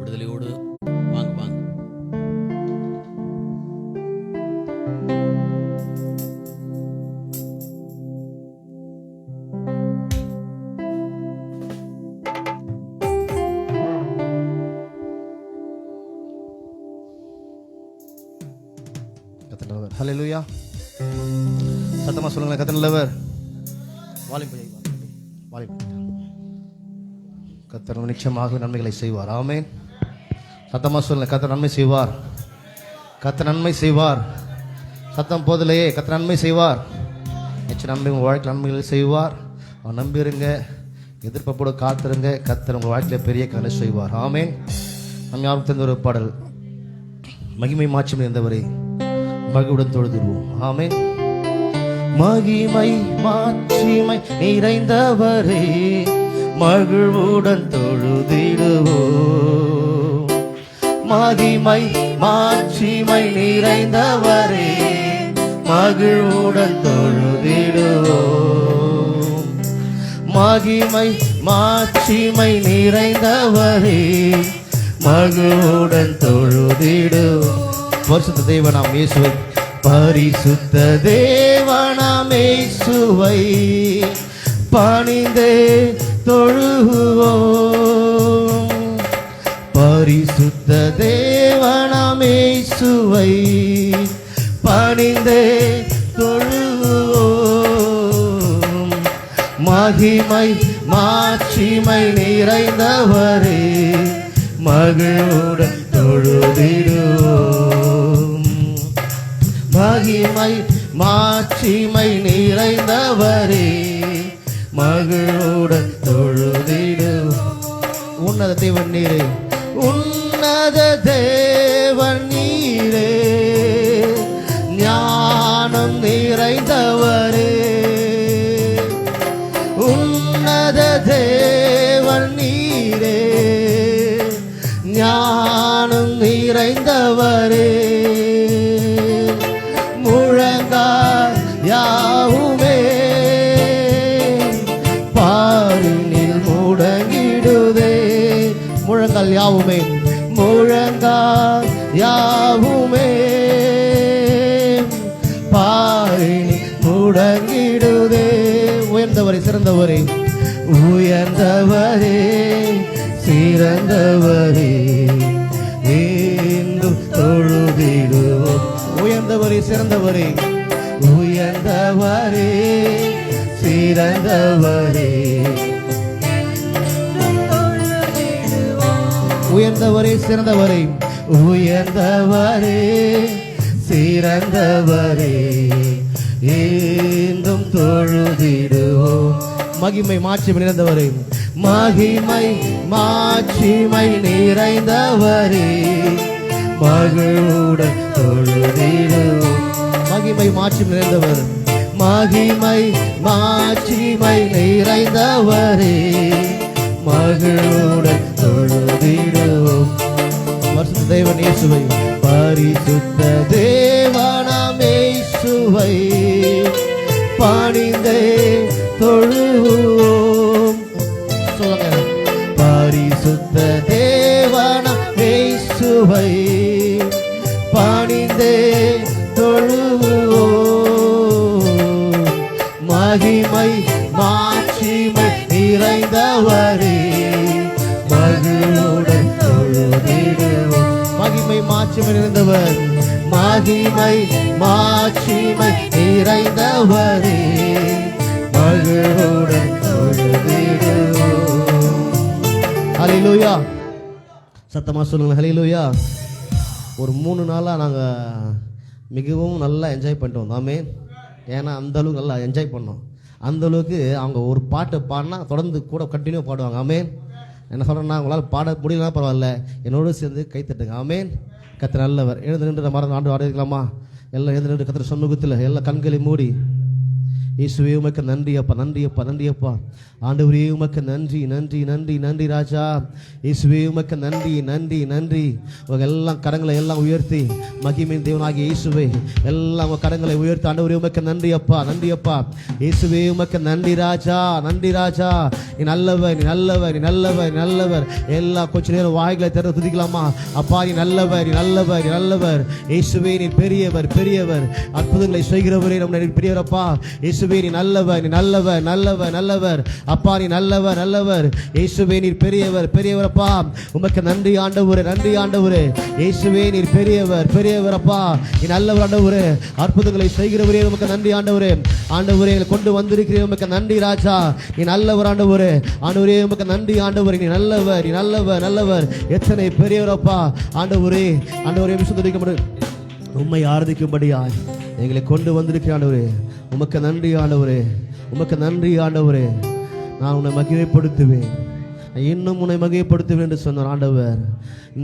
விடுதலையோடு வாங்க வாங்க. ஹல்லேலூயா. சத்தமா சொல்லுங்களேன், கர்த்தர் நல்லவர். கர்த்தர் நிச்சயமாக நன்மைகளை செய்வார். ஆமென். சத்தமா சொல்லுங்க, கர்த்தர் நன்மை செய்வார். கர்த்தர் நன்மை செய்வார். சத்தம் போதிலேயே, கர்த்தர் நன்மை செய்வார். நிச்சயம் நன்மை உங்கள் வாழ்க்கையில் நன்மைகளை செய்வார். அவன் நம்பிருங்க, எதிர்ப்போடு காத்திருங்க. கர்த்தர் உங்கள் வாழ்க்கையில் பெரிய கலை செய்வார். ஆமென். நம்ம யாருக்கு தெரிந்த ஒரு பாடல், மகிமை மாட்சிமை இருந்தவரை மகிழ்வுடன் தொழுதிடுவோம். ஆமென். மகிமை மாட்சிமை நிறைந்தவரே மகிழ்வுடன் தொழுதிடுவோம். மகிமை மாட்சிமை நிறைந்தவரே மகிழ்வுடன் தொழுதிடுவோம். மகிமை மாட்சிமை நிறைந்தவரே மகிழ்வுடன் தொழுதிடுவோம். பரிசுத்த தேவனாம் இயேசுவை, பரிசுத்த தேவனாம் இயேசுவை பணிந்தே தொழுவோம். பரிசுத்த தேவனாம் இயேசுவை பணிந்தே தொழுவோம். மகிமை மாட்சிமை நிறைந்தவரே மகிழ்வுடன் தொழுதிடுவோம். மகிமை மாட்சிமை நிறைந்தவரே மகிழ்வுடன் தொழுதிடுவோம். உன்னத தேவன் நீரே, உன்னத தேவன் நீரே, ஞானம் நிறைந்தவரே. உன்னத தேவன் நீரே, ஞானம் நிறைந்தவரே. முழங்கால் யாவுமே பாரினில் முடங்கிடுதே. முழங்கால் யாவுமே, முழங்கால் யாவுமே பாரினில் முடங்கிடுதே. உயர்ந்தவரே சிறந்தவரே, உயர்ந்தவரே சிறந்தவரே என்றும் தொழுதிடுவோம். உயர்ந்தவரே சிறந்தவரே, உயர்ந்தவரே சிறந்தவரே, உயர்ந்தவரே சிறந்தவரே, உயர்ந்தவரே சிறந்தவரே என்றும் தொழுதிடுவோம். மகிமை மாட்சிமை நிறைந்தவரே, மகிமை மாட்சிமை நிறைந்தவரே மகிழ்வுடன் தொழுதிடுவோம். மகிமை மாட்சிமை நிறைந்தவர், மகிமை மாட்சிமை நிறைந்தவரே மகிழ்வுடன் தொழுதிடுவோம். பரிசுத்த தேவன் இயேசுவை, பரிசுத்த தேவனாம் இயேசுவை பணிந்தே தொழுவோம். சொல்லுங்க, பரிசுத்த தேவனாம் இயேசுவை பணிந்தே தொழுவோம். மகிமை மாட்சிமை நிறைந்தவரே மகிழ்வுடன் தொழுதிடுவோம். மகிமை மாட்சிமை நிறைந்தவர், மகிமை மாட்சிமை நிறைந்தவரே மகிழ்வுடன் தொழுதிடுவோம். ஹல்லேலூயா. சத்தமா சொல்லுங்க, ஹல்லேலூயா. ஒரு 3 நாளாக நாங்கள் மிகவும் நல்லா என்ஜாய் பண்ணிட்டு வந்தோம். ஆமென். ஏன்னா அந்தளவுக்கு நல்லா என்ஜாய் பண்ணோம். அந்தளவுக்கு அவங்க ஒரு பாட்டு பாடினா தொடர்ந்து கூட கண்டினியூ பாடுவாங்க. ஆமென். என்ன சொல்கிறேன்னா, உங்களால் பாட முடியலன்னா பரவாயில்ல, என்னோடு சேர்ந்து கைத்தட்டுங்க. ஆமென். கர்த்தர் நல்லவர். எழுந்து நின்று மறந்து ஆண்டு ஆடிக்கலாமா? எல்லாம் எழுந்து நின்று கர்த்தர் சமூகத்தில் எல்லா கண்களை மூடி இயேசுவே உமக்கு நன்றி அப்பா, நன்றி அப்பா, நன்றி அப்பா. ஆண்டவரே உமக்கு நன்றி, நன்றி, நன்றி, நன்றி ராஜா. இயேசுவே உமக்கு நன்றி, நன்றி, நன்றி. உங்க எல்லாம் கரங்களை எல்லாம் உயர்த்தி மகிமையின் தேவனாகிய இயேசுவே எல்லாம் உங்க கரங்களை உயர்த்தி ஆண்டவரே உமக்கு நன்றி அப்பா, நன்றி அப்பா. இயேசுவே உமக்கு நன்றி ராஜா, நன்றி ராஜா. நீ நல்லவர், நீ நல்லவர், நீ நல்லவர், நீ நல்லவர். எல்லாம் கொஞ்ச நேரம் வாய்களை திறந்து துதிக்கலாமா? அப்பா நீ நல்லவர், நீ நல்லவர், நீ நல்லவர். இயேசுவே நீ பெரியவர், பெரியவர். அற்புதங்களை செய்கிறவரே நம்ம பெரியவர் அப்பா. இயேசுவே நீ நல்லவர், நீ நல்லவர், நல்லவர், நல்லவர். அப்பா நீ நல்லவர், நல்லவர். இயேசுவே நீர் பெரியவர், பெரியவர் அப்பா. உமக்கு நன்றி ஆண்டவரே, நன்றி ஆண்டவரே. இயேசுவே நீர் பெரியவர், பெரியவர் அப்பா. நீ நல்லவர் ஆண்டவரே. அற்புதங்களை செய்கிறவரே உமக்கு நன்றி ஆண்டவரே. ஆண்டவரே எங்களை கொண்டு வந்திருக்கிறீர் உமக்கு நன்றி ராஜா. நீ நல்லவர் ஆண்டவரே. ஆண்டவரே உமக்கு நன்றி ஆண்டவரே. நீ நல்லவர், நீ நல்லவர், நல்லவர். எத்தனை பெரியவர் அப்பா. ஆண்டவரே, ஆண்டவரே விசுத்தரிக்க முடியும் உம்மை ஆராதிக்கும்படியாய் எங்களை கொண்டு வந்திருக்கிற ஆண்டவரே உமக்கு நன்றி ஆண்டவரே, உமக்கு நன்றி ஆண்டவரே. நான் உன்னை மகிமைப்படுத்துவேன், இன்னும் உன்னை மகிமைப்படுத்துவேன் என்று சொன்னார் ஆண்டவர்.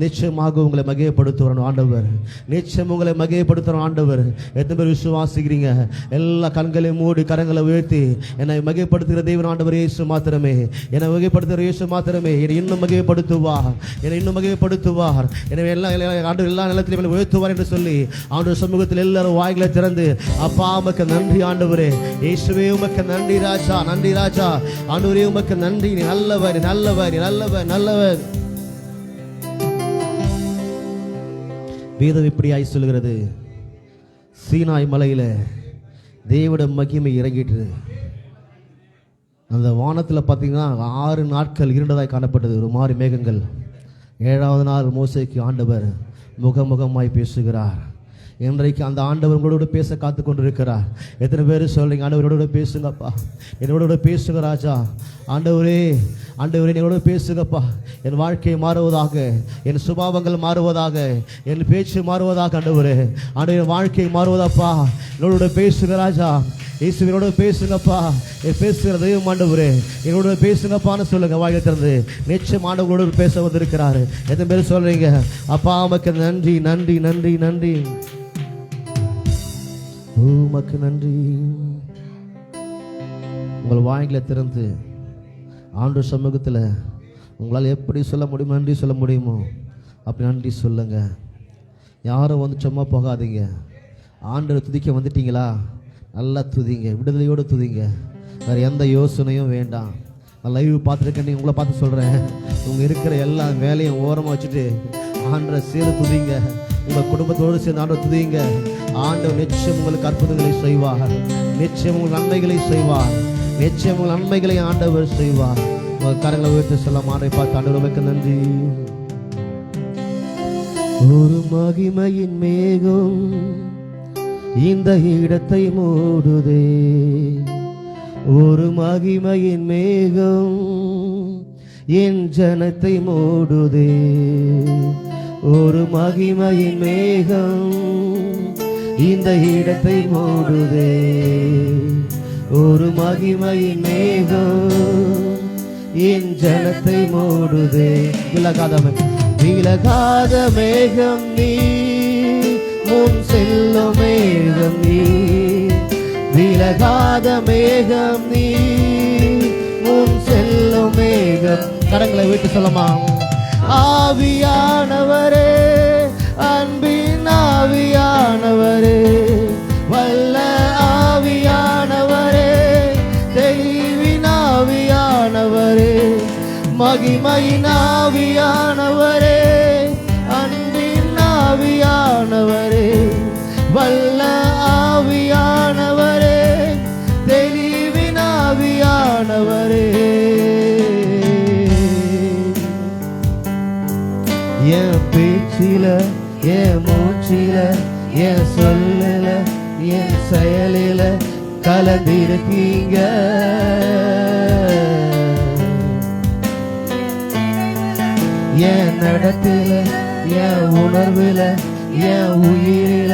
நிச்சயமாக உங்களை மகிமைப்படுத்துவார் ஆண்டவர், நிச்சயம் உங்களை மகிமைப்படுத்துகிற ஆண்டவர். எத்தனை பேர் விசுவாசிக்கிறீங்க? எல்லா கண்களையும் மூடி கரங்களை உயர்த்தி என்னை மகிமைப்படுத்துகிற தேவன் ஆண்டவர் இயேசு மாத்திரமே, என்னை மகிமைப்படுத்துகிற இயேசு மாத்திரமே என்னை இன்னும் மகிமைப்படுத்துவார், என்னை இன்னும் மகிமைப்படுத்துவார். எனவே ஆண்டவர் எல்லா நிலத்திலும் உயர்த்துவார் என்று சொல்லி ஆண்டவர் சமூகத்தில் எல்லாரும் வாய்களை திறந்து அப்பா உமக்கு நன்றி ஆண்டவரே. இயேசுவே உமக்கு நன்றி ராஜா, நன்றி ராஜா. ஆண்டவரே உமக்கு நன்றி. நீ நல்லவர், நல்லவர், நல்லவர், நல்லவர். வேதம் இப்படியாய் சொல்கிறது, சீனாய் மலையில தேவனுடைய மகிமை இறங்கிட்டு அந்த வானத்தில் பார்த்தீங்கன்னா 6 நாட்கள் இருண்டதாய் காணப்பட்டது, ஒரு மாதிரி மேகங்கள். 7வது நாள் மோசேக்கு ஆண்டவர் முகமுகமாய் பேசுகிறார். இன்றைக்கு அந்த ஆண்டவர் உங்களோட பேச காத்து கொண்டிருக்கிறார். எத்தனை பேர் சொல்றீங்க ஆண்டவரோட பேசுங்கப்பா, என்னோட பேசுங்க ராஜா. ஆண்டவரே, ஆண்டவரே என்னோட பேசுங்கப்பா. என் வாழ்க்கை மாறுவதாக, என் சுபாவங்கள் மாறுவதாக, என் பேச்சு மாறுவதாக ஆண்டவரே. ஆண்டவர் என் வாழ்க்கை மாறுவதாப்பா. என்னோட பேசுங்க ராஜா. இயேசுவினோட பேசுங்கப்பா. பேசுகிற தெய்வம் ஆண்டவரே, என்னோட பேசுங்கப்பான்னு சொல்லுங்க வாயை திறந்து. நிச்சயம் ஆண்டவரோடு பேச வந்திருக்கிறாரு. எத்தனை பேர் சொல்றீங்க அப்பா உமக்கு நன்றி, நன்றி, நன்றி, நன்றி. உமக்கு நன்றி. உங்கள் வாய்களை திறந்து ஆண்டவர் சமூகத்தில் உங்களால் எப்படி சொல்ல முடியுமோ, நன்றி சொல்ல முடியுமோ அப்படி நன்றி சொல்லுங்க. யாரும் வந்து சும்மா போகாதீங்க. ஆண்டவர் துதிக்க வந்துட்டீங்களா, நல்லா துதிங்க, விடுதலையோடு துதிங்க. வேறு எந்த யோசனையும் வேண்டாம். நான் லைவ் பார்த்துருக்கேன், நீங்கள் உங்களை பார்த்து சொல்கிறேன். உங்கள் இருக்கிற எல்லா வேலையும் ஓரமாக வச்சுட்டு ஆண்டரை சேர்ந்து துதிங்க. உங்கள் குடும்பத்தோடு சேர்ந்து ஆண்டவர் துதிங்க. ஆண்டவர் நிச்சயம் உங்களுக்கு அற்புதங்களை செய்வார், நிச்சயம் உங்கள் நன்மைகளை செய்வார், நிச்சயம் உங்கள் நன்மைகளை ஆண்டவர் செய்வார். உங்கள் கரங்களை உயர்த்தி சொல்ல ஆண்டை பார்த்து ஆண்டவர் உமக்கு நன்றி. ஒரு மகிமையின் மேகம் இந்த இடத்தை மூடுதே, ஒரு மகிமையின் மேகம் என் ஜனத்தை மூடுதே, ஒரு மகிமையின் மேகம் இந்த இடத்தை மூடுதே, ஒரு மகிமையின் மேகம் என் ஜனத்தை மூடுதே. விலகாத மேகம் நீ, முன் செல்லும் மேகம் நீ, விலகாத மேகம் நீ, முன் செல்லும் மேகம். கரங்களை விட்டு சொல்லமா? ஆவியானவரே, அன்பின் ஆவியானவரே, வல்ல ஆவியானவரே, தெளிவின் ஆவியானவரே, மகிமையின் ஆவியானவரே, அன்பின் ஆவியானவரே, வல்ல ஆவியானவரே, தெளிவின் ஆவியானவரே. என் பேச்சில, என் மூச்சில, என் சொல்லல, என் செயலில கலந்திருக்கீங்க. என் நடத்தில, என் உணர்வுல, என் உயிரில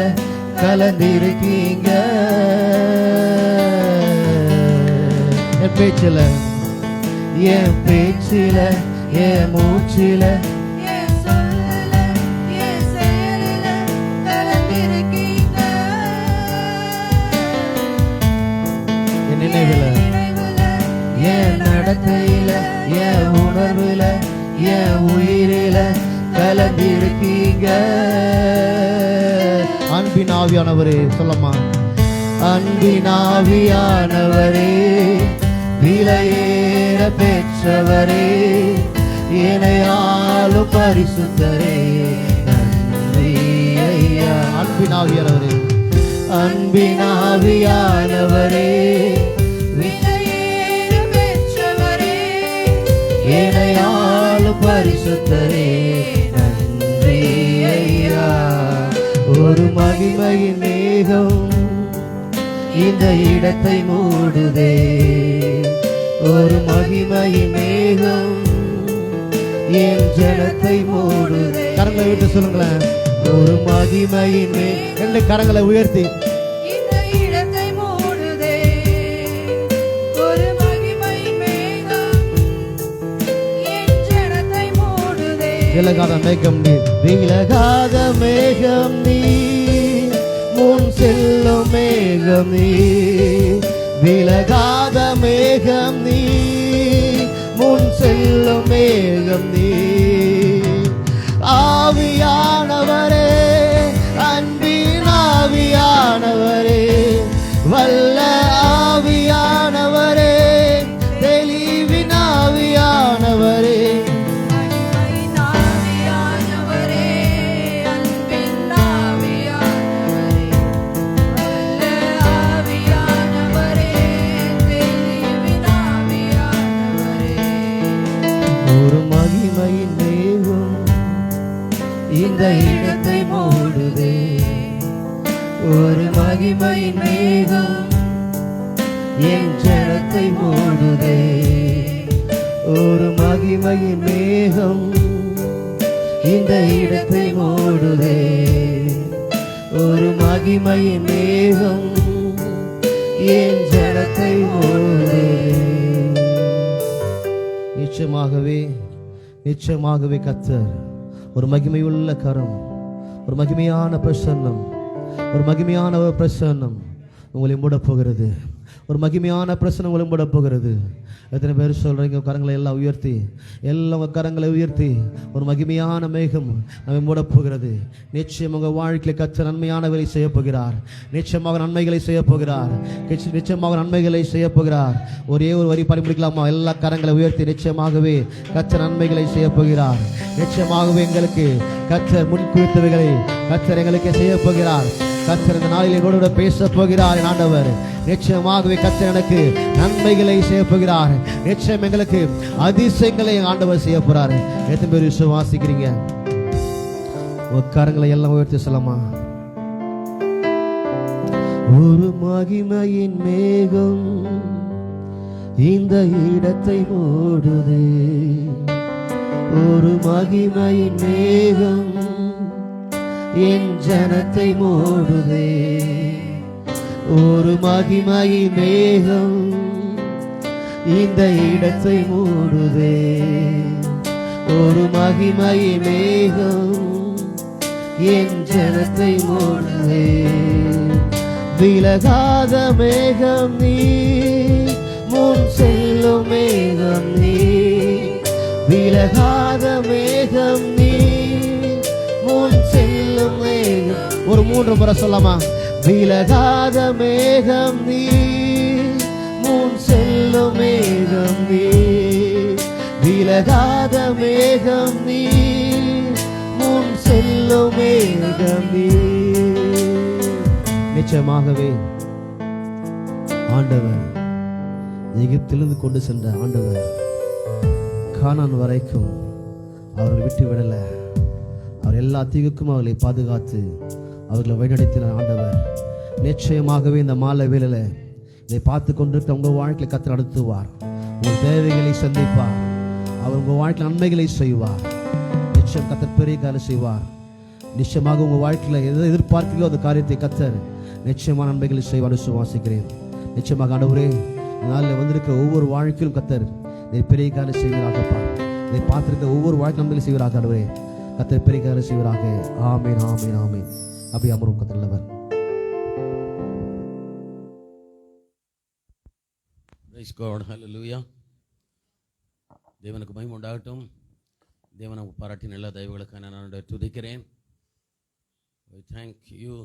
கலந்திருக்கீங்க. என் பேச்சில, என் பேச்சில, என் மூச்சில, உணர்வுல என் உயிரில கலந்திருக்கீங்க. அன்பின் ஆவியானவரே சொல்லமா, அன்பின் ஆவியானவரே, விலையேற பெற்றவரே, இணையாலும் பரிசுத்தரே, நன்றி ஐயா. அன்பின் ஆவியானவரே, அன்பின் ஆவியானவரே, விலையேற பெற்றவரே, இணையாலும் பரிசுத்தரே, நன்றி ஐயா. ஒரு மகிமையின் மேகம் இந்த இடத்தை மூடுதே, ஒரு மகிமையின் மேகம் என் ஜனத்தை மூடுதே. கரங்களை விட்டு சொல்லுங்களேன், ஒரு மகிமையின் ரெண்டு கரங்களை உயர்த்தி இந்த இடத்தை மூடுதே, ஒரு மகிமை மேகம் என் ஜனத்தை மூடுதே. விலகாத மேகம் நீர், விலகாத மேகம் நீர், முன் செல்லும் மேகம் நீர், விலகாத மேகம் நீர், முன் செல்லும் மேகம் நீர். ஆவியானவரே, அன்பின் ஆவியானவரே, வல்ல ஆவியானவரே, தெளிவின் ஆவியானவரே, மகிமையின் ஆவியானவரே, அன்பின் ஆவியானவரே, வல்ல ஆவியானவரே, தெளிவின் ஆவியானவரே. ஒரு மகிமையின் மேகம் இந்த இடத்தை மூடுதே, ஒரு மகிமையின் மேகம் என் ஜனத்தை மூடுதே, ஒரு மகிமையின் மேகம் இந்த இடத்தை மூடுதே, ஒரு மகிமையின் மேகம் என் ஜனத்தை மூடுதே. நிச்சயமாகவே நிச்சயமாகவே கர்த்தர் ஒரு மகிமையுள்ள கரம், ஒரு மகிமையான பிரசன்னம், ஒரு மகிமையான பிரசன்னம் உங்களை மூடப் போகிறது. ஒரு மகிமையான பிரசன்னம் உங்களை மூடப் போகிறது. எத்தனை பேர் சொல்றீங்க? கரங்களை எல்லாம் உயர்த்தி, எல்லாம் கரங்களை உயர்த்தி, ஒரு மகிமையான மேகம் நம்மை மூடப் போகிறது. நிச்சயம் உங்கள் வாழ்க்கையில் கர்த்தர் நன்மையானவரை செய்ய போகிறார். நிச்சயமாக நன்மைகளை செய்ய போகிறார். நிச்சயமாக நன்மைகளை செய்ய போகிறார். ஒரே ஒரு வரி பாடி முடிக்கலாமா? எல்லா கரங்களை உயர்த்தி, நிச்சயமாகவே கர்த்தர் நன்மைகளை செய்ய போகிறார். நிச்சயமாகவே எங்களுக்கு கர்த்தர் முன்குறித்தவைகளை கர்த்தர் எங்களுக்கு செய்ய போகிறார். கர்த்தர் இந்த நாளில் என்னோடு பேச போகிறார். என் ஆண்டவர் நிச்சயமாகவே கர்த்தர் எனக்கு நன்மைகளை செய்ய போகிறார். நிச்சயம் எங்களுக்கு அதிசயங்களை என் ஆண்டவர் செய்ய போறாரு. எத்தனை பேர் விசுவாசிக்கிறீங்க? கரங்களை எல்லாம் உயர்த்தி சொல்லமா? ஒரு மகிமையின் மேகம் இந்த இடத்தை மூடுதே, ஒரு மகிமையின் மேகம் என் ஜனத்தை மூடுதே, ஒரு மகிமையின் மேகம் இந்த இடத்தை மூடுதே, ஒரு மகிமையின் மேகம் என் ஜனத்தை மூடுதே. விலகாத மேகம் நீ, முன் செல்லும் மேகம் நீ, விலகாத மேகம் நீ, முன் செல்லும் மேகம். ஒரு மூன்று முறை சொல்லாமா? விலகாத மேகம் நீ, முன் செல்லும் மேகம் நீ, விலகாத மேகம் நீ, முன் செல்லும் மேகம் நீ. நிச்சயமாகவே ஆண்டவர் எகிப்திலிருந்து கொண்டு சென்ற ஆண்டவர் கானான் வரைக்கும் அவர்களை விட்டு விடல. அவர் எல்லா தீங்குக்கும் அவர்களை பாதுகாத்து அவர்களை வழிநடத்தின ஆண்டவர். நிச்சயமாகவே இந்த மாலை வேளையில இதை பார்த்து கொண்டிருக்க உங்கள் வாழ்க்கையில் கர்த்தர் நடத்துவார். உங்கள் தேவைகளை சந்திப்பார். அவர் உங்கள் வாழ்க்கையில் நன்மைகளை செய்வார். நிச்சயம் கர்த்தர் பெரிய காரியம் செய்வார். நிச்சயமாக உங்கள் வாழ்க்கையில் எதை எதிர்பார்க்கிறீர்களோ அந்த காரியத்தை கர்த்தர் நிச்சயமான நன்மைகளை செய்வார் விசுவாசிக்கிறேன். நிச்சயமாக ஆண்டவரே, நாளில் வந்திருக்கிற ஒவ்வொரு வாழ்க்கையிலும் கர்த்தர் இதை பெரிய காரியம் செய்வீராகப்பா. இதை பார்த்திருக்க ஒவ்வொரு வாழ்க்கை நன்மைகளை செய்வீராக ஆண்டவரே. கர்த்தர் பெரிய காரியம் செய்வீராக. ஆமீன் ஆமீன் ஆமீன். அப்படி அமரும் கர்த்தர் நல்லவர். Praise God. Hallelujah. தேவனுக்கு மகிமை உண்டாகட்டும். தேவனை பாராட்டி நல்ல தயவுகளுக்காக நான் துதிக்கிறேன். Thank you.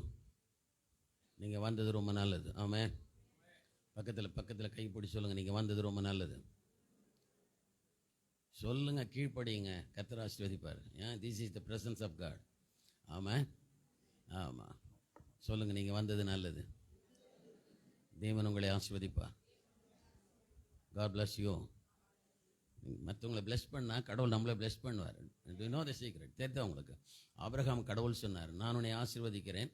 நீங்கள் வந்தது ரொம்ப நல்லது. ஆமென். பக்கத்தில் கை பிடி சொல்லுங்கள், நீங்கள் வந்தது ரொம்ப நல்லது. சொல்லுங்கள், கீழ்ப்படியுங்க, கர்த்தர் ஆசீர்வதிப்பார். ஏன்? This is the presence of God. ஆமாம் ஆமாம். சொல்லுங்கள், நீங்கள் வந்தது நல்லது. தேவன் உங்களை ஆசீர்வதிப்பார். God bless you. மற்றவங்களை பிளஸ் பண்ணால் கடவுள் நம்மளை பிளஸ் பண்ணுவார். To know the secret. தெரியுதா உங்களுக்கு? ஆபிரகாம் கடவுள் சொன்னார், நான் உன்னை ஆசீர்வதிக்கிறேன்,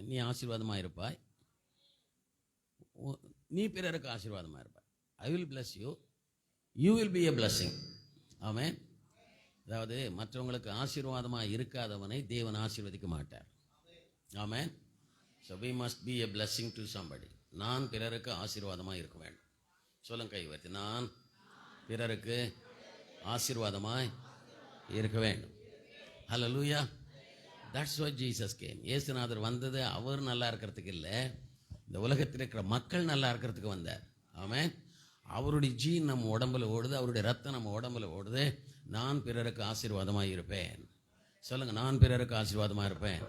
நீ ஆசீர்வாதமாக இருப்பாய், நீ பிறருக்கு ஆசீர்வாதமாக இருப்பாய். I will bless you, you will be a blessing. ஆமென். அதாவது மற்றவங்களுக்கு ஆசீர்வாதமாக இருக்காதவனை தேவன் ஆசீர்வதிக்க மாட்டார். ஆமென். So we must be a blessing to somebody. நான் பிறருக்கு ஆசீர்வாதமாக இருக்க வேண்டும். சொல்லுங்க கை வைத்து, நான் பிறருக்கு ஆசீர்வாதமாய் இருக்க வேண்டும். ஹல்லேலூயா. That's what Jesus came. இயேசுநாதர் வந்தது அவர் நல்லா இருக்கிறதுக்கு இல்லை, இந்த உலகத்தில் இருக்கிற மக்கள் நல்லா இருக்கிறதுக்கு வந்தார். ஆமென். அவருடைய ஜீன் நம்ம உடம்புல ஓடுது, அவருடைய ரத்தம் நம்ம உடம்புல ஓடுது. நான் பிறருக்கு ஆசீர்வாதமாக இருப்பேன். சொல்லுங்கள், நான் பிறருக்கு ஆசீர்வாதமாக இருப்பேன்.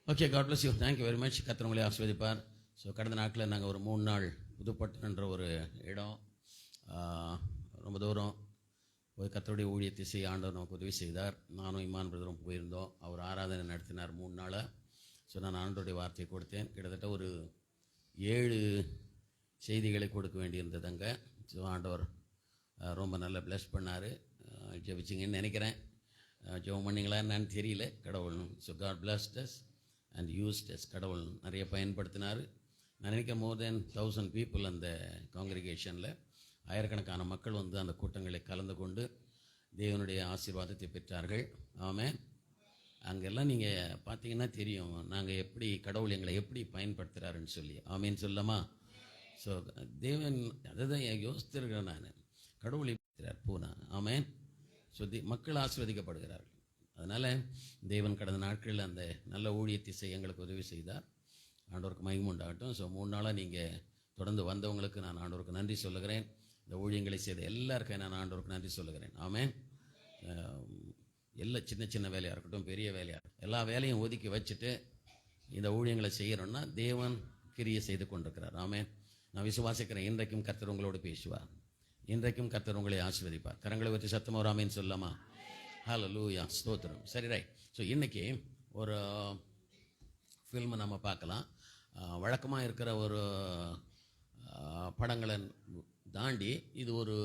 Okay, God bless you. Thank you very much. கர்த்தர் உங்களை ஆசீர்வதிப்பார். ஸோ கடந்த நாட்களில் நாங்கள் ஒரு 3 நாள் புதுப்பட்டுன்ற ஒரு இடம், ரொம்ப தூரம் போய் கர்த்தருடைய ஊழியத்தை செய்ய ஆண்டவர் நமக்கு உதவி செய்தார். நானும் இமான் பிரதரும் போயிருந்தோம். அவர் ஆராதனை நடத்தினார் 3 நாளாக. ஸோ நான் ஆண்டவருடைய வார்த்தையை கொடுத்தேன். கிட்டத்தட்ட ஒரு 7 செய்திகளை கொடுக்க வேண்டியிருந்தது அங்கே. ஸோ ஆண்டவர் ரொம்ப நல்லா பிளஸ் பண்ணார். ஜெபிச்சிங்கன்னு நினைக்கிறேன். ஜெபம் பண்ணிங்களா என்னன்னு தெரியல. கடவுள் so God blessed us and used us. கடவுள் நிறைய பயன்படுத்தினார். நான் நினைக்கிறேன் மோர் தென் 1000 பீப்புள் அந்த காங்கிரிகேஷனில், ஆயிரக்கணக்கான மக்கள் வந்து அந்த கூட்டங்களில் கலந்து கொண்டு தேவனுடைய ஆசீர்வாதத்தை பெற்றார்கள். ஆமென். அங்கெல்லாம் நீங்கள் பார்த்தீங்கன்னா தெரியும் நாங்கள் எப்படி கடவுள் எங்களை எப்படி பயன்படுத்துகிறாருன்னு சொல்லி. ஆமேன்னு சொல்லலாமா? ஸோ தேவன் அதை தான் யோசித்திருக்கிறேன் நான். கடவுள் இருக்கிறார் பூனா. ஆமேன். ஸோ மக்கள் ஆசீர்வதிக்கப்படுகிறார்கள். அதனால் தேவன் கடந்த நாட்களில் அந்த நல்ல ஊழியத்தை செய்ய எங்களுக்கு உதவி செய்தார். ஆண்டவருக்கு மகிமை உண்டாகட்டும். ஸோ 3 நாளாக நீங்கள் தொடர்ந்து வந்தவங்களுக்கு நான் ஆண்டவருக்கு நன்றி சொல்லுகிறேன். இந்த ஊழியங்களை செய்த எல்லாருக்கும் நான் ஆண்டவருக்கு நன்றி சொல்லுகிறேன். ஆமென். எல்லா சின்ன சின்ன வேலையாக இருக்கட்டும், பெரிய வேலையாக, எல்லா வேலையும் ஒதுக்கி வச்சுட்டு இந்த ஊழியங்களை செய்கிறோன்னா தேவன் கிரியை செய்து கொண்டிருக்கிறார். ஆமென். நான் விசுவாசிக்கிறேன், இன்றைக்கும் கர்த்தர் உங்களோடு பேசுவார், இன்றைக்கும் கர்த்தர் உங்களை ஆசீர்வதிப்பார். கரங்களை வச்சு சத்தமாக ஒரு ஆமென் சொல்லலாமா? ஹல்லேலூயா, ஸ்தோத்திரம். சரி, ரைட். ஸோ இன்றைக்கி ஒரு ஃபில்மை நம்ம பார்க்கலாம். வழக்கமாக இருக்கிற ஒரு படங்களை தாண்டி இது ஒரு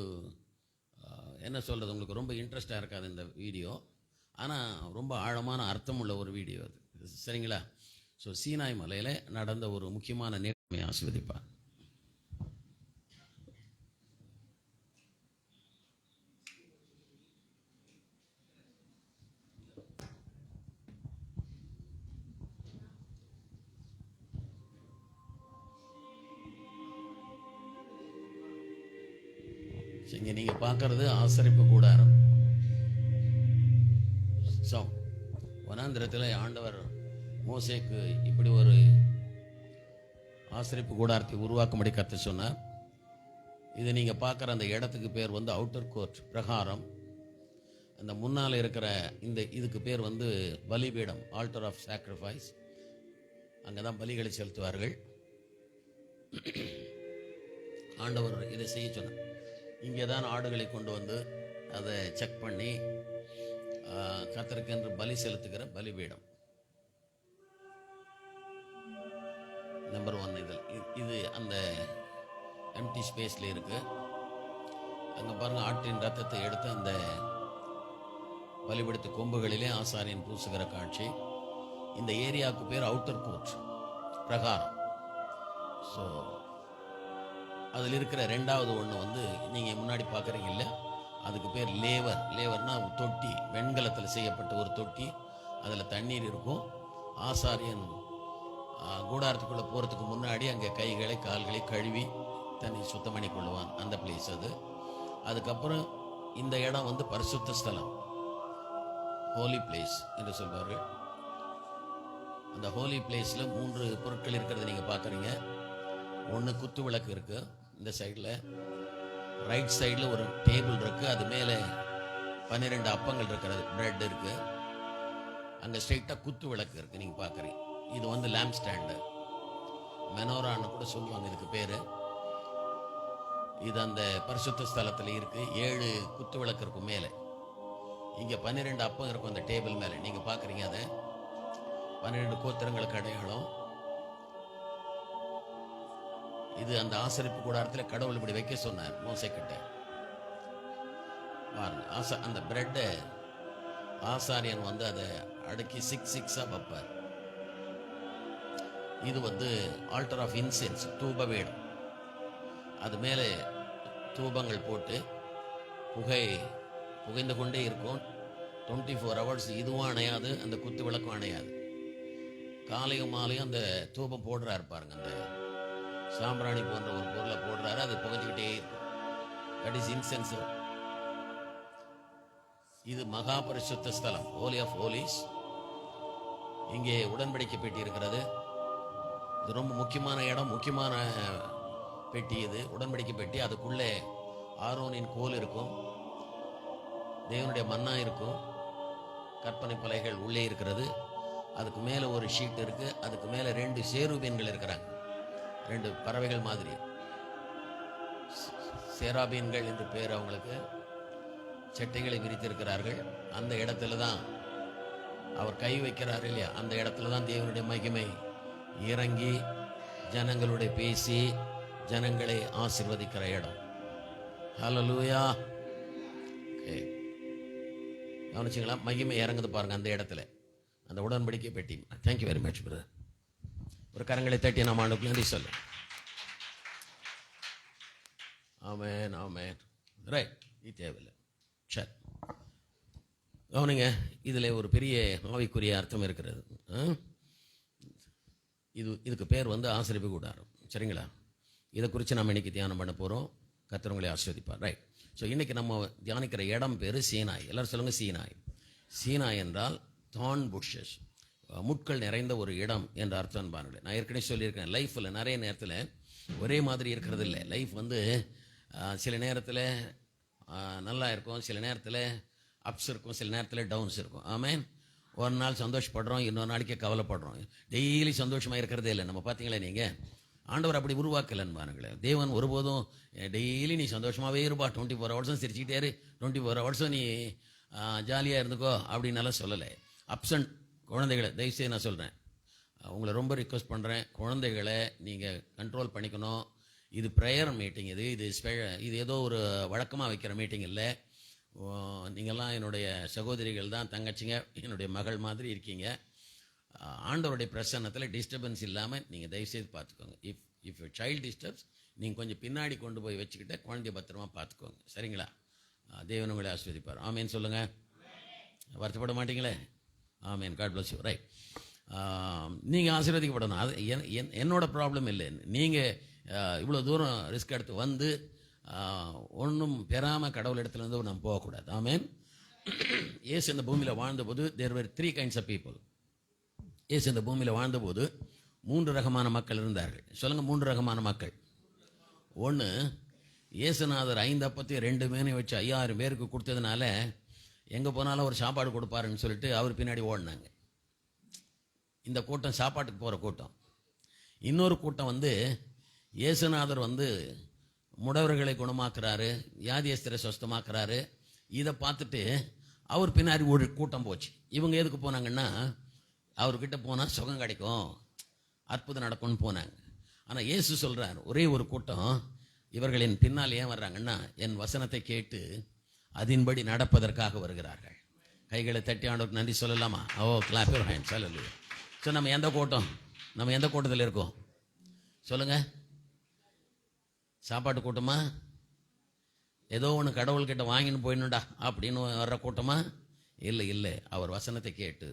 என்ன சொல்கிறது, உங்களுக்கு ரொம்ப இன்ட்ரெஸ்டாக இருக்காது இந்த வீடியோ, ஆனால் ரொம்ப ஆழமான அர்த்தம் உள்ள ஒரு வீடியோ அது. சரிங்களா? ஸோ சீனாய் மலையில் நடந்த ஒரு முக்கியமான நிகழ்வை ஆசீர்வதிப்பார். இங்கே நீங்கள் பார்க்கறது ஆசரிப்பு கூடாரம். ஸோ வனாந்திரத்தில் ஆண்டவர் மோசேக்கு இப்படி ஒரு ஆசரிப்பு கூடாரத்தை உருவாக்கும்படி கற்று சொன்னார். இது நீங்கள் பார்க்குற அந்த இடத்துக்கு பேர் வந்து அவுட்டர் கோர்ட், பிரகாரம். அந்த முன்னால் இருக்கிற இதுக்கு பேர் வந்து பலிபீடம், ஆல்டர் ஆஃப் சாக்ரிஃபைஸ். அங்கே தான் பலிகளை செலுத்துவார்கள். ஆண்டவர் இதை செய்ய சொன்னார். இங்கே தான் ஆடுகளை கொண்டு வந்து அதை செக் பண்ணி கர்த்தருக்கு பலி செலுத்துகிற பலிபீடம் நம்பர் 1. இது அந்த எம்டி ஸ்பேஸில் இருக்கு. அங்கே பாருங்கள், ஆட்டின் ரத்தத்தை எடுத்து அந்த பலிபீடத்து கொம்புகளிலே ஆசாரியன் பூசுகிற காட்சி. இந்த ஏரியாவுக்கு பேர் அவுட்டர் கோர்ட், பிரகாரம். ஸோ அதில் இருக்கிற 2வது ஒன்று வந்து நீங்கள் முன்னாடி பார்க்குறீங்க இல்லை, அதுக்கு பேர் லேவர். லேவர்னா தொட்டி, வெண்கலத்தில் செய்யப்பட்ட ஒரு தொட்டி. அதில் தண்ணீர் இருக்கும். ஆசாரியன் கூடாரத்துக்குள்ளே போகிறதுக்கு முன்னாடி அங்கே கைகளை கால்களை கழுவி தண்ணி சுத்தம் பண்ணி கொள்ளுவான். அந்த பிளேஸ் அது. அதுக்கப்புறம் இந்த இடம் வந்து பரிசுத்த ஸ்தலம், ஹோலி பிளேஸ் என்று சொல்வார்கள். அந்த ஹோலி பிளேஸில் 3 பொருட்கள் இருக்கிறத நீங்கள் பார்க்குறீங்க. ஒன்று குத்து விளக்கு இருக்குது இந்த சைடில், ரைட் சைடில் ஒரு டேபிள் இருக்குது, அது மேலே 12 அப்பங்கள் இருக்கிறது, பிரெட் இருக்குது. அங்கே ஸ்ட்ரைட்டாக குத்து விளக்கு இருக்குது, நீங்கள் பார்க்குறீங்க. இது வந்து லேம்ப் ஸ்டாண்டு, மெனோரான்னு கூட சொல்லுவாங்க இதுக்கு பேர். இது அந்த பரிசுத்த ஸ்தலத்தில் இருக்குது. 7 குத்து விளக்கு இருக்கும் மேலே. இங்கே 12 அப்பம் இருக்கும் அந்த டேபிள் மேலே, நீங்கள் பார்க்குறீங்க. அதை 12 கோத்திரங்களுக்கு அடையாளம். இது அந்த ஆசரிப்பு கூடாரத்தில் கடவுள் இப்படி வைக்க சொன்னார் மோசைக்கிட்ட. பாருங்க, அந்த பிரெட்டை ஆசாரியன் வந்து அதை அடுக்கி 6 வைப்பார். இது வந்து ஆல்டர் ஆஃப் இன்சென்ஸ், தூப வேடம். அது மேலே தூபங்கள் போட்டு புகைந்து கொண்டே இருக்கும். 24 hours இதுவும் அணையாது, அந்த குத்து விளக்கும் அணையாது. காலையும் மாலையும் அந்த தூபம் போடுறாரு பாருங்க, அந்த சாம்பிராணி போன்ற ஒரு பொருளை போடுறாரு, அது புகைஞ்சிக்கிட்டே இருக்கும். That is incense. இது மகா பரிசுத்த ஸ்தலம், ஹோலி ஆஃப் ஹோலிஸ். இங்கே உடன்படிக்கை பெட்டி இருக்கிறது. இது ரொம்ப முக்கியமான இடம், முக்கியமான பெட்டி. இது உடன்படிக்கை பெட்டி. அதுக்குள்ளே ஆரோனின் கோல் இருக்கும், தேவனுடைய மன்னா இருக்கும், கற்பனை பலைகள் உள்ளே இருக்கிறது. அதுக்கு மேலே ஒரு ஷீட் இருக்கு. அதுக்கு மேலே 2 சேருபீன்கள் இருக்கிறாங்க, 2 பறவைகள் மாதிரி. சேராபீன்கள் என்று பேர் அவங்களுக்கு. செட்டைகளை விரித்திருக்கிறார்கள். அந்த இடத்துல தான் அவர் கை வைக்கிறார் இல்லையா, அந்த இடத்துல தான் தேவனுடைய மகிமை இறங்கி ஜனங்களுடைய பேசி ஜனங்களை ஆசீர்வதிக்கிற இடம். ஹல்லேலூயா. கவனிச்சிங்களா? மகிமை இறங்குது பாருங்க அந்த இடத்துல, அந்த உடன்படிக்கை பெட்டி. Thank you very much brother. ஒரு கரங்களை தட்டி நாம் ஆண்டுக்கு நன்றி சொல்ல. ஆமென், ஆமென். ரைட், இது தேவையில்லை. சரி, கவனிங்க, இதில் ஒரு பெரிய ஆவிக்குரிய அர்த்தம் இருக்கிறது. இதுக்கு பேர் வந்து ஆசரிப்பு கூடாரம். சரிங்களா? இதை குறித்து நம்ம இன்னைக்கு தியானம் பண்ண போகிறோம். கர்த்தர் உங்களை ஆசீர்வதிப்பார். ரைட். ஸோ இன்றைக்கி நம்ம தியானிக்கிற இடம் பேர் சீனாய். எல்லோரும் சொல்லுங்கள் சீனாய். சீனாய் என்றால் தான் புஷஸ், முட்கள் நிறைந்த ஒரு இடம் என்ற அர்த்தம் பாருங்கள். நான் ஏற்கனவே சொல்லியிருக்கேன், லைஃப்பில் நிறைய நேரத்தில் ஒரே மாதிரி இருக்கிறது இல்லை. லைஃப் வந்து சில நேரத்தில் நல்லா இருக்கும், சில நேரத்தில் அப்ஸ் இருக்கும், சில நேரத்தில் டவுன்ஸ் இருக்கும். ஆமென். ஒரு நாள் சந்தோஷப்படுறோம், இன்னொரு நாளைக்கே கவலைப்படுறோம். டெய்லி சந்தோஷமாக இருக்கிறதே இல்லை. நம்ம பார்த்தீங்களா, நீங்கள் ஆண்டவர் அப்படி உருவாக்கலன்னு பாருங்களேன். தேவன் ஒருபோதும் டெய்லி நீ சந்தோஷமாகவே இருப்பா, 24 hours சிரிச்சுக்கிட்டே இரு, 24 hours நீ ஜாலியாக இருந்துக்கோ அப்படின்னாலாம் சொல்லலை. அப்ஸ் அண்ட் குழந்தைகளை தயவுசெய்து நான் சொல்கிறேன், உங்களை ரொம்ப ரிக்வெஸ்ட் பண்ணுறேன், குழந்தைகளை நீங்கள் கண்ட்ரோல் பண்ணிக்கணும். இது ப்ரேயர் மீட்டிங். இது ஏதோ ஒரு வழக்கமாக வைக்கிற மீட்டிங் இல்லை. நீங்கள்லாம் என்னுடைய சகோதரிகள் தான், தங்கச்சிங்க, என்னுடைய மகள் மாதிரி இருக்கீங்க. ஆண்டவருடைய பிரசன்னத்தில் டிஸ்டர்பன்ஸ் இல்லாமல் நீங்கள் தயவுசெய்து பார்த்துக்கோங்க. இஃப் யூ சைல்டு டிஸ்டர்ப்ஸ், நீங்கள் கொஞ்சம் பின்னாடி கொண்டு போய் வச்சுக்கிட்டு குழந்தைய பத்திரமா பார்த்துக்கோங்க. சரிங்களா? தேவன் உங்களை ஆசீர்வதிப்பார். ஆமேன்னு சொல்லுங்கள். வருத்தப்பட மாட்டீங்களே? ஆமேன். God bless you. ரைட். நீங்கள் ஆசீர்வதிக்கப்படணும். அது என்னோட ப்ராப்ளம் இல்லை. நீங்கள் இவ்வளோ தூரம் ரிஸ்க் எடுத்து வந்து ஒன்றும் பெறாமல் கடவுள் இடத்துலேருந்து நம்ம போகக்கூடாது. ஆமேன். இயேசு இந்த பூமியில் வாழ்ந்தபோது there were 3 kinds of people. இயேசு இந்த பூமியில் வாழ்ந்தபோது 3 ரகமான மக்கள் இருந்தார்கள். சொல்லுங்கள், 3 ரகமான மக்கள். ஒன்று, இயேசுநாதர் 5 அப்பத்தையும் 2 மீனையும் வச்சு 5000 பேருக்கு கொடுத்ததுனால எங்கே போனாலும் ஒரு சாப்பாடு கொடுப்பாருன்னு சொல்லிட்டு அவர் பின்னாடி ஓடினாங்க. இந்த கூட்டம் சாப்பாட்டுக்கு போகிற கூட்டம். இன்னொரு கூட்டம் வந்து இயேசுநாதர் வந்து முடவர்களை குணமாக்குறாரு, வியாதியஸ்தரை சொஸ்தமாக்குறாரு, இதை பார்த்துட்டு அவர் பின்னாடி ஒரு கூட்டம் போச்சு. இவங்க எதுக்கு போனாங்கன்னா, அவர்கிட்ட போனால் சுகம் கிடைக்கும், அற்புதம் நடக்கும்னு போனாங்க. ஆனால் இயேசு சொல்கிறார், ஒரே ஒரு கூட்டம் இவர்களின் பின்னால் ஏன் வர்றாங்கன்னா, என் வசனத்தை கேட்டு அதன்படி நடப்பதற்காக வருகிறார்கள். கைகளை தட்டி ஆண்டவருக்கு நன்றி சொல்லலாமா? Oh, clap your hands. ஹல்லேலூயா. ஸோ நம்ம எந்த கூட்டத்தில் இருக்கோம் சொல்லுங்கள்? சாப்பாட்டு கூட்டமா? ஏதோ ஒன்று கடவுள்கிட்ட வாங்கின்னு போயிடணுண்டா அப்படின்னு வர்ற கூட்டமா? இல்லை. அவர் வசனத்தை கேட்டு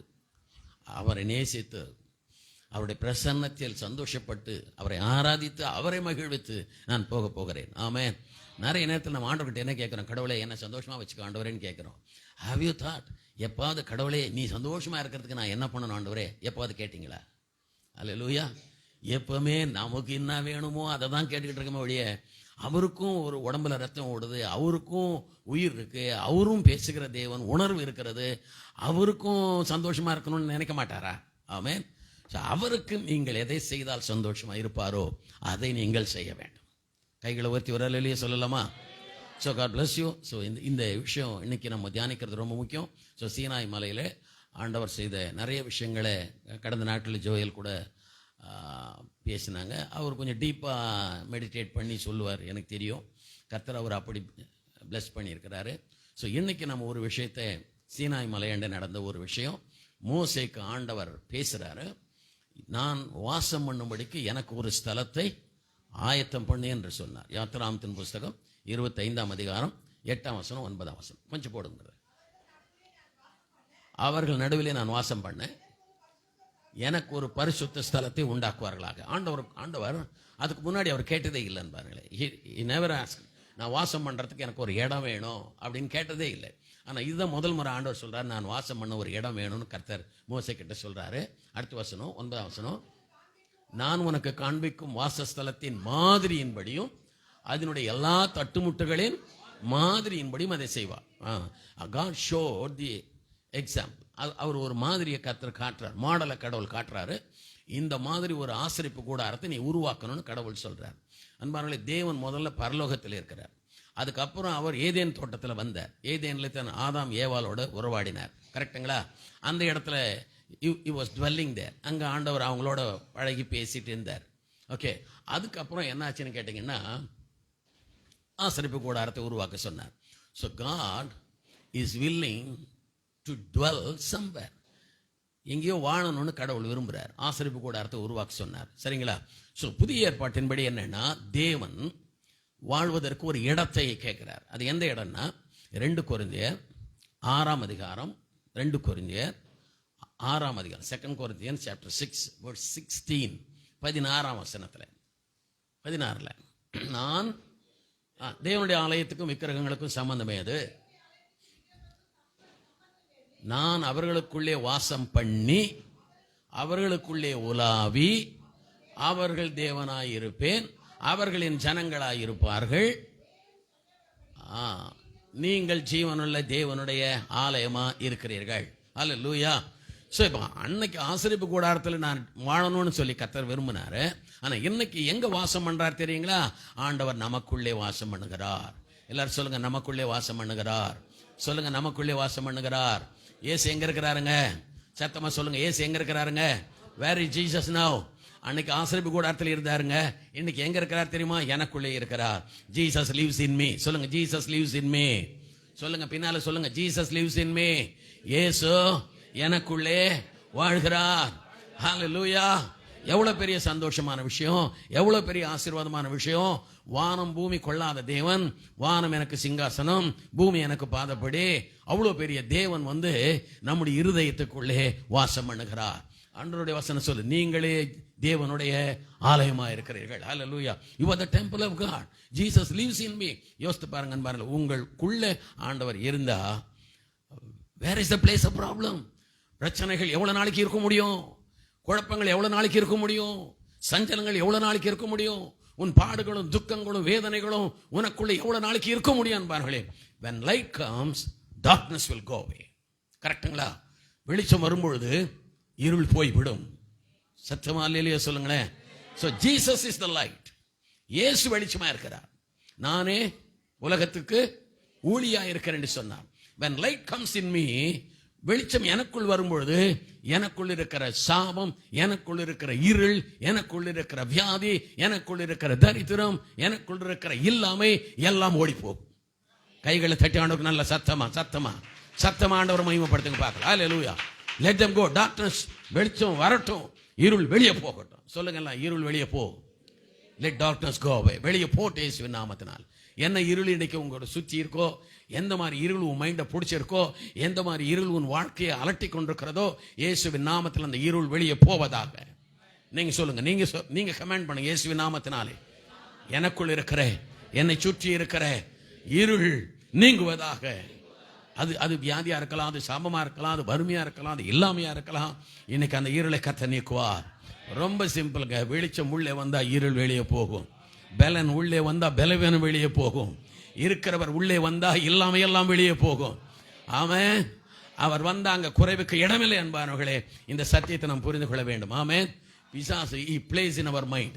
அவரை நேசித்து அவருடைய பிரசன்னத்தில் சந்தோஷப்பட்டு அவரை ஆராதித்து அவரை மகிழ்வித்து நான் போகிறேன். ஆமென். நிறைய நேரத்தில் நம்ம ஆண்டவர்கிட்ட என்ன கேட்குறோம்? கடவுளே என்ன சந்தோஷமாக வச்சுக்க ஆண்டவரேன்னு கேட்குறோம். ஹேவ் யூ தாட், எப்பாவது கடவுளே நீ சந்தோஷமாக இருக்கிறதுக்கு நான் என்ன பண்ணணும் ஆண்டவரே, எப்பாவது கேட்டிங்களா? அல்லேலூயா. எப்பவுமே நமக்கு என்ன வேணுமோ அதை தான் கேட்டுக்கிட்டு இருக்கோமே ஒழிய அவருக்கும் ஒரு உடம்புல ரத்தம் ஓடுது, அவருக்கும் உயிர் இருக்கு, அவரும் பேசுகிற தேவன், உணர்வு இருக்கிறது, அவருக்கும் சந்தோஷமா இருக்கணும்னு நினைக்க மாட்டாரா? ஆமென். அவருக்கு நீங்கள் எதை செய்தால் சந்தோஷமா இருப்பாரோ அதை நீங்கள் செய்ய வேண்டும். கைகளை உயர்த்தி ஒரு அல்லேலூயா சொல்லலாமா? So God bless you. So இந்த விஷயம் இன்னைக்கு நம்ம தியானிக்கிறது ரொம்ப முக்கியம். ஸோ சீனாய் மலையில் ஆண்டவர் செய்த நிறைய விஷயங்களை கடந்த நாட்களில் ஜோயல் கூட பேசினாங்க. அவர் கொஞ்சம் டீப்பாக மெடிடேட் பண்ணி சொல்லுவார், எனக்கு தெரியும். கர்த்தர் அவர் அப்படி பிளஸ் பண்ணியிருக்கிறாரு. ஸோ இன்றைக்கி நம்ம ஒரு விஷயத்தை, சீனாய் மலையாண்ட நடந்த ஒரு விஷயம், மோசேக்கு ஆண்டவர் பேசுகிறாரு, நான் வாசம் பண்ணும்படிக்கு எனக்கு ஒரு ஸ்தலத்தை ஆயத்தம் பண்ணு என்று சொன்னார். யாத்திராமத்தின் புஸ்தகம் 25ஆம் அதிகாரம் 8ஆம் வசனம் 9ஆம் வசனம் கொஞ்சம் போடுங்க. அவர்கள் நடுவிலே நான் வாசம் பண்ணேன், எனக்கு ஒரு பரிசுத்த ஸ்தலத்தை உண்டாக்குவார்களாக. ஆண்டவர் அதுக்கு முன்னாடி அவர் கேட்டதே இல்லைன்னு பாருங்களேன். he never asked, நான் வாசம் பண்ணுறதுக்கு எனக்கு ஒரு இடம் வேணும் அப்படின்னு கேட்டதே இல்லை. ஆனால் இதுதான் முதல் முறை ஆண்டவர் சொல்கிறார், நான் வாசம் பண்ண ஒரு இடம் வேணும்னு கர்த்தர் மோசே கிட்ட சொல்கிறாரு. அடுத்த வசனம் 9ஆம் வசனம், நான் உனக்கு காண்பிக்கும் வாசஸ்தலத்தின் மாதிரியின்படியும் அதனுடைய எல்லா தட்டுமுட்டுகளின் மாதிரியின்படியும் அதை செய்வார். God showed the example. அவர் ஒரு மாதிரியை கர்த்தர் காட்டுறார், மாடலை கடவுள் காட்டுறாரு. இந்த மாதிரி ஒரு ஆசரிப்பு கூடாரத்தை நீ உருவாக்கணும்னு கடவுள் சொல்றார். அன்பார்களே, தேவன் முதல்ல பரலோகத்தில் இருக்கிறார். அதுக்கப்புறம் அவர் ஏதேன் தோட்டத்தில் வந்தார். ஏதேனில் தான் ஆதாம் ஏவாளோட உறவாடினார். கரெக்டுங்களா? அந்த இடத்துல he was dwelling there. அங்கே ஆண்டவர் அவங்களோட பழகி பேசிட்டு இருந்தார். ஓகே, அதுக்கப்புறம் என்ன ஆச்சுன்னு கேட்டிங்கன்னா, ஆசரிப்பு கூடாரத்தை உருவாக்க சொன்னார். So God is willing to dwell somewhere. எங்கேயோ வாழணும்னு கடவுள் விரும்புகிறார். ஆசரிப்பு கூடாரத்தை உருவாக்க சொன்னார். சரிங்களா? ஸோ புதிய ஏற்பாட்டின்படி என்னன்னா, தேவன் வாழ்வதற்கு ஒரு இடத்தை கேட்கிறார். அது எந்த இடம்னா 2 கொரிந்தியர் 6ஆம் அதிகாரம் 2 கொரிந்தியர் 6ஆம் அதிகாரம் 2 Corinthians chapter 6 verse 16 16ஆம் வசனத்தில் 16ல், நான் தேவனுடைய ஆலயத்துக்கும் விக்கிரகங்களுக்கும் சம்பந்தமே அது, நான் அவர்களுக்குள்ளே வாசம் பண்ணி அவர்களுக்குள்ளே உலாவி அவர்கள் தேவனாயிருப்பேன், அவர்களின் ஜனங்களாயிருப்பார்கள், நீங்கள் ஜீவனுள்ள தேவனுடைய ஆலயமா இருக்கிறீர்கள். அல்லேலூயா. ஸோ இப்போ அன்னைக்கு ஆசரிப்பு கூடாரத்தில் நான் வாழணும்னு சொல்லி கர்த்தர் விரும்பினாரு. ஆனால் இன்னைக்கு எங்க வாசம் பண்றார் தெரியுங்களா? ஆண்டவர் நமக்குள்ளே வாசம் பண்ணுகிறார். எல்லாரும் சொல்லுங்க, நமக்குள்ளே வாசம் பண்ணுகிறார். சொல்லுங்க, நமக்குள்ளே வாசம் பண்ணுகிறார். ஏசு எங்க இருக்கிறாருங்க? சத்தமா சொல்லுங்க, ஏசு எங்க இருக்கிறாருங்க? Where is Jesus now? அன்னைக்கு ஆசரிப்பு கூடாரத்தில் இருந்தாருங்க, இன்னைக்கு எங்க இருக்கிறார் தெரியுமா? எனக்குள்ளே இருக்கிறார். Jesus lives in me. சொல்லுங்க, ஜீசஸ் லிவ்ஸ் இன் மீ. சொல்லுங்க, பின்னால சொல்லுங்க, ஜீசஸ் லிவ்ஸ் இன் மீ. இயேசு எனக்குள்ளே வாழ்கிறார். ஹல்லேலூயா. எவ்வளவு பெரிய சந்தோஷமான விஷயம், எவ்வளவு பெரிய ஆசீர்வாதமான விஷயம். வானம் பூமி கொள்ளாத தேவன், வானம் எனக்கு சிங்காசனம், பூமி எனக்கு பாதப்படி, அவ்வளவு பெரிய தேவன் நம்முடைய இருதயத்துக்குள்ளே வாசம் பண்ணுகிறார். ஆண்டவருடைய வசனம் சொல்லு, நீங்களே தேவனுடைய ஆலயமா இருக்கிறீர்கள். ஹல்லேலூயா. You are the temple of God. Jesus lives in me. யோசித்து பாருங்க அன்பார்களே, உங்களுக்குள்ளே ஆண்டவர் இருந்தா where is the place of problem? பிரச்சனைகள் எவ்வளவு நாளைக்கு இருக்க முடியும்? குழப்பங்கள் எவ்வளவு நாளைக்கு இருக்க முடியும்? சஞ்சலங்கள் எவ்வளவு நாளைக்கு இருக்க முடியும்? உன் பாடுகளும் துக்கங்களும் வேதனைகளும் உனக்குள்ளே எவ்வளவு நாளைக்கு இருக்க முடியும் அன்பார்களே? when light comes, darkness will go away. கரெக்ட்டுங்களா? வெளிச்சம் வரும்பொழுது இருள் போய்விடும். சத்தமா அல்லேலூயா சொல்லுங்களேன். So Jesus is the light. இயேசு வெளிச்சமா இருக்கிறார். நானே உலகத்துக்கு ஊழியா இருக்கிறேன் சொன்னார். when light comes in me, வெளிச்சம் எனக்குள் வரும்பொழுது எனக்குள் இருக்கிற சாபம், எனக்குள் இருக்கிற இருள், எனக்குள் இருக்கிற வியாதி, எனக்குள் இருக்கிற தரித்திரம், எனக்குள் இருக்கிற இல்லாமை எல்லாம் ஓடி போகும். கைகளை தட்டி ஆண்டவருக்கு நல்ல சத்தமா சத்தமா சத்தமா ஆண்டவரை மகிமைப்படுத்துங்க பார்க்கலாம். ஹல்லேலூயா. let them go. darkness, வெளிச்சம் வரட்டும், இருள் வெளியே போகட்டும். சொல்லுங்க எல்லாம், இருள் வெளியே போ. let darkness go away. வெளியே போட்டு இயேசுவின் நாமத்தினால். என்ன இருள் இன்னைக்கு உங்களோட சுற்றி இருக்கோ, எந்த மாதிரி இருள் உன் மைண்டை பிடிச்சிருக்கோ, எந்த மாதிரி இருள் உன் வாழ்க்கையை அலட்டி கொண்டிருக்கிறதோ, இயேசுவின் நாமத்தில் அந்த இருள் வெளியே போவதாக. நீங்க சொல்லுங்க, நீங்க கமெண்ட் பண்ணுங்க, இயேசுவின் நாமத்தினாலே எனக்குள் இருக்கிற, என்னை சுற்றி இருக்கிற இருள் நீங்குவதாக. அது வியாதியா இருக்கலாம், அது சாபமா இருக்கலாம், அது வறுமையா இருக்கலாம், அது இல்லாமையா இருக்கலாம். இன்னைக்கு அந்த இருளை கர்த்தர் நீக்குவார். ரொம்ப சிம்பிளுங்க. வெளிச்சம் உள்ளே வந்தா இருள் வெளியே போகும். பலன் உள்ளே வந்தா பலவீனம் வெளியே போகும். இருக்கிறவர் உள்ளே வந்தா இல்லாம எல்லாம் வெளியே போகும். ஆமென். அவர் வந்தா அங்க குறைவுக்கு இடமில்லை என்பார்களே. இந்த சத்தியத்தை நாம் புரிந்து கொள்ள வேண்டும். ஆமென். பிசாசு he plays in our mind.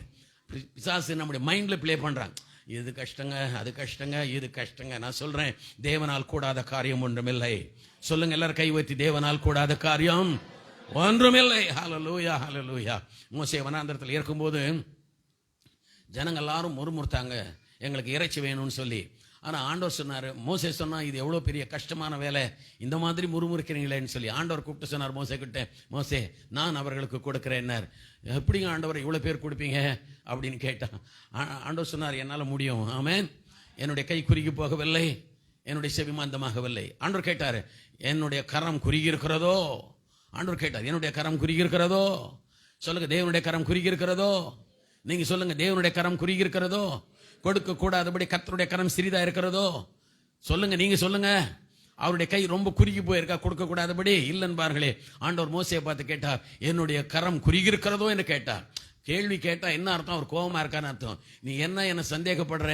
பிசாசு நம்முடைய மைண்ட்ல ப்ளே பண்றாங்க. இது கஷ்டங்க, அது கஷ்டங்க, இது கஷ்டங்க. நான் சொல்றேன், தேவனால் கூடாத காரியம் ஒன்றுமில்லை. சொல்லுங்க எல்லாரும் கை வைத்து, தேவனால் கூடாத காரியம் ஒன்றுமில்லை. ஹல்லேலூயா, ஹல்லேலூயா. மோசே வனாந்தரத்தில் இருக்கும்போது ஜனங்கள் எல்லாரும் முறுமுறுத்தாங்க, எங்களுக்கு இறைச்சி வேணும்னு சொல்லி. ஆனால் ஆண்டவர் சொன்னார், மோசே சொன்னா இது எவ்வளோ பெரிய கஷ்டமான வேலை, இந்த மாதிரி முறுமுறுக்கிறீங்களேன்னு சொல்லி. ஆண்டவர் கூப்பிட்டு சொன்னார் மோசே கிட்ட, மோசே நான் அவர்களுக்கு கொடுக்குறேன்னார். எப்படிங்க ஆண்டவர் இவ்வளோ பேர் கொடுப்பீங்க அப்படின்னு கேட்டான். ஆண்டவர் சொன்னார், என்னால் முடியும். ஆமென். என்னுடைய கை குறுகி போகவில்லை, என்னுடைய செவி மந்தமாகவில்லை. ஆண்டவர் கேட்டார், என்னுடைய கரம் குறுகி இருக்கிறதோ? ஆண்டவர் கேட்டார், என்னுடைய கரம் குறுகி இருக்கிறதோ? சொல்லுங்க, தேவனுடைய கரம் குறுகி இருக்கிறதோ? நீங்க சொல்லுங்க, தேவனுடைய கரம் குறுகி இருக்கிறதோ? கொடுக்க கூடாதபடி கர்த்தருடைய கரம் சிறிதா இருக்கிறதோ? சொல்லுங்க, நீங்க சொல்லுங்க. அவருடைய கை ரொம்ப குறுகி போயிருக்கா கொடுக்க கூடாதபடி? இல்லைன்னு பாருங்களே. ஆண்டவர் மோசையை பார்த்து கேட்டார், என்னுடைய கரம் குறுகி இருக்கிறதோ என்று கேட்டார். கேள்வி கேட்டா என்ன அர்த்தம்? அவர் கோபமா இருக்கான்னு அர்த்தம். நீ என்ன சந்தேகப்படுற?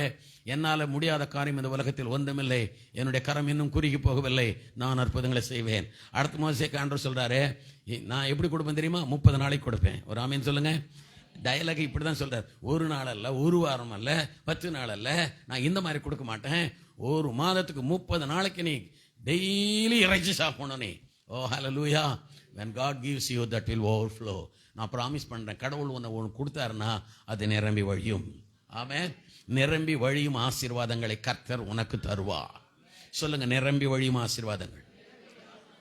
என்னால முடியாத காரியம் இந்த உலகத்தில் ஒன்றுமில்லை. என்னுடைய கரம் இன்னும் குறுகி போகவில்லை, நான் அற்புதங்களை செய்வேன். அடுத்த மோசேக்கு ஆண்டவர் சொல்றாரு, நான் எப்படி கொடுப்பேன் தெரியுமா? 30 நாளைக்கு கொடுப்பேன். ஒரு ஆமீன் சொல்லுங்க. டயலாக் இப்படி தான் சொல்றார். ஒரு நாள் அல்ல, ஒரு வாரம் அல்ல, 10 நாள் அல்ல, நான் இந்த மாதிரி கொடுக்க மாட்டேன். ஒரு மாதத்துக்கு 30 நாளைக்கு நீ டெய்லி இறைச்சி சாப்பிடணும் நீ. ஓ ஹல்லேலூயா. when God gives you, that will overflow. நான் ப்ராமிஸ் பண்றேன், கடவுள் ஒன்று கொடுத்தாருன்னா அது நிரம்பி வழியும். ஆமென். நிரம்பி வழியும் ஆசீர்வாதங்களை கர்த்தர் உனக்கு தருவார். சொல்லுங்க, நிரம்பி வழியும் ஆசீர்வாதங்கள்.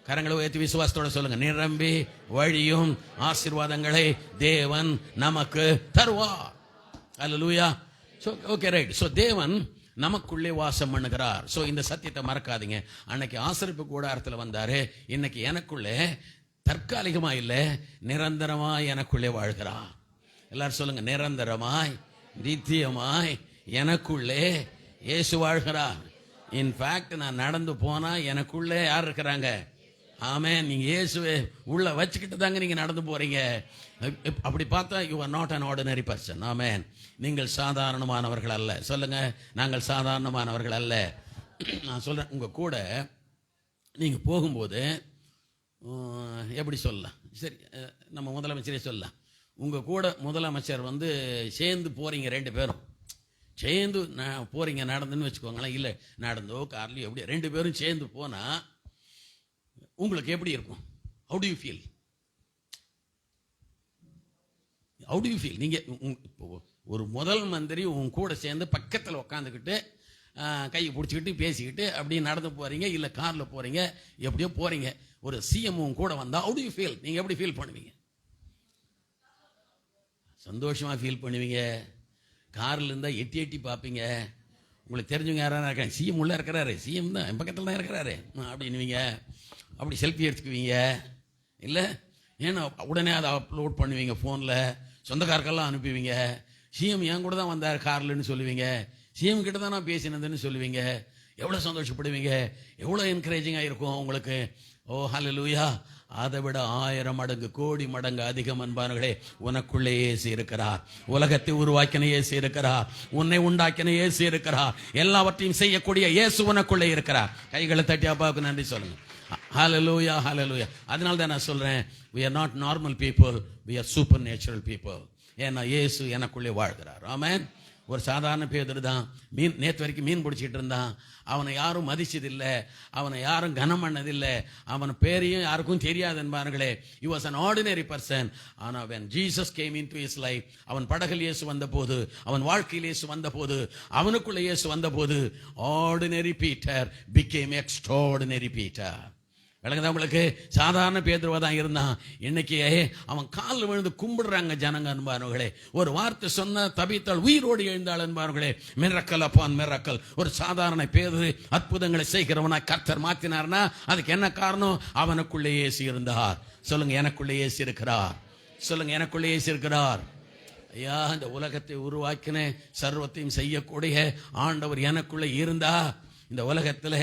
கரங்களை உயர்த்தி விசுவாசத்தோட சொல்லுங்க, நிரம்பி வழியும் ஆசீர்வாதங்களை தேவன் நமக்கு தருவார். ஹல்லேலூயா. So okay right. சோ தேவன் நமக்குள்ளே வாசம் பண்ணுகிறார். சோ இந்த சத்தியத்தை மறக்காதீங்க. அன்னைக்கு ஆசரிப்பு கூடாரத்தில் வந்தாரு, இன்னைக்கு எனக்குள்ளே தற்காலிகமா இல்ல, நிரந்தரமாய் எனக்குள்ளே வாழ்கிறார். எல்லாரும் சொல்லுங்க, நிரந்தரமாய் நித்தியமாய் எனக்குள்ளே இயேசு வாழ்கிறார். இன்ஃபேக்ட் நான் நடந்து போனா எனக்குள்ளே யார் இருக்கிறாங்க? ஆமென். நீங்க இயேசுவை உள்ள வச்சுக்கிட்டு தாங்க நீங்க நடந்து போறீங்க. அப்படி பார்த்தா you are not an ordinary person. ஆமென். நீங்கள் சாதாரணமானவர்கள் அல்ல. சொல்லுங்க, நாங்கள் சாதாரணமானவர்கள் அல்ல. நான் சொல்றேன், உங்க கூட நீங்க போகும்போது எப்படி சொல்லலாம்? சரி, நம்ம முதலமைச்சரே சொல்லலாம். உங்க கூட முதலமைச்சர் சேர்ந்து போறீங்க, 2 பேரும் சேர்ந்து போறீங்க நடந்துன்னு வச்சுக்கோங்களேன். இல்லை நடந்தோ கார்லையோ எப்படி 2 பேரும் சேர்ந்து போனா உங்களுக்கு எப்படி இருக்கும்? how do you feel? நீங்க ஒரு முதல் மந்திரி உங்க கூட சேர்ந்து பக்கத்தில் உட்காந்துக்கிட்டு கையை பிடிச்சிக்கிட்டு பேசிக்கிட்டு அப்படியே நடந்து போறீங்க, இல்லை கார்ல போறீங்க, எப்படியோ போறீங்க. ஒரு சிஎம் உங்க கூட வந்தா how do you feel? நீங்க எப்படி ஃபீல் பண்ணுவீங்க? சந்தோஷமா ஃபீல் பண்ணுவீங்க. கார்ல இருந்தா எட்டி எட்டி பார்ப்பீங்க. உங்களுக்கு தெரிஞ்சவங்க யாராவது இருக்காங்க, சிஎம் உள்ள இருக்கிறாரு, சிஎம் தான் என் பக்கத்தில் தான் இருக்கிறாரு அப்படின்னுவீங்க. அப்படி செல்ஃபி எடுத்துக்குவீங்க. இல்லை ஏன்னா உடனே அதை அப்லோட் பண்ணுவீங்க ஃபோனில், சொந்தக்காரக்கெல்லாம் அனுப்புவீங்க. சிஎம் என் கூட தான் வந்தார் கார்லன்னு சொல்லுவீங்க, சிஎம் கிட்ட தான் நான் பேசினதுன்னு சொல்லுவீங்க. எவ்வளோ சந்தோஷப்படுவீங்க, எவ்வளோ என்கரேஜிங்காக இருக்கும் உங்களுக்கு. ஓ ஹல்லேலூயா. அதை விட 1000 மடங்கு கோடி மடங்கு அதிகம் அன்பானவர்களே, உனக்குள்ளே இயேசு இருக்கிறார். உலகத்தை உருவாக்கின இயேசு இருக்கிறார். உன்னை உண்டாக்கின இயேசு இருக்கிறார். எல்லாவற்றையும் செய்யக்கூடிய இயேசு உனக்குள்ளே இருக்கிறார். கைகளை தட்டி அப்பாவுக்கு நன்றி சொல்லுங்க. ஹல்லேலூயா, ஹல்லேலூயா. அதனால தான் நான் சொல்றேன், we are not normal people, we are supernatural people. ஏன்னா இயேசு எனக்குள்ளே வாழ்கிறார். ஆமென். ஒரு சாதாரண பேதுரு தான் நேற்று வரைக்கும் மீன் பிடிச்சிட்டு இருந்தான். அவனை யாரும் மதிச்சதில்லை, அவனை யாரும் கனம் பண்ணதில்லை, அவன் பேரையும் யாருக்கும் தெரியாது என்பார்களே. he was an ordinary person. ஆனால் when Jesus came into his life, அவன் படகில் இயேசு வந்த போது, அவன் வாழ்க்கையில் இயேசு வந்த போது, அவனுக்குள்ள இயேசு வந்த போது, ordinary Peter became extraordinary Peter. விளங்குதான் உங்களுக்கு? சாதாரண பேதுருவா தான் இருந்தான். இன்னைக்கு அவன் காலில் விழுந்து கும்பிடுறாங்க ஜனங்க அன்பானவர்களே. ஒரு வார்த்தை சொன்ன தபித்தாள் உயிரோடு எழுந்தாள் அன்பானவர்களே. Miracle upon miracle. ஒரு சாதாரண பேதுரு அற்புதங்களை செய்கிறவனா கர்த்தர் மாத்தினார்னா அதுக்கு என்ன காரணம்? அவனுக்குள்ளே இயேசு இருந்தார். சொல்லுங்க, எனக்குள்ளே இயேசு இருக்கிறார். சொல்லுங்க, எனக்குள்ளே இயேசு இருக்கிறார். ஐயா, இந்த உலகத்தை உருவாக்கின சர்வத்தையும் செய்யக்கூடிய ஆண்டவர் எனக்குள்ளே இருந்தா இந்த உலகத்துல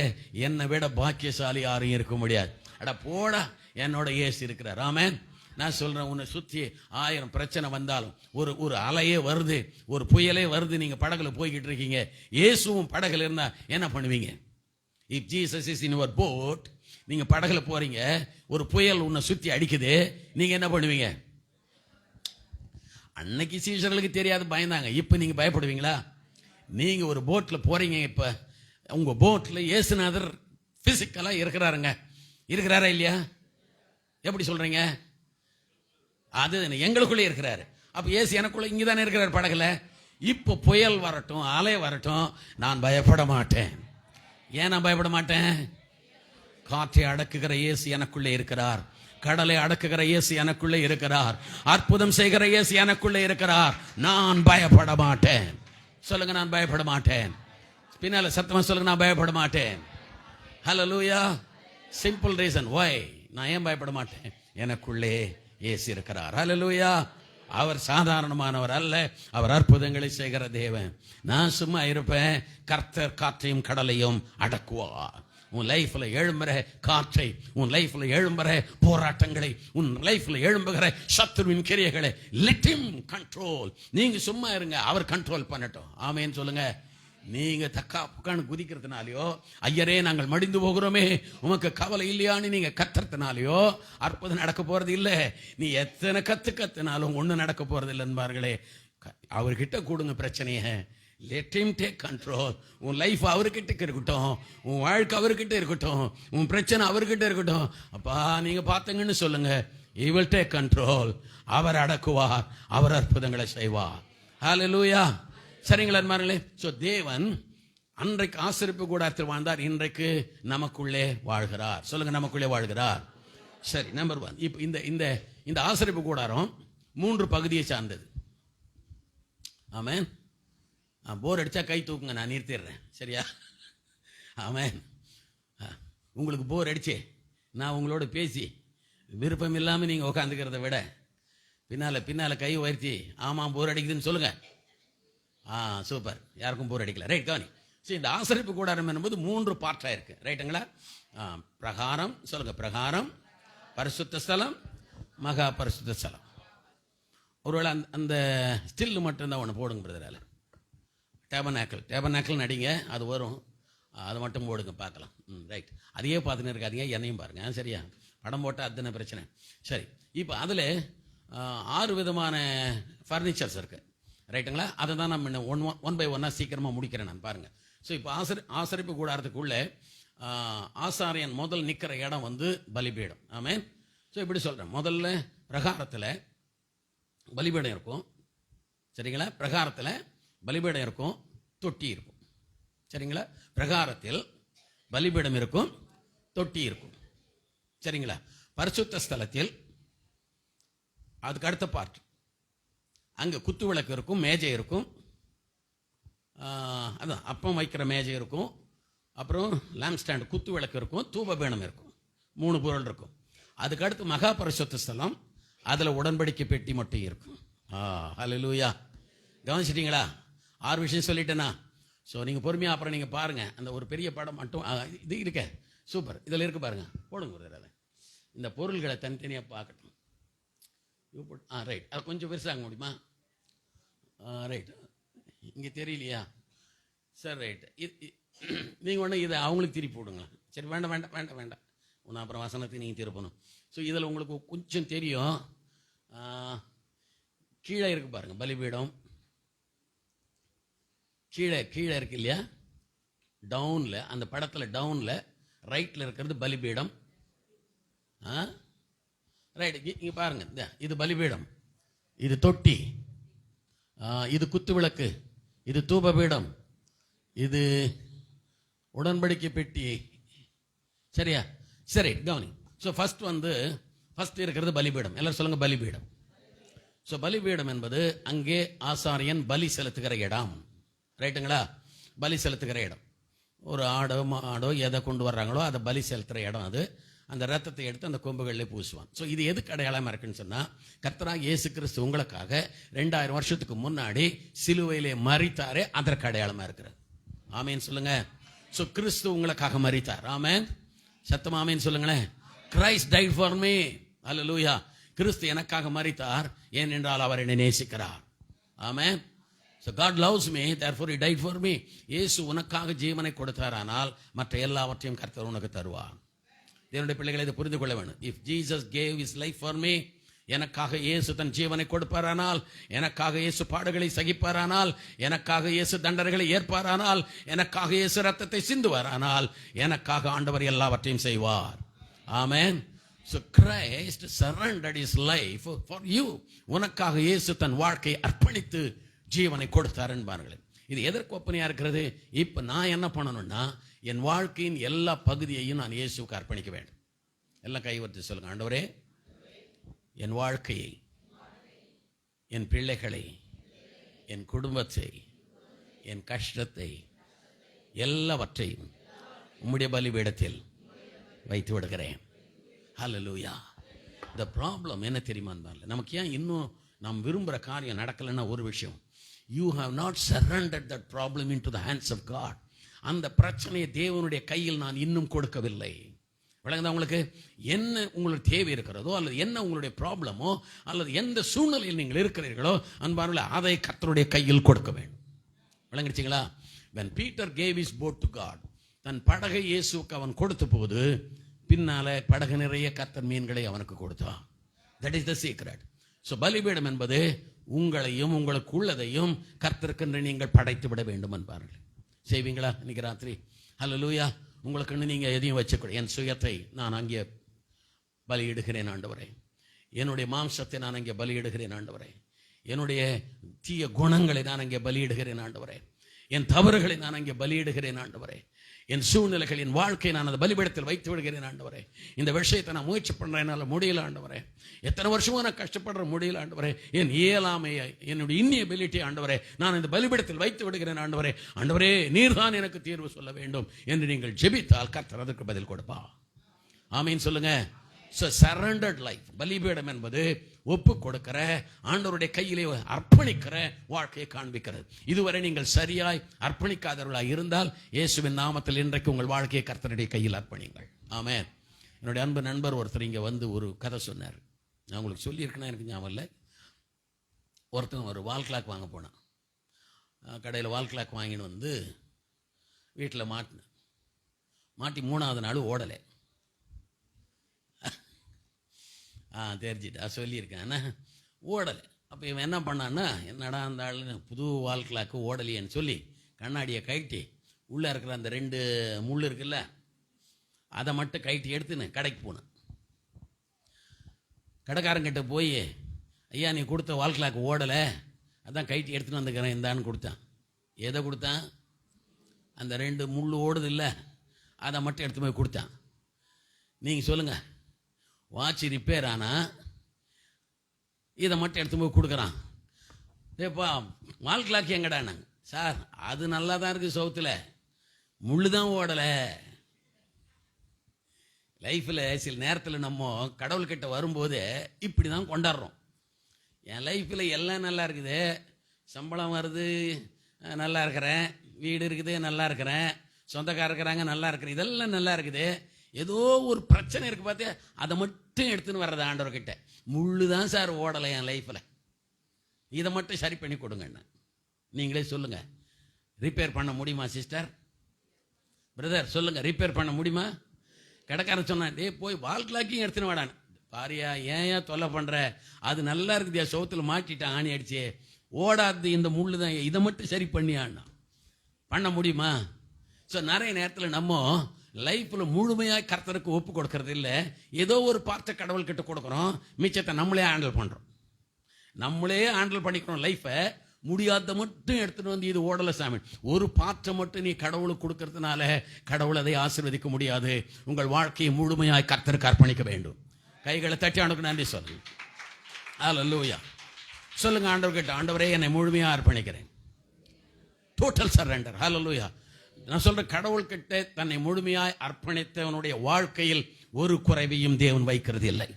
என்னை விட பாக்கியசாலி யாரும் இருக்க முடியாது. அட போடா, என்னோட இயேசு இருக்கிறார். ஆமென். நான் சொல்றேன், உன்னை சுற்றி 1000 பிரச்சனை வந்தாலும், ஒரு அலையே வருது, ஒரு புயலே வருது, நீங்க படகுல போய்கிட்டு இருக்கீங்க, இயேசுவும் படகுல இருந்தா என்ன பண்ணுவீங்க? If Jesus is in your boat, நீங்க படகுல போறீங்க, ஒரு புயல் உன்னை சுத்தி அடிக்குது, நீங்க என்ன பண்ணுவீங்க? அன்னைக்கு சீஷர்களுக்கு தெரியாது, பயந்தாங்க. இப்ப நீங்க பயப்படுவீங்களா? நீங்க ஒரு போட்ல போறீங்க, இப்ப உங்க போட்ல இயேசுநாதர் பிசிக்கலா இருக்கிறாரா இல்லையா? எப்படி சொல்றீங்க? அது எங்களுக்குள்ளே இருக்கிறாரு. அப்ப இயேசு எனக்குள்ள இங்கதானே இருக்கிறார் படகுல. இப்போ புயல் வரட்டும், அலை வரட்டும், நான் பயப்பட மாட்டேன். ஏன் நான் பயப்பட மாட்டேன்? காற்றை அடக்குகிற இயேசு எனக்குள்ளே இருக்கிறார். கடலை அடக்குகிற இயேசு எனக்குள்ளே இருக்கிறார். அற்புதம் செய்கிற இயேசு எனக்குள்ளே இருக்கிறார். நான் பயப்பட மாட்டேன். சொல்லுங்க, நான் பயப்பட மாட்டேன். பின்னால சத்தமா சொல்லுங்க, நான் பயப்பட மாட்டேன். ஹல்லேலூயா. சிம்பிள் ரீசன் வை நான் ஏன் பயப்பட மாட்டேன்? எனக்குள்ளே இயேசு இருக்கிறார். ஹல்லேலூயா. அவர் சாதாரணமானவர் அல்ல, அவர் அற்புதங்களை செய்கிற தேவன். நான் சும்மா இருப்பேன், கர்த்தர் காற்றையும் கடலையும் அடக்குவார். உன் லைஃப்ல எழும்புற காற்றை, உன் லைஃப்ல எழும்புற போராட்டங்களை, உன் லைஃப்ல எழும்புகிற சத்துருவின் கிரியைகளை let him control. நீங்க சும்மா இருங்க, அவர் கண்ட்ரோல் பண்ணட்டும். ஆமென் சொல்லுங்க. நீங்க தக்கா புக்கான்னு குதிக்கிறதுனாலயோ, ஐயரே நாங்கள் மடிந்து போகிறோமே உமக்கு கவலை இல்லையான்னு நீங்க கத்துறதுனாலயோ அற்புதம் நடக்க போறது இல்லை. நீ எத்தனை கத்துனாலும் ஒண்ணு நடக்க போறது இல்லைன்பார்களே. அவர்கிட்ட கொடுங்க பிரச்சனைய. Let him take control. உன் லைஃப் அவர்கிட்ட இருக்கட்டும், உன் வாழ்க்கை அவர்கிட்ட இருக்கட்டும், உன் பிரச்சனை அவர்கிட்ட இருக்கட்டும். அப்பா நீங்க பார்த்தீங்கன்னு சொல்லுங்க, he will take control. அவர் அடக்குவார், அவர் அற்புதங்களை செய்வார். ஹல்லேலூயா. சரிங்களா அன்பார்களே? சோ தேவன் அன்றைக்கு ஆசரிப்பு கூடாரத்தில் வாழ்ந்தார், இன்றைக்கு நமக்குள்ளே வாழ்கிறார். சொல்லுங்க, நமக்குள்ளே வாழ்கிறார். சரி, நம்பர் 1. இப்போ இந்த ஆசரிப்பு கூடாரம் 3 பகுதியை சார்ந்தது. ஆமென். போர் அடிச்சா கை தூக்குங்க, நான் நிறுத்திடுறேன். சரியா? ஆமென். உங்களுக்கு போர் அடிச்சு நான் உங்களோட பேசி விருப்பம் இல்லாமல் நீங்கள் உட்காந்துக்கிறத விட பின்னால கை உயர்த்தி ஆமாம் போர் அடிக்குதுன்னு சொல்லுங்க. சூப்பர். யாருக்கும் போர் அடிக்கல. ரைட், கவனி. சரி, இந்த ஆசரிப்பு கூடாரம் என்பது 3 பார்ட்டாக இருக்கு. ரைட்டுங்களா? பிரகாரம் சொல்லுங்க. பிரகாரம், பரிசுத்த ஸ்தலம், மகா பரிசுத்த ஸ்தலம். ஒருவேளை அந்த ஸ்டில் மட்டும்தான் ஒன்று போடுங்க பிரதரால. டேபர்நாக்கிள் நடிங்க, அது வரும். அதை மட்டும் போடுங்க பார்க்கலாம். ரைட். அதையே பார்த்துன்னு இருக்காதீங்க, என்னையும் பாருங்க. சரியா? படம் போட்டால் அதுதானே பிரச்சனை. சரி, இப்போ அதில் 6 விதமான ஃபர்னிச்சர்ஸ் இருக்கு. ரைட்டுங்களா? அதை தான் நம்ம ஒன் பை ஒன்னாக சீக்கிரமாக முடிக்கிறேன் நான். பாருங்க. ஸோ இப்போ ஆசரிப்பு கூடாரத்துக்குள்ள ஆசாரியன் முதல் நிற்கிற இடம் வந்து பலிபீடம். ஆமென். ஸோ இப்படி சொல்கிறேன். முதல்ல பிரகாரத்தில் பலிபீடம் இருக்கும். சரிங்களா? பிரகாரத்தில் பலிபீடம் இருக்கும், தொட்டி இருக்கும். சரிங்களா? பிரகாரத்தில் பலிபீடம் இருக்கும், தொட்டி இருக்கும். சரிங்களா? பரிசுத்த ஸ்தலத்தில் அதுக்கு அடுத்த பார்ட், அங்கே குத்து விளக்கு இருக்கும், மேஜை இருக்கும், அதான் அப்பம் வைக்கிற மேஜை இருக்கும், அப்புறம் லேம்ப் ஸ்டாண்ட், குத்து விளக்கு இருக்கும், தூபபீடம் இருக்கும். 3 பொருள் இருக்கும். அதுக்கு அடுத்து மகா பரிசுத்த ஸ்தலம், அதில் உடன்படிக்கை பெட்டி மட்டும் இருக்கும். ஹல்லேலூயா. கவனிச்சிட்டீங்களா? 6 விஷயம் சொல்லிட்டேனா? ஸோ நீங்கள் பொறுமையாக அப்புறம் நீங்கள் பாருங்கள். அந்த ஒரு பெரிய படம் மட்டும் இது இருக்க சூப்பர், இதில் இருக்கு பாருங்க. போடுங்க ஒரு தடவை. இந்த பொருள்களை தனித்தனியாக பார்க்கட்டும். ரைட். அது கொஞ்சம் பெருசாக முடியுமா? ரைட். இங்கே தெரியலையா? Sir right. நீங்கள் ஒன்று இதை அவங்களுக்கு திருப்பி போடுங்க. சரி, வேண்டாம் வேண்டாம் வேண்டாம் வேண்டாம். ஒன்று அப்புறம் வசனத்தை நீங்கள் திருப்பணும். ஸோ இதில் உங்களுக்கு கொஞ்சம் தெரியும். கீழே இருக்கு பாருங்க பலிபீடம். கீழே இருக்கு இல்லையா? டவுனில், அந்த படத்தில் டவுனில் ரைட்டில் இருக்கிறது பலிபீடம். ரைட். இங்கே பாருங்க, இது பலிபீடம், இது தொட்டி, இது குத்து விளக்கு, இது தூபபீடம், இது உடன்படிக்கை பெட்டி. சரியா? சரி, கவனி. ஸோ ஃபர்ஸ்ட் இருக்கிறது பலிபீடம். எல்லாரும் சொல்லுங்க, பலிபீடம். ஸோ பலிபீடம் என்பது அங்கே ஆசாரியன் பலி செலுத்துகிற இடம். ரைட்டுங்களா? பலி செலுத்துகிற இடம். ஒரு ஆடோ மாடோ எதை கொண்டு வர்றாங்களோ அதை பலி செலுத்துகிற இடம். அது அந்த ரத்தத்தை எடுத்து அந்த கொம்புகளில் பூசுவான். ஸோ இது எதுக்கு அடையாளமாக இருக்குன்னு சொன்னால், கர்த்தராகிய இயேசு கிறிஸ்து உங்களுக்காக 2000 வருஷத்துக்கு முன்னாடி சிலுவையிலே மரித்தாரே, அதற்கு அடையாளமாக இருக்கிறது. ஆமேன் சொல்லுங்க. ஸோ கிறிஸ்து உங்களுக்காக மரித்தார். ஆமேன். சத்தம் ஆமேன் சொல்லுங்களேன். Christ died for me. ஹல்லேலூயா. கிறிஸ்து எனக்காக மரித்தார், ஏனென்றால் அவர் என்னை நேசிக்கிறார். ஆமென். So God loves me, therefore he died for me. இயேசு உனக்காக ஜீவனை கொடுத்தாரானால் மற்ற எல்லாவற்றையும் கர்த்தர் உனக்கு தருவார். தேவனுடைய பிள்ளைகளை இதை புரிந்து கொள்ள வேண்டும். If Jesus gave his life for me, எனக்காக இயேசு தன் ஜீவனை கொடுப்பாரானால், எனக்காக இயேசு பாடுகளை சகிப்பாரானால், எனக்காக இயேசு தண்டனைகளை ஏற்பாரானால், எனக்காக இயேசு ரத்தத்தை சிந்துவாரானால், எனக்காக ஆண்டவர் எல்லாவற்றையும் செய்வார். ஆமென். So Christ surrendered his life for you. உனக்காக இயேசு தன் வாழ்க்கையை அர்ப்பணித்து ஜீவனை கொடுத்தார் என்பார்களே. இது எதற்கு ஒப்பனையா இருக்கிறது? இப்ப நான் என்ன பண்ணணும்னா, என் வாழ்க்கையின் எல்லா பகுதியையும் நான் இயேசுவுக்கு அர்ப்பணிக்க வேண்டும். எல்லாம் கைவர்த்தி சொல்லுங்க, ஆண்டவரே என் வாழ்க்கையை, என் பிள்ளைகளை, என் குடும்பத்தை, என் கஷ்டத்தை எல்லாவற்றையும் உம்முடைய பலிபீடத்தில் வைத்து விடுகிறேன். ஹல்லேலூயா. இந்த ப்ராப்ளம் என்ன தெரியுமா? நமக்கு ஏன் இன்னும் நாம் விரும்புகிற காரியம் நடக்கலைன்னா ஒரு விஷயம், you have not surrendered that problem into the hands of God. அந்த பிரச்சனையை தேவனுடைய கையில் நான் இன்னும் கொடுக்கவில்லை. விளங்குதா உங்களுக்கு? என்ன உங்களுடைய தேவை இருக்கிறதோ, அல்லது என்ன உங்களுடைய ப்ராப்ளமோ, அல்லது எந்த சூழ்நிலையில் நீங்கள் இருக்கிறீர்களோ, அன்பானவர்களே, அதை கர்த்தருடைய கையில் கொடுக்க வேண்டும். விளங்கிடுச்சிங்களா? when Peter gave his boat to God, தன் படகை இயேசுவுக்கு அவன் கொடுத்த போது பின்னால படகு நிறைய கர்த்தர் மீன்களை அவனுக்கு கொடுத்தான். That is the secret. So பலிபீடம் என்பது உங்களையும் உங்களுக்கு உள்ளதையும் கர்த்தருக்கென்று நீங்கள் படைத்து விட வேண்டும் என்பார்கள். செய்வீங்களா இன்னைக்கு ராத்திரி? ஹல்லேலூயா. உங்களுக்குன்னு நீங்கள் எதையும் வச்சுக்கூட, என் சுயத்தை நான் அங்கே பலியிடுகிறேன் ஆண்டவரே, என்னுடைய மாம்சத்தை நான் அங்கே பலியிடுகிறேன் ஆண்டவரே, என்னுடைய தீய குணங்களை நான் அங்கே பலியிடுகிறேன் ஆண்டவரே, என் தவறுகளை நான் அங்கே பலியிடுகிறேன் ஆண்டவரே, என் சூழ்நிலைகள், என் வாழ்க்கை நான் அந்த பலிபீடத்தில் வைத்து விடுகிறேன் ஆண்டவரே. இந்த விஷயத்தை நான் முயற்சி பண்ணுறேன், என்னால் முடியல ஆண்டவரே, எத்தனை வருஷமா நான் கஷ்டப்படுற முடியல ஆண்டவரே, என் இயலாமையை, என்னுடைய இன்னியபிலிட்டி ஆண்டவரே நான் இந்த பலிபீடத்தில் வைத்து விடுகிறேன் ஆண்டவரே. ஆண்டவரே நீர்தான் எனக்கு தீர்வு சொல்ல வேண்டும் என்று நீங்கள் ஜெபித்தால் கர்த்தர் அதற்கு பதில் கொடுப்பா. ஆமீன் சொல்லுங்க. So surrendered life, பலிபீடம் என்பது ஒப்பு கொடுக்கிற, ஆண்டவருடைய கையிலே அர்ப்பணிக்கிற வாழ்க்கையை காண்பிக்கிறது. இதுவரை நீங்கள் சரியாய் அர்ப்பணிக்காதவர்களாக இருந்தால் இயேசுவின் நாமத்தில் இன்றைக்கு உங்கள் வாழ்க்கையை கர்த்தருடைய கையில் அர்ப்பணிங்கள். ஆமென். என்னுடைய அன்பு நண்பர் ஒருத்தர் இங்கே வந்து ஒரு கதை சொன்னார். நான் உங்களுக்கு சொல்லியிருக்கேன்னா எனக்கு ஞாபகம் இல்லை. ஒருத்தன் ஒரு வால் கிளாக் வாங்க போனான். கடையில் வால் கிளாக் வாங்கின்னு வந்து வீட்டில் மாட்டி 3ஆவது நாள் ஓடலை. தெரிஞ்சிட்டா சொல்லியிருக்கேன், ஆனால் ஓடலை. அப்போ இவன் என்ன பண்ணான்னா, என்னடா அந்த ஆள் புது வால் கிளாக்கு ஓடலையேன்னு சொல்லி கண்ணாடியை கழட்டி உள்ளே இருக்கிற அந்த 2 முள் இருக்குல்ல, அதை மட்டும் கழட்டி எடுத்துன்னு கடைக்கு போனேன். கடைக்காரங்கிட்ட போய், ஐயா நீ கொடுத்த வால் கிளாக்கு ஓடலை, அதான் கழட்டி எடுத்துன்னு வந்துக்கிறேன் இந்தான்னு கொடுத்தான். எதை கொடுத்தான்? அந்த 2 முள் ஓடுது இல்லை, அதை மட்டும் எடுத்து போய் கொடுத்தான். நீங்கள் சொல்லுங்கள், வாட்ச் ரிப்பேர் ஆனால் இதை மட்டும் எடுத்து போய் கொடுக்குறான். ஏப்பா வால் கிளாக் எங்கடானாங்க. சார் அது நல்லா தான் இருக்குது, சவுத்தில் முள்ளு தான் ஓடலை. லைஃப்பில் சில நேரத்தில் நம்ம கடவுள்கிட்ட வரும்போது இப்படி தான் கொண்டாடுறோம். என் லைஃப்பில் எல்லாம் நல்லா இருக்குது, சம்பளம் வருது, நல்லா இருக்கிறேன், வீடு இருக்குது, நல்லா இருக்கிறேன், சொந்தக்காரர் இருக்கிறாங்க, நல்லா இருக்கிறேன், இதெல்லாம் நல்லா இருக்குது. ஏதோ ஒரு பிரச்சனை இருக்கு பார்த்து அதை மட்டும் எடுத்துன்னு வர்றது ஆண்டவர்கிட்ட. முள்ளு தான் சார் ஓடலை என் லைஃப்பில், இதை மட்டும் சரி பண்ணி கொடுங்கண்ணா. நீங்களே சொல்லுங்கள், ரிப்பேர் பண்ண முடியுமா சிஸ்டர், பிரதர் சொல்லுங்கள், ரிப்பேர் பண்ண முடியுமா? கடைக்காரன் சொன்னான், டே போய் வால் கிளாக்கையும் எடுத்துன்னு வாடான்னு. பாரியா ஏன் தொல்லை பண்ணுற, அது நல்லா இருக்குதியா, சவுத்தில் மாட்டிட்டான் ஆணி அடிச்சு, ஓடாது இந்த முள்ளு தான், இதை மட்டும் சரி பண்ணியான்னா. பண்ண முடியுமா? ஸோ நிறைய நேரத்தில் நம்ம லைஃப்பில் முழுமையாக கர்த்தருக்கு ஒப்பு கொடுக்கறது இல்லை, ஏதோ ஒரு பார்ட்டை கடவுள்கிட்ட கொடுக்குறோம், மிச்சத்தை நம்மளே ஹேண்டில் பண்ணுறோம். நம்மளே ஹேண்டில் பண்ணிக்கிறோம் லைஃப்பை. முடியாத மட்டும் எடுத்துகிட்டு வந்து இது ஓடலை சாமி, ஒரு பார்ட்டை மட்டும் நீ கடவுளுக்கு கொடுக்கறதுனால கடவுள் அதை ஆசீர்வதிக்க முடியாது. உங்கள் வாழ்க்கையை முழுமையாக கர்த்தருக்கு அர்ப்பணிக்க வேண்டும். கைகளை தட்டி ஆண்டவருக்கு நன்றி சொல்லுங்க. ஹல்லேலூயா. சொல்லுங்க ஆண்டவர்கிட்ட, ஆண்டவரே என்னை முழுமையாக அர்ப்பணிக்கிறேன். Total surrender. ஹல்லேலூயா. நான் சொல்றேன், கடவுள்கிட்ட தன்னை முழுமையாய் அர்ப்பணித்தவனுடைய வாழ்க்கையில் ஒரு குறைவையும் தேவன் வைக்கிறது இல்லை.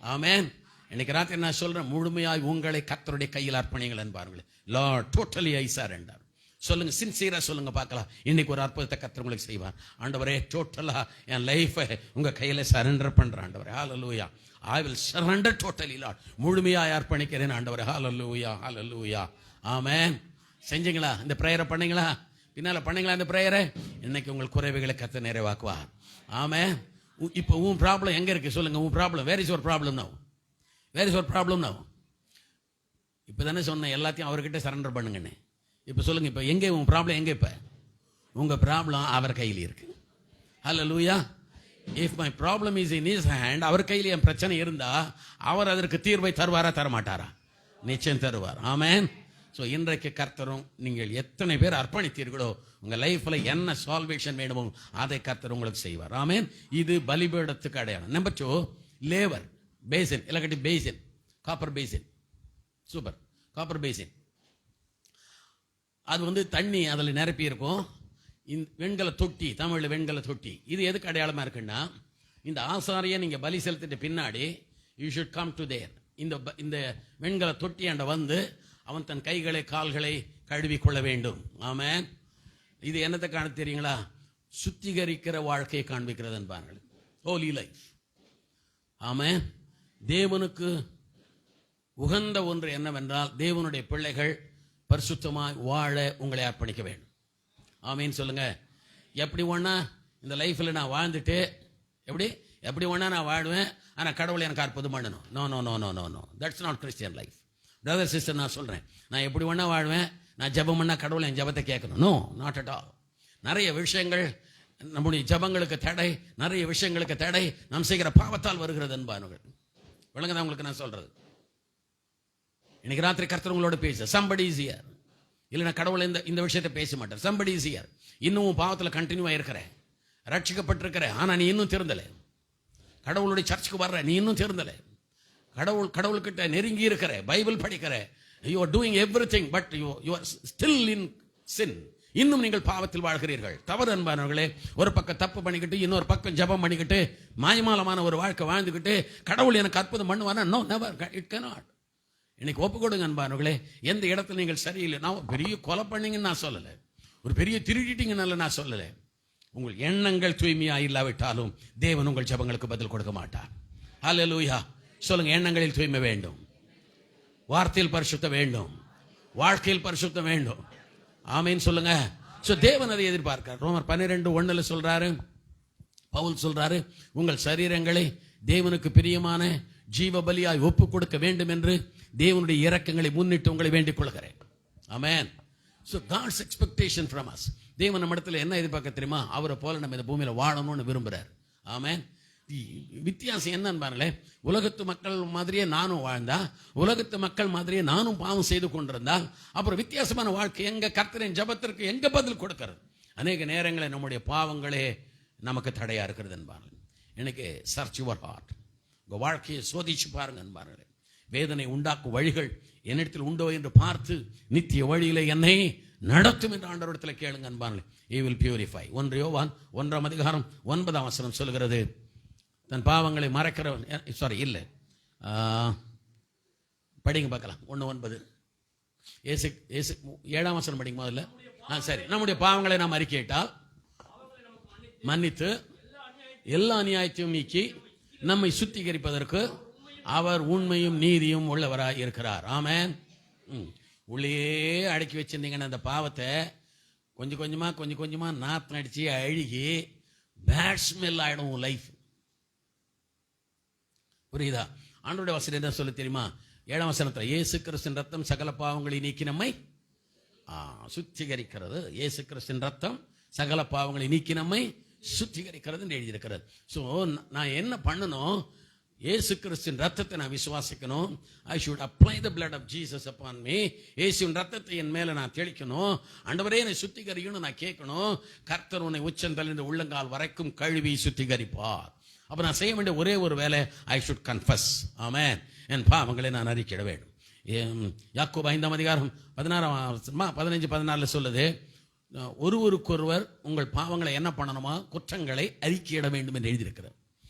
ஆமென். இன்னைக்கு ராத்திரி நான் சொல்றேன், முழுமையாய் உங்களை கர்த்தருடைய கையில் அர்ப்பணிங்கள் என்பார்கள். லார்ட் டோட்டலி ஐ சரண்டர். சொல்லுங்க, சின்சியரா சொல்லுங்க பார்க்கலாம். இன்னைக்கு ஒரு அற்புதத்தை கர்த்தர் உங்களுக்கு செய்வார். ஆண்டவரே, டோட்டலா என் லைஃபை உங்க கையில சரண்டர் பண்றேன் ஆண்டவரே. ஹல்லேலூயா. I will surrender totally, Lord. முழுமையாய் அர்ப்பணிக்கிறேன் ஆண்டவரே. ஹல்லேலூயா, ஹல்லேலூயா. ஆமென். செஞ்சீங்களா? இந்த பிரேயரை பண்ணீங்களா? பின்னால பண்ணீங்களா இந்த பிரேயரை? இன்னைக்கு உங்கள் குறைவுகளை கர்த்தர் நிறைவாக்குவார். ஆமென். இப்போ உன் ப்ராப்ளம் எங்க இருக்கு சொல்லுங்க. உன் problem, where is your problem now? Where is your problem now? இப்போ தானே சொன்னேன் எல்லாத்தையும் அவர்கிட்ட சரண்டர் பண்ணுங்கன்னு. இப்போ சொல்லுங்க, இப்போ எங்கே உங்க ப்ராப்ளம்? எங்கே? இப்போ உங்க ப்ராப்ளம் அவர் கையில் இருக்கு. ஹல்லேலூயா. If my problem is in his hand, அவர் கையில் என் பிரச்சனை இருந்தா அவர் அதற்கு தீர்வை தருவாரா தரமாட்டாரா? நிச்சயம் தருவார். ஆமென். ஸோ இன்றைக்கு கர்த்தரும் நீங்கள் எத்தனை பேர் அர்ப்பணித்தீர்களோ உங்க லைஃப்ல என்ன சால்வேஷன் வேணுமோ அதை கர்த்தர் உங்களுக்கு செய்வார். ஆமென். இது பலிபீடத்துக்கு அடையாளம். நம்பர் 2, லேவர் பேசின், இல்லாட்டி basin, copper basin. Super. Copper basin, அது வந்து தண்ணி அதில் நிரப்பி இருக்கும். இந்த வெண்கல தொட்டி, தமிழில் வெண்கல தொட்டி, இது எதுக்கு அடையாளமாக இருக்குன்னா, இந்த ஆசாரியை நீங்கள் பலி செலுத்திட்டு பின்னாடி you should come to their. இந்த வெண்கல தொட்டி அண்ட வந்து அவன் தன் கைகளை கால்களை கழுவி கொள்ள வேண்டும். ஆமென். இது என்னத்தை காண தெரியுங்களா? சுத்திகரிக்கிற வாழ்க்கையை காண்பிக்கிறது என்பார்கள். Holy life. ஆமென். தேவனுக்கு உகந்த ஒன்று என்னவென்றால், தேவனுடைய பிள்ளைகள் பரிசுத்தமாய் வாழ உங்களை அர்ப்பணிக்க வேண்டும். ஆமீன் சொல்லுங்க. எப்படி ஒண்ணா இந்த லைஃப்ல நான் வாழ்ந்துட்டு எப்படி ஒண்ணா நான் வாழ்வேன், ஆனா கடவுளை எனக்கு அற்புதம் பண்ணணும். No no no no no no that's not Christian life. Brother sister, நான் சொல்றேன், நான் எப்படி ஒண்ணா வாழ்வேன், நான் ஜெபம் பண்ணா கடவுளை என் ஜெபத்தை கேட்கணும். No, not at all. நிறைய விஷயங்கள் நம்முடைய ஜெபங்களுக்கு தடை, நிறைய விஷயங்களுக்கு தடை நாம் செய்கிற பாவத்தால் வருகிறது என்பார்கள். விளங்குதா உங்களுக்கு நான் சொல்றது? இன்னைக்கு ராத்திரி கர்த்தர் உங்களோட பேச somebody is here. இல்லைன்னா கடவுள் இந்த விஷயத்தை பேச மாட்டார். somebody is here. இன்னும் பாவத்தில் கண்டினியூ ஆயிருக்கிற, ரட்சிக்கப்பட்டிருக்கிற, ஆனா நீ இன்னும் திருந்தலை. கடவுளுடைய சர்ச்சுக்கு வர்ற, நீ இன்னும் திருந்தலை. கடவுள்கிட்ட நெருங்கி இருக்கிற, பைபிள் படிக்கிற, you are doing everything but you are still in sin. இன்னும் நீங்கள் பாவத்தில் வாழ்கிறீர்கள். தவறு அன்பானவர்களே. ஒரு பக்கம் தப்பு பண்ணிக்கிட்டு, இன்னொரு பக்கம் ஜெபம் பண்ணிக்கிட்டு, மாயமாலமான ஒரு வாழ்க்கை வாழ்ந்துக்கிட்டு கடவுள் எனக்கு அற்புதம் பண்ணுவானா? No, never. It cannot. இன்னைக்கு ஒப்பு கொடுங்க அன்பானவர்களே. எந்த இடத்துல நீங்கள் சரியில்லை, நான் பெரிய கொலை பண்ணீங்கன்னு நான் சொல்லலை, ஒரு பெரிய திருடிட்டீங்கன்னு நான் சொல்லலை. உங்கள் எண்ணங்கள் தூய்மையா இல்லாவிட்டாலும் தேவன் உங்கள் ஜெபங்களுக்கு பதில் கொடுக்க மாட்டார். ஹல்லேலூயா. சொல்லுங்க, எண்ணங்களில் தூய்மை வேண்டும், வார்த்தையில் பரிசுத்தம் வேண்டும், வாழ்க்கையில் பரிசுத்தம் வேண்டும். ஆமீன் சொல்லுங்க. சோ தேவன் அதை எதிர்பார்க்கிறார். ரோமர் 12:1 சொல்றாரு, பவுல் சொல்றாரு, உங்கள் சரீரங்களை தேவனுக்கு பிரியமான ஜீவ பலியாய் ஒப்பு கொடுக்க வேண்டும் என்று தேவனுடைய இரக்கங்களை முன்னிட்டு உங்களை வேண்டிக் கொள்கிறேன். ஆமென். So God's expectation from us. தேவன் நம்ம இடத்துல என்ன எதிர்பார்க்க தெரியுமா? அவரை போல நம்ம இந்த பூமியில வாழணும்னு விரும்புறார். ஆமென். வித்தியாசம் என்னன்னு பாருங்களே. உலகத்து மக்கள் மாதிரியே நானும் வாழ்ந்தா, உலகத்து மக்கள் மாதிரியே நானும் பாவம் செய்து கொண்டிருந்தால், அப்புறம் வித்தியாசமான வாழ்க்கை எங்க? கர்த்தரின் ஜெபத்திற்கு எங்க பதில் கொடுக்கிறது? அநேக நேரங்களில் நம்முடைய பாவங்களே நமக்கு தடையா இருக்கிறது என்பார்கள். இன்னைக்கு சர்ச் யுவர் ஹார்ட். உங்க வாழ்க்கையை சோதிச்சு பாருங்க என்பார்களே. வேதனை உண்டாக்கும் வழிகள் என்னிடத்தில் உண்டோ என்று பார்த்து நித்திய வழியில என்னை நடத்தும் என்று ஆண்டவரிடத்தில் கேளுங்க என்பார்களே. He will purify. 1 யோவான் 1:9 சொல்கிறது, தன் பாவங்களை மறைக்கிறவன், சாரி இல்ல, படிங்க பார்க்கலாம். 1:9 7 படிங்க முதல்ல. சரி, நம்முடைய பாவங்களை நாம் அறிக்கையிட்டால் மன்னித்து எல்லா அநியாயத்தையும் நீக்கி நம்மை சுத்திகரிப்பதற்கு அவர் உண்மையும் நீதியும் உள்ளவராய் இருக்கிறார். ஆமென். உள்ளே அடக்கி வச்சிருந்தீங்கன்னா அந்த பாவத்தை கொஞ்சம் கொஞ்சமா நாத்தம் அடிச்சு அழுகி பேட் ஸ்மெல் ஆயிடும் லைஃப். புரியுதா? ஆண்டவருடைய வசனம் என்ன சொல்ல தெரியுமா? 7 இயேசு கிறிஸ்துவின் ரத்தம் சகல பாவங்களை நீக்கி நம்மை சுத்திகரிக்கிறது. இயேசு கிறிஸ்துவின் ரத்தம் சகல பாவங்களை நீக்கி நம்மை சுத்திகரிக்கிறது என்று எழுதியிருக்கிறது. ஸோ நான் என்ன பண்ணணும்? இயேசு கிறிஸ்துவின் ரத்தத்தை நான் விசுவாசிக்கணும். I should apply the blood of Jesus upon me. இயேசுவின் ரத்தத்தை என் மேல நான் தெளிக்கணும். ஆண்டவரே என்னை சுத்திகரிக்கணும் நான் கேட்கணும். கர்த்தர் உன்னை உச்சந்தலிருந்து உள்ளங்கால் வரைக்கும் கழுவி சுத்திகரிப்பார். அப்ப நான் செய்ய வேண்டிய ஒரே ஒரு வேலை, ஐ ஷுட் கன்ஃபஸ். ஆமென். என் பாவங்களை நான் அறிக்கையிட வேண்டும். யாக்கோபு 5:16 சொல்லுது, ஒருவருக்கொருவர் உங்கள் பாவங்களை என்ன பண்ணணுமா? குற்றங்களை அறிக்கையிட வேண்டும் என்று எழுதியிருக்கிறார்.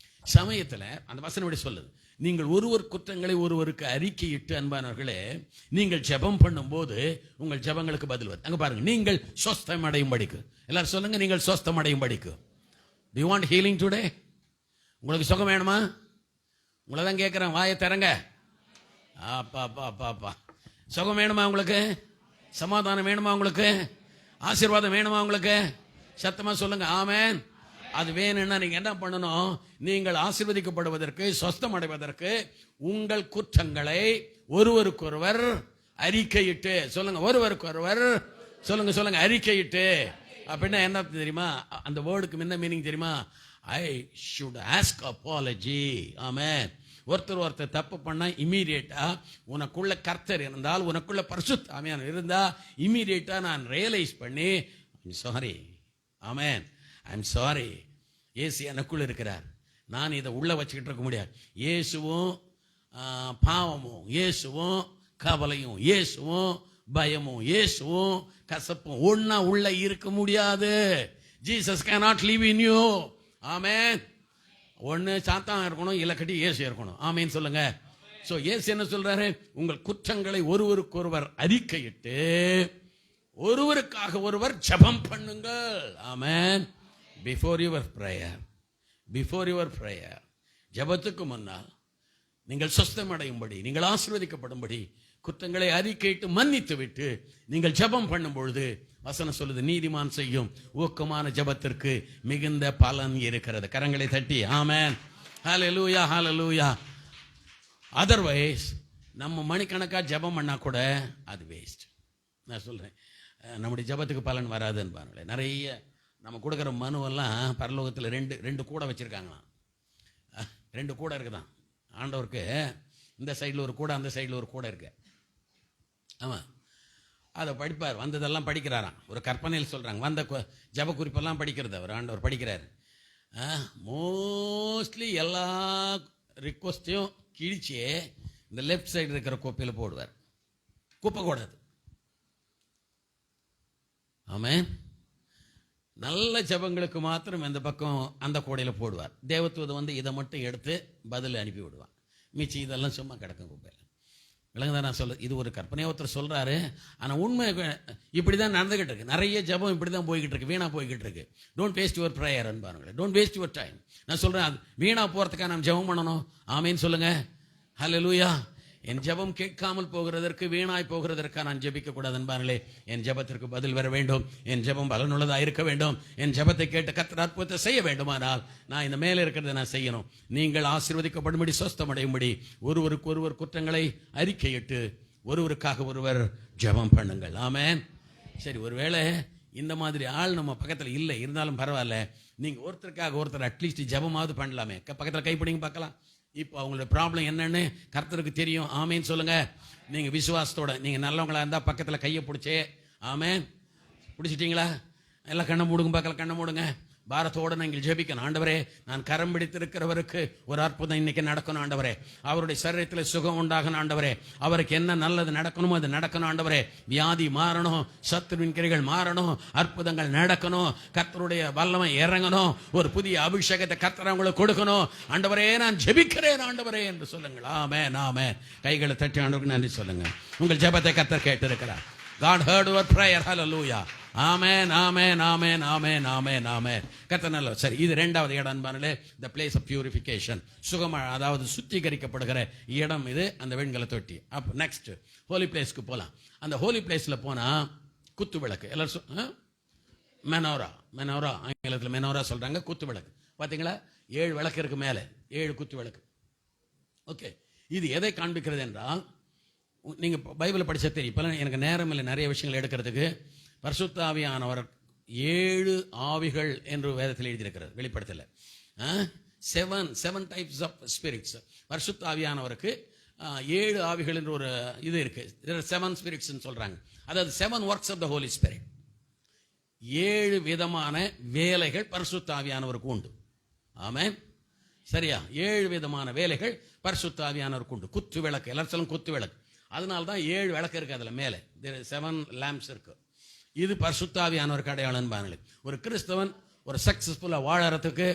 சமயத்தில் அந்த வசனம் இப்படி சொல்லுது, நீங்கள் ஒருவர் குற்றங்களை ஒருவருக்கு அறிக்கையிட்டு அன்பானவர்களே நீங்கள் ஜெபம் பண்ணும்போது உங்கள் ஜெபங்களுக்கு பதில் வருது. அங்க பாருங்க, நீங்கள் சொஸ்தம் அடையும் படிக்கு. எல்லாரும் சொல்லுங்க, நீங்கள் சொஸ்தம் அடையும் படிக்கு. Do you want healing today? உங்களுக்கு சுகம் வேணுமா? உங்களை தான் கேட்குறேன், வாயை திறங்க. அப்பா சுகம் வேணுமா உங்களுக்கு? சமாதானம் வேணுமா உங்களுக்கு? ஆசீர்வாதம் வேணுமா உங்களுக்கு? சத்தமா சொல்லுங்க ஆமென். அது வேணும்னா நீங்க என்ன பண்ணணும்? நீங்கள் ஆசீர்வதிக்கப்படுவதற்கு, சொஸ்தம் அடைவதற்கு உங்கள் குற்றங்களை ஒருவருக்கொருவர் அறிக்கையிட்டு சொல்லுங்க. ஒருவருக்கொருவர் சொல்லுங்க அறிக்கையிட்டு. அப்படின்னா என்ன தெரியுமா? அந்த வேர்டுக்கு என்ன மீனிங் தெரியுமா? I should ask apology. ஆமென். ஒருத்தர் தப்பு பண்ணா இமீடியட்டா உனக்குள்ள கர்த்தர் இருந்தால், உனக்குள்ள பரிசுத்த ஆவியானவர் இருந்தா இமீடியட்டா நான் ரியலைஸ் பண்ணி I'm sorry. Amen. I'm sorry. இயேசு எனக்குள்ள இருக்கிறார், நான் இதை உள்ள வச்சுக்கிட்டு இருக்க முடியாது. இயேசுவும் பாவமும், இயேசுவும் கவலையும், இயேசுவும் பயமும், இயேசுவும் கசப்பும் ஒன்னா உள்ள இருக்க முடியாது. Jesus cannot live in you. ஆமென். ஒன்று சாத்தான் இருக்கணும், இல்லக்கட்டி இயேசு இருக்கணும். ஆமென் சொல்லுங்க. ஸோ இயேசு என்ன சொல்றாரு? உங்கள் குற்றங்களை ஒருவருக்கொருவர் அறிக்கையிட்டு ஒருவருக்காக ஒருவர் ஜெபம் பண்ணுங்கள். ஆமென். பிஃபோர் யுவர் பிரேயர், ஜெபத்துக்கு முன்னால் நீங்கள் சொஸ்தம் அடையும்படி, நீங்கள் ஆசீர்வதிக்கப்படும்படி குற்றங்களை அறிக்கையிட்டு மன்னித்து விட்டு நீங்கள் ஜெபம் பண்ணும் பொழுது வசனம் சொல்லுது, நீதிமான் செய்யும் ஊக்கமான ஜெபத்திற்கு மிகுந்த பலன் இருக்கிறது. கரங்களை தட்டி ஆமென். ஹல்லேலூயா, ஹல்லேலூயா. அதர்வைஸ் நம்ம மணிக்கணக்கா ஜெபம் பண்ணா கூட அது வேஸ்ட். நான் சொல்றேன், நம்முடைய ஜெபத்துக்கு பலன் வராதுன்னு பாருங்களேன். நிறைய நம்ம கொடுக்குற மனுவெல்லாம் பரலோகத்தில் ரெண்டு கூடை வச்சிருக்காங்களாம். 2 கூடை இருக்குதான் ஆண்டவருக்கு. இந்த சைடில் ஒரு கூடை, அந்த சைடில் ஒரு கூடை இருக்கு. ஆமாம், அதை படிப்பார். வந்ததெல்லாம் படிக்கிறாராம். ஒரு கற்பனையில் சொல்கிறாங்க, வந்த ஜப குறிப்பெல்லாம் படிக்கிறது அவர் ஆண்டவர் படிக்கிறார். மோஸ்ட்லி எல்லா ரிக்வஸ்ட்டையும் கிழிச்சு இந்த லெஃப்ட் சைடு இருக்கிற கோப்பையில் போடுவார். குப்பை கூடாது. ஆமென். நல்ல ஜபங்களுக்கு மாத்திரம் இந்த பக்கம் அந்த கூடையில் போடுவார். தேவத்துவத்தை வந்து இதை மட்டும் எடுத்து பதில் அனுப்பி விடுவான். மிச்சி இதெல்லாம் சும்மா கிடக்கும் குப்பையில். விளங்குதான் நான் சொல்ல, இது ஒரு கற்பனையாக ஒருத்தர் சொல்கிறாரு. ஆனால் உண்மை இப்படி தான் நடந்துகிட்டு இருக்கு. நிறைய ஜபம் இப்படி தான் போய்கிட்டு இருக்கு, வீணாக போய்கிட்டு இருக்கு. டோன்ட் வேஸ்ட் யுவர் ப்ரேயர்ன்னு பாருங்களேன். Don't waste your time. நான் சொல்கிறேன், அது வீணாக போகிறதுக்காக நம்ம ஜபம் பண்ணணும். ஆமேன்னு சொல்லுங்க. ஹல்லேலூயா. என் ஜெபம் கேட்காமல் போகிறதற்கு, வீணாய் போகிறதற்காக நான் ஜெபிக்க கூடாது என்பார்களே. என் ஜெபத்திற்கு பதில் வர வேண்டும். என் ஜெபம் பலனுள்ளதாக இருக்க வேண்டும். என் ஜெபத்தை கேட்டு கர்த்தர் அற்புதத்தை செய்ய வேண்டுமானால் நான் இந்த மேலே இருக்கிறத நான் செய்யணும். நீங்கள் ஆசீர்வதிக்கப்படும்படி, சொஸ்தமடையும்படி ஒருவருக்கு ஒருவர் குற்றங்களை அறிக்கையிட்டு ஒருவருக்காக ஒருவர் ஜெபம் பண்ணுங்கள். ஆமென். சரி, ஒருவேளை இந்த மாதிரி ஆள் நம்ம பக்கத்தில் இல்லை, இருந்தாலும் பரவாயில்ல. நீங்கள் ஒருத்தருக்காக ஒருத்தர் அட்லீஸ்ட் ஜெபமாவது பண்ணலாமே. பக்கத்தில் கைப்பிடிங்க பார்க்கலாம். இப்போ அவங்களோட ப்ராப்ளம் என்னன்னு கர்த்தருக்கு தெரியும். ஆமேன்னு சொல்லுங்க. நீங்க விசுவாசத்தோட, நீங்க நல்லவங்களா இருந்தா பக்கத்துல கையை பிடிச்சே ஆமேன். பிடிச்சிட்டீங்களா? எல்லாம் கண்ணை மூடுங்க பார்க்கலாம். கண்ணை மூடுங்க. பாரத்தோடு நீங்கள் ஜெபிக்கணும். ஆண்டவரே, நான் கரம் பிடித்திருக்கிறவருக்கு ஒரு அற்புதம் இன்னைக்கு நடக்கணும் ஆண்டவரே. அவருடைய சரீரத்தில் சுகம் உண்டாகணும் ஆண்டவரே. அவருக்கு என்ன நல்லது நடக்கணுமோ அது நடக்கணும் ஆண்டவரே. வியாதி மாறணும், சத்துருவின் கிரைகள் மாறணும், அற்புதங்கள் நடக்கணும், கர்த்தருடைய வல்லமை இறங்கணும், ஒரு புதிய அபிஷேகத்தை கர்த்தர் அவங்களுக்கு கொடுக்கணும். ஆண்டவரே, நான் ஜெபிக்கிறேன் ஆண்டவரே என்று சொல்லுங்கள். ஆமென், ஆமென். கைகளை தட்டி ஆண்டவருக்கு நன்றி சொல்லுங்க. உங்கள் ஜெபத்தை கர்த்தர் கேட்டிருக்கிறார். God heard your prayer. Hallelujah. Amen, amen, amen, amen, amen, amen. கர்த்தர் நல்லவர். சரி, இது 2வது இடம் பாருங்களே. the place of purification. சுகமா, அதாவது சுத்திகரிக்கப்படுகிற இடம் இது, அந்த வெண்கல தொட்டி. அப்போ நெக்ஸ்ட் ஹோலி பிளேஸ்க்கு போகலாம். அந்த ஹோலி பிளேஸில் போனால் குத்து விளக்கு எல்லாரும் மெனோரா ஆங்கிலத்தில் மெனோரா சொல்கிறாங்க. குத்து விளக்கு பார்த்தீங்களா? 7 விளக்கு இருக்கு மேலே, 7 குத்து விளக்கு. ஓகே, இது எதை காண்பிக்கிறது என்றால், நீங்கள் பைபிளை படிச்சா தெரியும். இப்போலாம் எனக்கு நேரம் இல்லை நிறைய விஷயங்கள் எடுக்கிறதுக்கு. பரிசுத்த ஆவியானவர் 7 ஆவிகள் என்று வேதத்தில் எழுதியிருக்கிறது, வெளிப்படுத்தல. 7 டைப்ஸ் ஆஃப் ஸ்பிரிட்ஸ். பரிசுத்த ஆவியானவருக்கு 7 ஆவிகள் என்று ஒரு இது இருக்கு. 7 ஸ்பிரிட்ஸ் சொல்றாங்க. அதாவது 7 works of the holy spirit. 7 விதமான வேலைகள் பரிசுத்த ஆவியானவருக்கு உண்டு. ஆமென். சரியா? 7 விதமான வேலைகள் பரிசுத்த ஆவியானவருக்கு உண்டு. குத்து விளக்கு, எல்லாரும் சொல்லும் குத்து விளக்கு. அதனால தான் 7 விளக்கு இருக்கு. அதில் மேலே 7 லேம்ப்ஸ் இருக்கு. இது பரிசுத்த ஆவியானவருக்கு அடையாளம் பாருங்கள். ஒரு கிறிஸ்தவன் ஒரு சக்சஸ்ஃபுல்லாக வாழறதுக்கு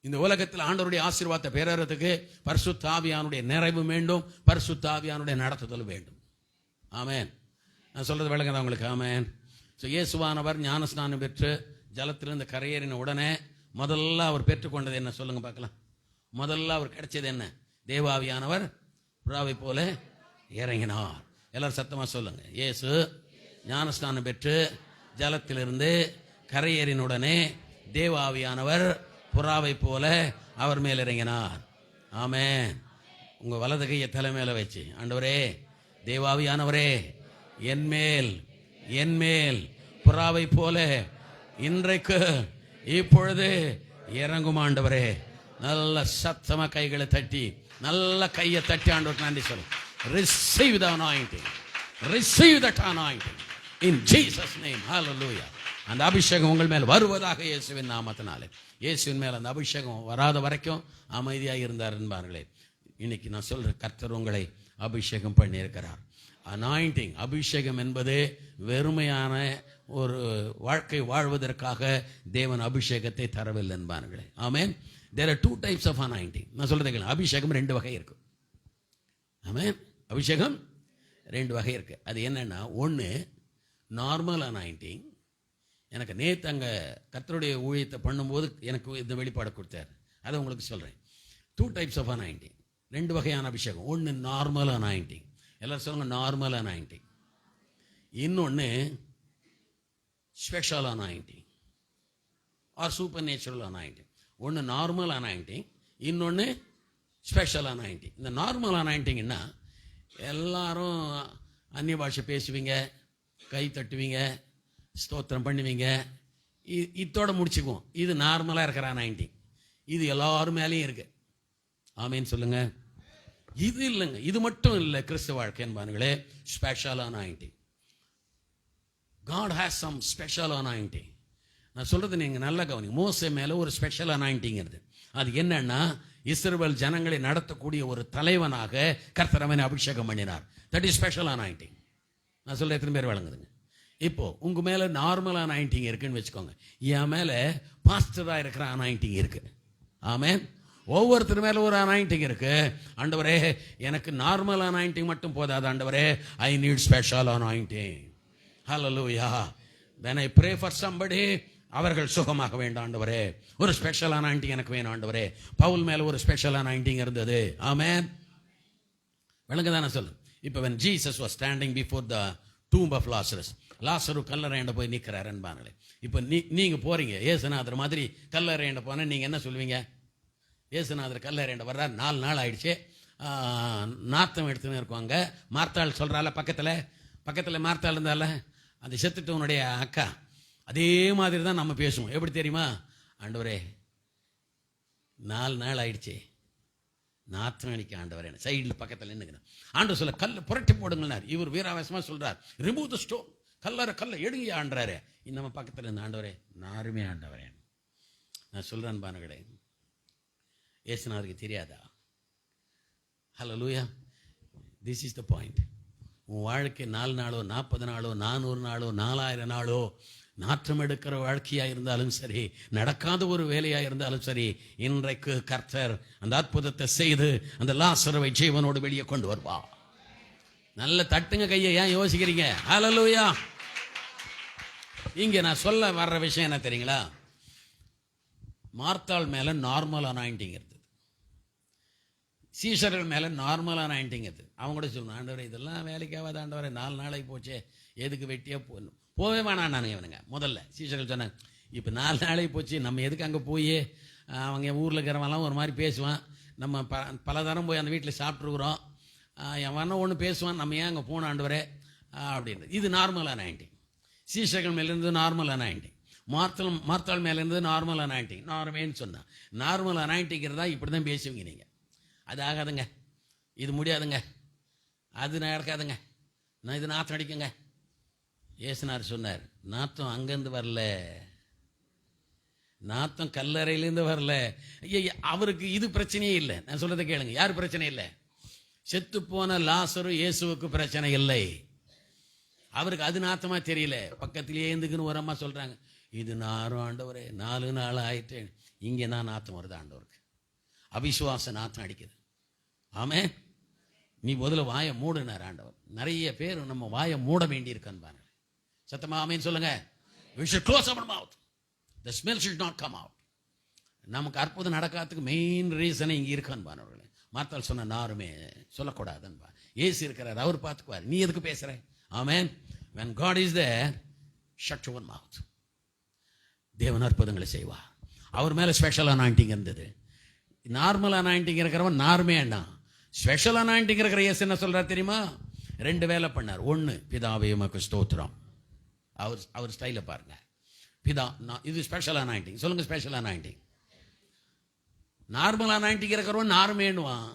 இந்த உலகத்தில் ஆண்டவருடைய ஆசீர்வாதத்தை பெறறதுக்கு பரிசுத்த ஆவியானுடைய நிறைவு வேண்டும், பரிசுத்த ஆவியானுடைய நடத்துதல் வேண்டும். ஆமென். நான் சொல்றது விளங்குதா உங்களுக்கு? ஆமென். ஸோ இயேசுவானவர் ஞானஸ்நானம் பெற்று ஜலத்திலிருந்து கரையேறின உடனே முதல்ல அவர் பெற்றுக்கொண்டது என்ன சொல்லுங்க பார்க்கலாம். முதல்ல அவர் கிடைச்சது என்ன? தேவாவியானவர் புறாவை போல இறங்கினார். எல்லாரும் சத்தமா சொல்லுங்க. இயேசு ஞானஸ்நானம் பெற்று ஜலத்திலிருந்து கரையேறின உடனே தேவாவியானவர் புறாவை போல அவர் மேல் இறங்கினார். ஆமென். உங்க வலது கையை தலை மேல வச்சு, ஆண்டவரே தேவாவியானவரே என் மேல் புறாவை போல இன்றைக்கு இப்பொழுது இறங்கும் ஆண்டவரே. நல்ல சத்தமா கைகளை தட்டி, நல்ல கையை தட்டி ஆண்டவருக்கு நன்றி சொல்லு. Receive the anointing. Receive that anointing in Jesus name. Hallelujah. அந்த அபிஷேகம் உங்கள் மேல் வருவதாக இயேசுவின் நாமத்தினாலே. இயேசுவின் மேல் அந்த அபிஷேகம் வராத வரைக்கும் அமைதியாக இருந்தார் என்பார்களே. இன்னைக்கு நான் சொல்ற கர்த்தர் உங்களை அபிஷேகம் பண்ணி இருக்கிறார். அனாயிண்டிங், அபிஷேகம் என்பது வெறுமையான ஒரு வாழ்க்கை வாழ்வதற்காக தேவன் அபிஷேகத்தை தரவில்லை என்பார்களே. ஆமென். There are two types of anointing. நான் சொல்றது கேளுங்க. அபிஷேகம் 2 வகை இருக்கு. ஆமென். அபிஷேகம் 2 வகை இருக்கு. அது என்னன்னா, ஒன்று நார்மல் அனாயிண்டிங். எனக்கு நேற்று அங்கே கர்த்தருடைய ஊழியத்தை பண்ணும்போது எனக்கு இந்த வெளிப்பாடு கொடுத்தார். அதை உங்களுக்கு சொல்கிறேன். 2 types of anointing. 2 வகையான அபிஷேகம். ஒன்று நார்மல் அனாயிண்டிங். எல்லாரும் சொல்லுங்க, நார்மல் அனாயிண்டிங். இன்னொன்று special anointing or supernatural anointing. ஒன்று நார்மல் அனாயிண்டிங், இன்னொன்று ஸ்பெஷல் அனாயிண்டிங். இந்த நார்மல் அனாயிண்டிங்னா எல்லாரும் அந்நிய பாஷை பேசுவீங்க, கை தட்டுவீங்க, ஸ்தோத்திரம் பண்ணுவீங்க, இதோட முடிச்சுக்குவோம். இது நார்மலாக இருக்கிற அனாயிண்டிங். இது எல்லாரும் மேலேயும் இருக்கு. ஆமேன்னு சொல்லுங்க. இது இல்லைங்க, இது மட்டும் இல்லை கிறிஸ்துவ வாழ்க்கை என்பானுங்களே. Special anointing. God has some special anointing. நான் சொல்றது நீங்க நல்லா கவனிங்க. மோசே மேல ஒரு ஸ்பெஷல் அனாயிண்டிங் இருக்கு. அது என்னன்னா, இஸ்ரவேல் ஜனங்களை நடத்தக்கூடிய ஒரு தலைவனாக கர்த்தர் அவனை அபிஷேகம் பண்ணினார். That is special anointing. நான் சொல்ல எத்தனை பேர் வழங்குதுங்க? இப்போ உங்க மேல நார்மல் அனாயிண்டிங் இருக்குன்னு வச்சுக்கோங்க. என் மேல பாஸ்டரா இருக்கிற அனாயிண்டிங் இருக்கு. ஆமென். ஒவ்வொருத்தர் மேல ஒரு அனாயிண்டிங் இருக்கு. ஆண்டவரே, எனக்கு நார்மல் அனாயிண்டிங் மட்டும் போதாது ஆண்டவரே, I need special anointing. Hallelujah. when I pray for somebody, அவர்கள் சுகமாக வேண்டும் ஆண்டவரே, ஒரு ஸ்பெஷல் அனாயிண்டிங் எனக்கு வேணும் ஆண்டவரே. பவுல் மேல ஒரு ஸ்பெஷல் அனாயிண்டிங் இருந்தது. ஆமென். விளங்குதானே சொல்லு. இப்போ when Jesus was standing before the tomb of Lazarus, லாசரு கல்லறையாண்ட போய் நிற்கிறார் என்பாங்களே. இப்போ நீங்க போறீங்க, ஏசுநாதர் மாதிரி கல்லறையாண்ட போனா நீங்க என்ன சொல்லுவீங்க? ஏசுநாதர் கல்லறையாண்ட வர்றார், 4 நாள் ஆயிடுச்சு, நாத்தம் எடுத்துன்னு இருக்குவாங்க. மார்த்தாள் சொல்றால, பக்கத்தில் மார்த்தாள் இருந்தால, அந்த செத்துட்டவனுடைய அக்கா. அதே மாதிரி தான் நம்ம பேசுவோம். எப்படி தெரியுமா? ஆண்டவரே 4 நாள் ஆயிடுச்சு, நாத்தம் அடிக்க ஆண்டவரே. சைடில் பக்கத்தில் நின்னுக்கிறேன். ஆண்டவர் சொல்ல, கல்லை புரட்டி போடுங்கன்னார். இவர் வீராவேசமா சொல்றார், ரிமூவ் த ஸ்டோன். கல்லை எடுங்க ஆண்டாரு. நம்ம பக்கத்தில் இருந்த, ஆண்டவரே நாருமே ஆண்டவரே. நான் சொல்றேன் பாருங்களே, ஏசுநாதருக்கு தெரியாதா? ஹல்லேலூயா. This is the point. உன் வாழ்க்கை 4 நாளோ 40 நாளோ 400 நாளோ 4000 நாளோ நாற்றம் எடுக்கிற வாழ்க்கையாக இருந்தாலும் சரி, நடக்காத ஒரு வேலையாக இருந்தாலும் சரி, இன்றைக்கு கர்த்தர் அந்த அற்புதத்தை செய்து அந்த லாசருவை ஜீவனோடு வெளியே கொண்டு வருவா. நல்ல தட்டுங்க கையை. ஏன் யோசிக்கிறீங்க? ஹல்லேலூயா. இங்க நான் சொல்ல வர்ற விஷயம் என்ன தெரியுங்களா? மார்த்தாள் மேல நார்மல் அனாயிண்டிங் இருந்தது, சீஷர்கள் மேல நார்மல் அனாயிண்டிங் இருந்தது. அவங்க கூட சொல்லணும், ஆண்டவரே இதெல்லாம் வேலைக்காகாத ஆண்டவரே, 4 நாளைக்கு போச்சே, எதுக்கு வெட்டியா போவே வேணாம் நான் இவனுங்க. முதல்ல சீஷர்கள் சொன்னாங்க, இப்போ 4 நாளைக்கு போச்சு, நம்ம எதுக்கு அங்கே போய், அவங்க ஊரில் இருக்கிறவங்கலாம் ஒரு மாதிரி பேசுவான், நம்ம பல தரம் போய் அந்த வீட்டில் சாப்பிட்ருக்குறோம், எவனா ஒன்று பேசுவான், நம்ம ஏன் அங்கே போன ஆண்டவரே அப்படின்றது. இது நார்மல் அனாயிண்டிங். சீஷர்கள் மேலேருந்து நார்மல் அனாயிண்டிங். மார்த்தாள் மேலேருந்து நார்மல் அனாயிண்டிங். நார்மேன்னு சொன்னான். நார்மல் அனாயிண்டிங்கிறதா இப்படி தான் பேசுவீங்க நீங்கள். அது ஆகாதுங்க, இது முடியாதுங்க, அது நடக்காதுங்க, நான் இது நாற்றம் அடிக்குங்க. ஏசுனார் சொன்னார், நாத்தம் அங்கேருந்து வரல, நாத்தம் கல்லறையிலேருந்து வரல. அவருக்கு இது பிரச்சனையே இல்லை. நான் சொல்றதை கேளுங்க, யார் பிரச்சனை இல்லை? செத்து போன லாசரு இயேசுவுக்கு பிரச்சனை இல்லை. அவருக்கு அது நாத்தமா தெரியல. பக்கத்திலேயே இருந்துக்குன்னு ஒரு அம்மா சொல்றாங்க, இது நாரும் ஆண்டவரே 4 நாள் ஆயிட்டேன், இங்கே தான் நாத்தம் வருது ஆண்டவருக்கு. அவிசுவாச நாத்தம் அடிக்குது. ஆமே, நீ முதல்ல வாயை மூடுனார் ஆண்டவர். நிறைய பேர் நம்ம வாயை மூட வேண்டி இருக்கான்னு பாருங்க. சத்தமா ஆமேன்னு சொல்லுங்க. We should close our mouth. The smell should not come out. நமக்கு அற்புதம் நடக்காததுக்கு மெயின் ரீசனே இங்கே இருக்கான்னு பாருங்களே. மாத்தால் சொன்ன நாருமே சொல்லக்கூடாதுன்னு ஏசு இருக்கிறார், அவர் பார்த்துக்குவார். நீ எதுக்கு பேசுற? ஆமென். When God is there, shut your mouth. தேவன் அற்புதங்களை செய்வார். அவர் மேலே ஸ்பெஷல் அனாயிண்டிங் இருந்தது. நார்மல் அனாயிண்டிங் இருக்கிறவன் நார்மே அண்ணா. ஸ்பெஷல் அனாயிண்டிங் இருக்கிற இயேசு என்ன சொல்றார் தெரியுமா? 2 வேலை பண்ணார். 1, பிதாவே உமக்கு ஸ்தோத்திரம். அவர் ஸ்டைல பாருங்க. பிதா, இது ஸ்பெஷல் அனாயிண்டிங். சொல்லுங்க, ஸ்பெஷல் அனாயிண்டிங். நார்மல் அனாயிண்டிங் இருக்கிறவன் நார்மேன்னுவான்.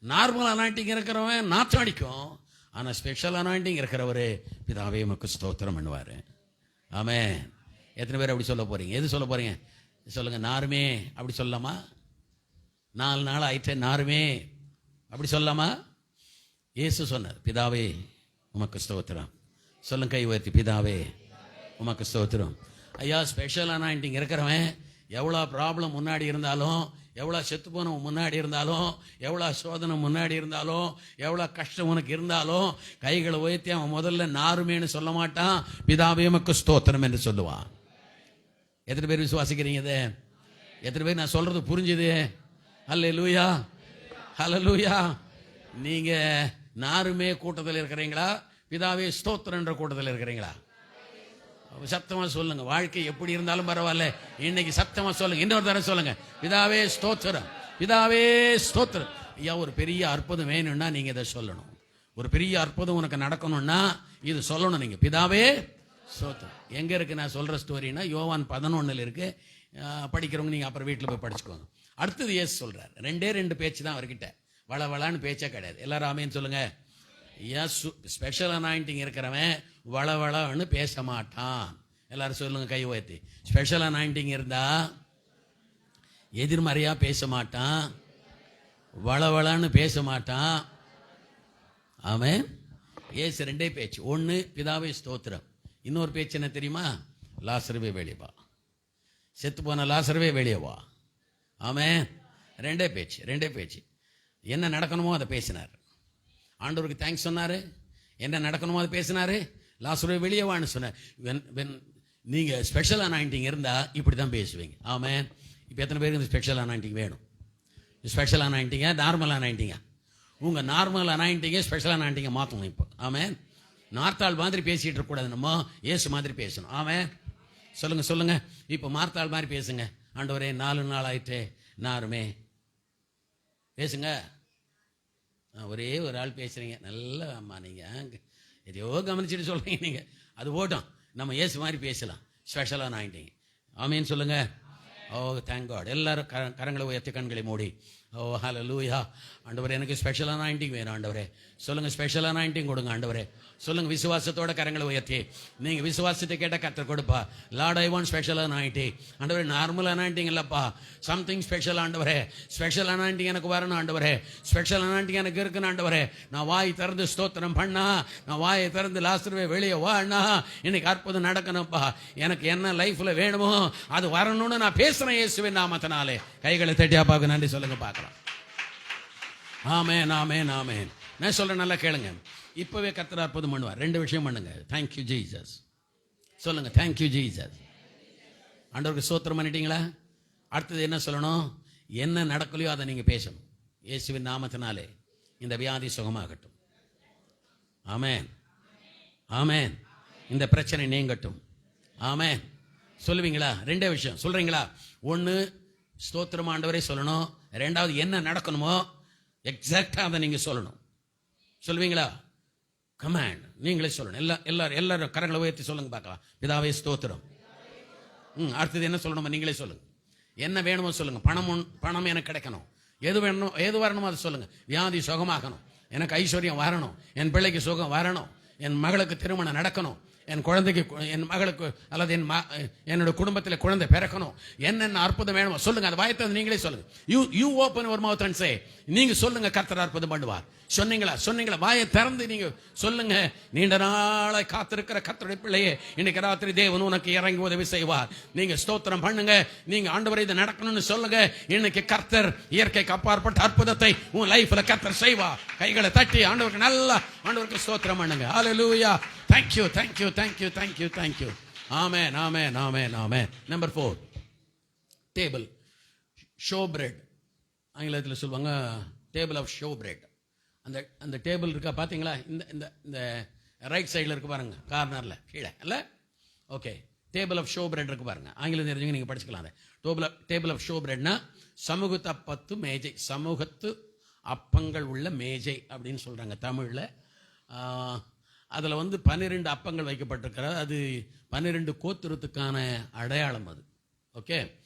நார்மல் அனாயிண்டிங் இருக்கிறவன் நாற்றம் அடிக்கும். ஆனால் ஸ்பெஷல் அனாயிண்டிங் இருக்கிறவரு பிதாவே உமக்கு ஸ்தோத்திரம் பண்ணுவார். ஆமென். எத்தனை பேர் அப்படி சொல்ல போறீங்க? எது சொல்ல போறீங்க சொல்லுங்க. நாருமே அப்படி சொல்லலாமா? 4 நாள் ஆயிட்டே நாருமே அப்படி சொல்லலாமா? இயேசு சொன்னார், பிதாவே உமக்கு ஸ்தோத்திரம். சொல்லுங்க, கை உயர்த்தி, பிதாவே உமக்கு ஸ்தோத்திரம். ஐயா, ஸ்பெஷல் அனாயிண்டிங் இருக்கிறவன் எவ்வளோ ப்ராப்ளம் முன்னாடி இருந்தாலும், எவ்வளோ செத்து போனவன் முன்னாடி இருந்தாலும், எவ்வளோ சோதனை முன்னாடி இருந்தாலும், எவ்வளோ கஷ்டம் உனக்கு இருந்தாலும் கைகளை உயர்த்தி அவன் முதல்ல நாருமேன்னு சொல்ல மாட்டான், பிதாவே உமக்கு ஸ்தோத்திரம் என்று சொல்லுவான். எத்தனை பேர் விசுவாசிக்கிறீங்க இதை? எத்தனை பேர் நான் சொல்றது புரிஞ்சுது? அல்லேலூயா, ஹல்லேலூயா. நீங்க நாருமே கூட்டத்தில் இருக்கிறீங்களா, பிதாவே ஸ்தோத்திரன்ற கூட்டத்தில் இருக்கிறீங்களா? சத்தமா சொல்லுங்க. வாழ்க்கை எப்படி இருந்தாலும் பரவாயில்ல, இன்னைக்கு சத்தமா சொல்லுங்க. இன்னொரு தடவை சொல்லுங்க, பிதாவே ஸ்தோத்திரம், பிதாவே ஸ்தோத்திரம். ஐயா, ஒரு பெரிய அற்புதம் வேணும்னா நீங்க இதை சொல்லணும். ஒரு பெரிய அற்புதம் உனக்கு நடக்கணும்னா இது சொல்லணும் நீங்க, பிதாவே ஸ்தோத்திரம். எங்க இருக்கு நான் சொல்ற ஸ்டோரினா யோவான் 11 இருக்கு. படிக்கிறவங்க நீங்க அப்புறம் வீட்டில் போய் படிச்சுக்கோங்க. அடுத்தது இயேசு சொல்றாரு. 2 பேச்சு தான் அவர்கிட்ட, வளவளான்னு பேச்சே கிடையாது. எல்லாரும் ஆமேன்னு சொல்லுங்க. ஸ்பெஷல் அனாயிண்டிங் இருக்கிறவன் வளவளன்னு பேச மாட்டான். எல்லாரும் சொல்லுங்க, கை உயர்த்தி. ஸ்பெஷல் அனாயிண்டிங் இருந்தா எதிர்மறையா பேச மாட்டான், வளவளன்னு பேச மாட்டான். ஆமென். ஏசு 2 பேச்சு. 1, பிதாவே ஸ்தோத்திரம். இன்னொரு பேச்சு என்ன தெரியுமா? லாசருவே வெளியே வா. செத்து போன லாசருவே வெளியே வா. ஆமென். 2 பேச்சு. என்ன நடக்கணுமோ அதை பேசினார். ஆண்டவருக்கு தேங்க்ஸ் சொன்னாரு. என்ன நடக்கணுமோ அதை பேசினாரு. லாசருவே வெளியே வான்னு சொன்னார். நீங்க ஸ்பெஷல் அனாயிண்டிங் இருந்தா இப்படி தான் பேசுவீங்க. ஆமென். இப்போ எத்தனை பேருக்கு இந்த ஸ்பெஷல் அனாயிண்டிங் வேணும்? ஸ்பெஷல் அனாயிண்டிங்கா, நார்மல் அனாயிண்டிங்கா? உங்க நார்மல் அனாயிண்டிங்கை ஸ்பெஷல் அனாயிண்டிங்கை மாற்றணும் இப்போ. ஆமென். நார்த்தாள் மாதிரி பேசிட்டு இருக்கக்கூடாது, நம்ம இயேசு மாதிரி பேசணும். ஆமென். சொல்லுங்க. இப்போ மார்த்தாள் மாதிரி பேசுங்க. ஆண்டவரே 4 நாள் ஆயிட்டே நாருமே பேசுங்க. ஒரே ஒரு ஆள் பேசுறீங்க, நல்ல அம்மா, நீங்க எதையோ கவனிச்சுட்டு சொல்றீங்க நீங்க. அது போட்டோம், நம்ம இயேசு மாதிரி பேசலாம். Special anointing. ஆமேன்னு சொல்லுங்க. ஓ, தேங்க் காட். எல்லாரும் கரங்களை உயர்த்தி கண்களை மூடி, ஓ ஹல்லேலூயா. ஆண்டவரே, எனக்கு ஸ்பெஷல் அனாயிண்டிங் வேணும் ஆண்டவரே. சொல்லுங்க, ஸ்பெஷல் அனாயிண்டிங் கொடுங்க ஆண்டவரே. சொல்லுங்க, விசுவாசத்தோட கரங்களை உயர்த்தி. நீங்க விசுவாசத்தை கேட்ட கர்த்தர் கொடுப்பா. Lord, I want special anointing. ஆண்டவரே, நார்மல் அனாயிண்டிங் இல்லப்பா, சம்திங் ஸ்பெஷல் ஆண்டவரே. ஸ்பெஷல் அனாயிண்டிங் எனக்கு வரணும் ஆண்டவரே. ஸ்பெஷல் அனாயிண்டிங் எனக்கு இருக்குன்னு ஆண்டவரே. நான் வாய் திறந்து ஸ்தோத்திரம் பண்ணா, நான் வாயை திறந்து லாசருவே வெளியே வாண்ணா, இன்னைக்கு அற்புதம் நடக்கணும்ப்பா. எனக்கு என்ன லைஃப்ல வேணுமோ அது வரணும்னு நான் பேசுறேன் இயேசுவின் நாமத்தினாலே. கைகளை தட்டி அப்பாவுக்கு நன்றி சொல்லுங்க பார்க்கலாம். ஆமென், ஆமென், ஆமென். நான் சொல்றேன், நல்லா கேளுங்க. இப்பவே கர்த்தர் அற்புதம் பண்ணுவார். 2 விஷயம் பண்ணுங்க. Thank you Jesus. சொல்லுங்க, தேங்க்யூ ஜீசஸ். ஆண்டவருக்கு ஸ்தோத்திரம் பண்ணிட்டீங்களா? அடுத்தது என்ன சொல்லணும்? என்ன நடக்கலையோ அதை நீங்க பேசணும். இயேசுவின் நாமத்தினாலே இந்த வியாதி சுகமாகட்டும். ஆமென், ஆமென். இந்த பிரச்சனை நீங்கட்டும். ஆமென். சொல்லுவீங்களா? 2 விஷயம் சொல்றீங்களா? 1, ஸ்தோத்திரம் ஆண்டவரே சொல்லணும். 2வது, என்ன நடக்கணுமோ எக்ஸாக்டா அதை நீங்க சொல்லணும். சொல்லுவீங்களா? கமாண்ட் நீங்களே சொல்லணும். எல்லாரும் கரங்களை உயர்த்தி சொல்லுங்க பார்க்கலாம். பிதாவே ஸ்தோத்திரம். அடுத்தது என்ன சொல்லணுமோ நீங்களே சொல்லுங்க. என்ன வேணுமோ சொல்லுங்க. பணம் எனக்கு கிடைக்கணும். எது வரணுமோ அதை சொல்லுங்க. வியாதி சுகமாகணும், எனக்கு ஐஸ்வர்யம் வரணும், என் பிள்ளைக்கு சுகம் வரணும், என் மகளுக்கு திருமணம் நடக்கணும், என் குழந்தைக்கு, என் மகளுக்கு அல்லது என்னோட குடும்பத்தில் குழந்தை பிறக்கணும், என்னென்ன அற்புதம் வேணுமோ சொல்லுங்க. அந்த வாயத்தை நீங்களே சொல்லுங்க. You open your mouth and say. நீங்க சொல்லுங்க, கர்த்தர் அற்புதம் பண்ணுவார். சொன்னீங்களா? வாயை திறந்து நீங்க சொல்லுங்க. நீண்ட நாளை காத்திருக்கிற கர்த்தருடைய பிள்ளையே, இன்னைக்கு ராத்திரி தேவன் உனக்கு இறங்கி உதவி செய்வார். நீங்க ஸ்தோத்திரம் பண்ணுங்க. நீங்க ஆண்டவரே இது நடக்கணும்னு சொல்லுங்க. இன்னைக்கு கர்த்தர் இயற்கைக்கு அப்பாற்பட்ட அற்புதத்தை உன் லைஃப்ல கர்த்தர் செய்வார். கைகளை தட்டி ஆண்டவருக்கு நல்லா ஆண்டவருக்கு ஸ்தோத்திரம் பண்ணுங்க. ஹல்லேலூயா. Thank you. Amen. Number 4, table show bread. ஆங்கிலத்தில் சொல்லுவாங்க டேபிள் ஆஃப் ஷோ பிரெட். அந்த டேபிள் இருக்கா பார்த்தீங்களா? இந்த ரைட் சைடில் இருக்கு பாருங்க, கார்னரில் கீழே அல்ல. Okay, table of showbread இருக்கு பாருங்க. ஆங்கிலம் தெரிஞ்சவங்க நீங்கள் படிச்சுக்கலாம். டேபிள் ஆஃப் ஷோ பிரெட்னா சமூகத்து மேஜை, சமூகத்து அப்பங்கள் உள்ள மேஜை அப்படின்னு சொல்கிறாங்க தமிழில். அதில் 12 அப்பங்கள் வைக்கப்பட்டிருக்கிறது. அது 12 கோத்திரத்துக்கான அடையாளம் அது. ஓகே,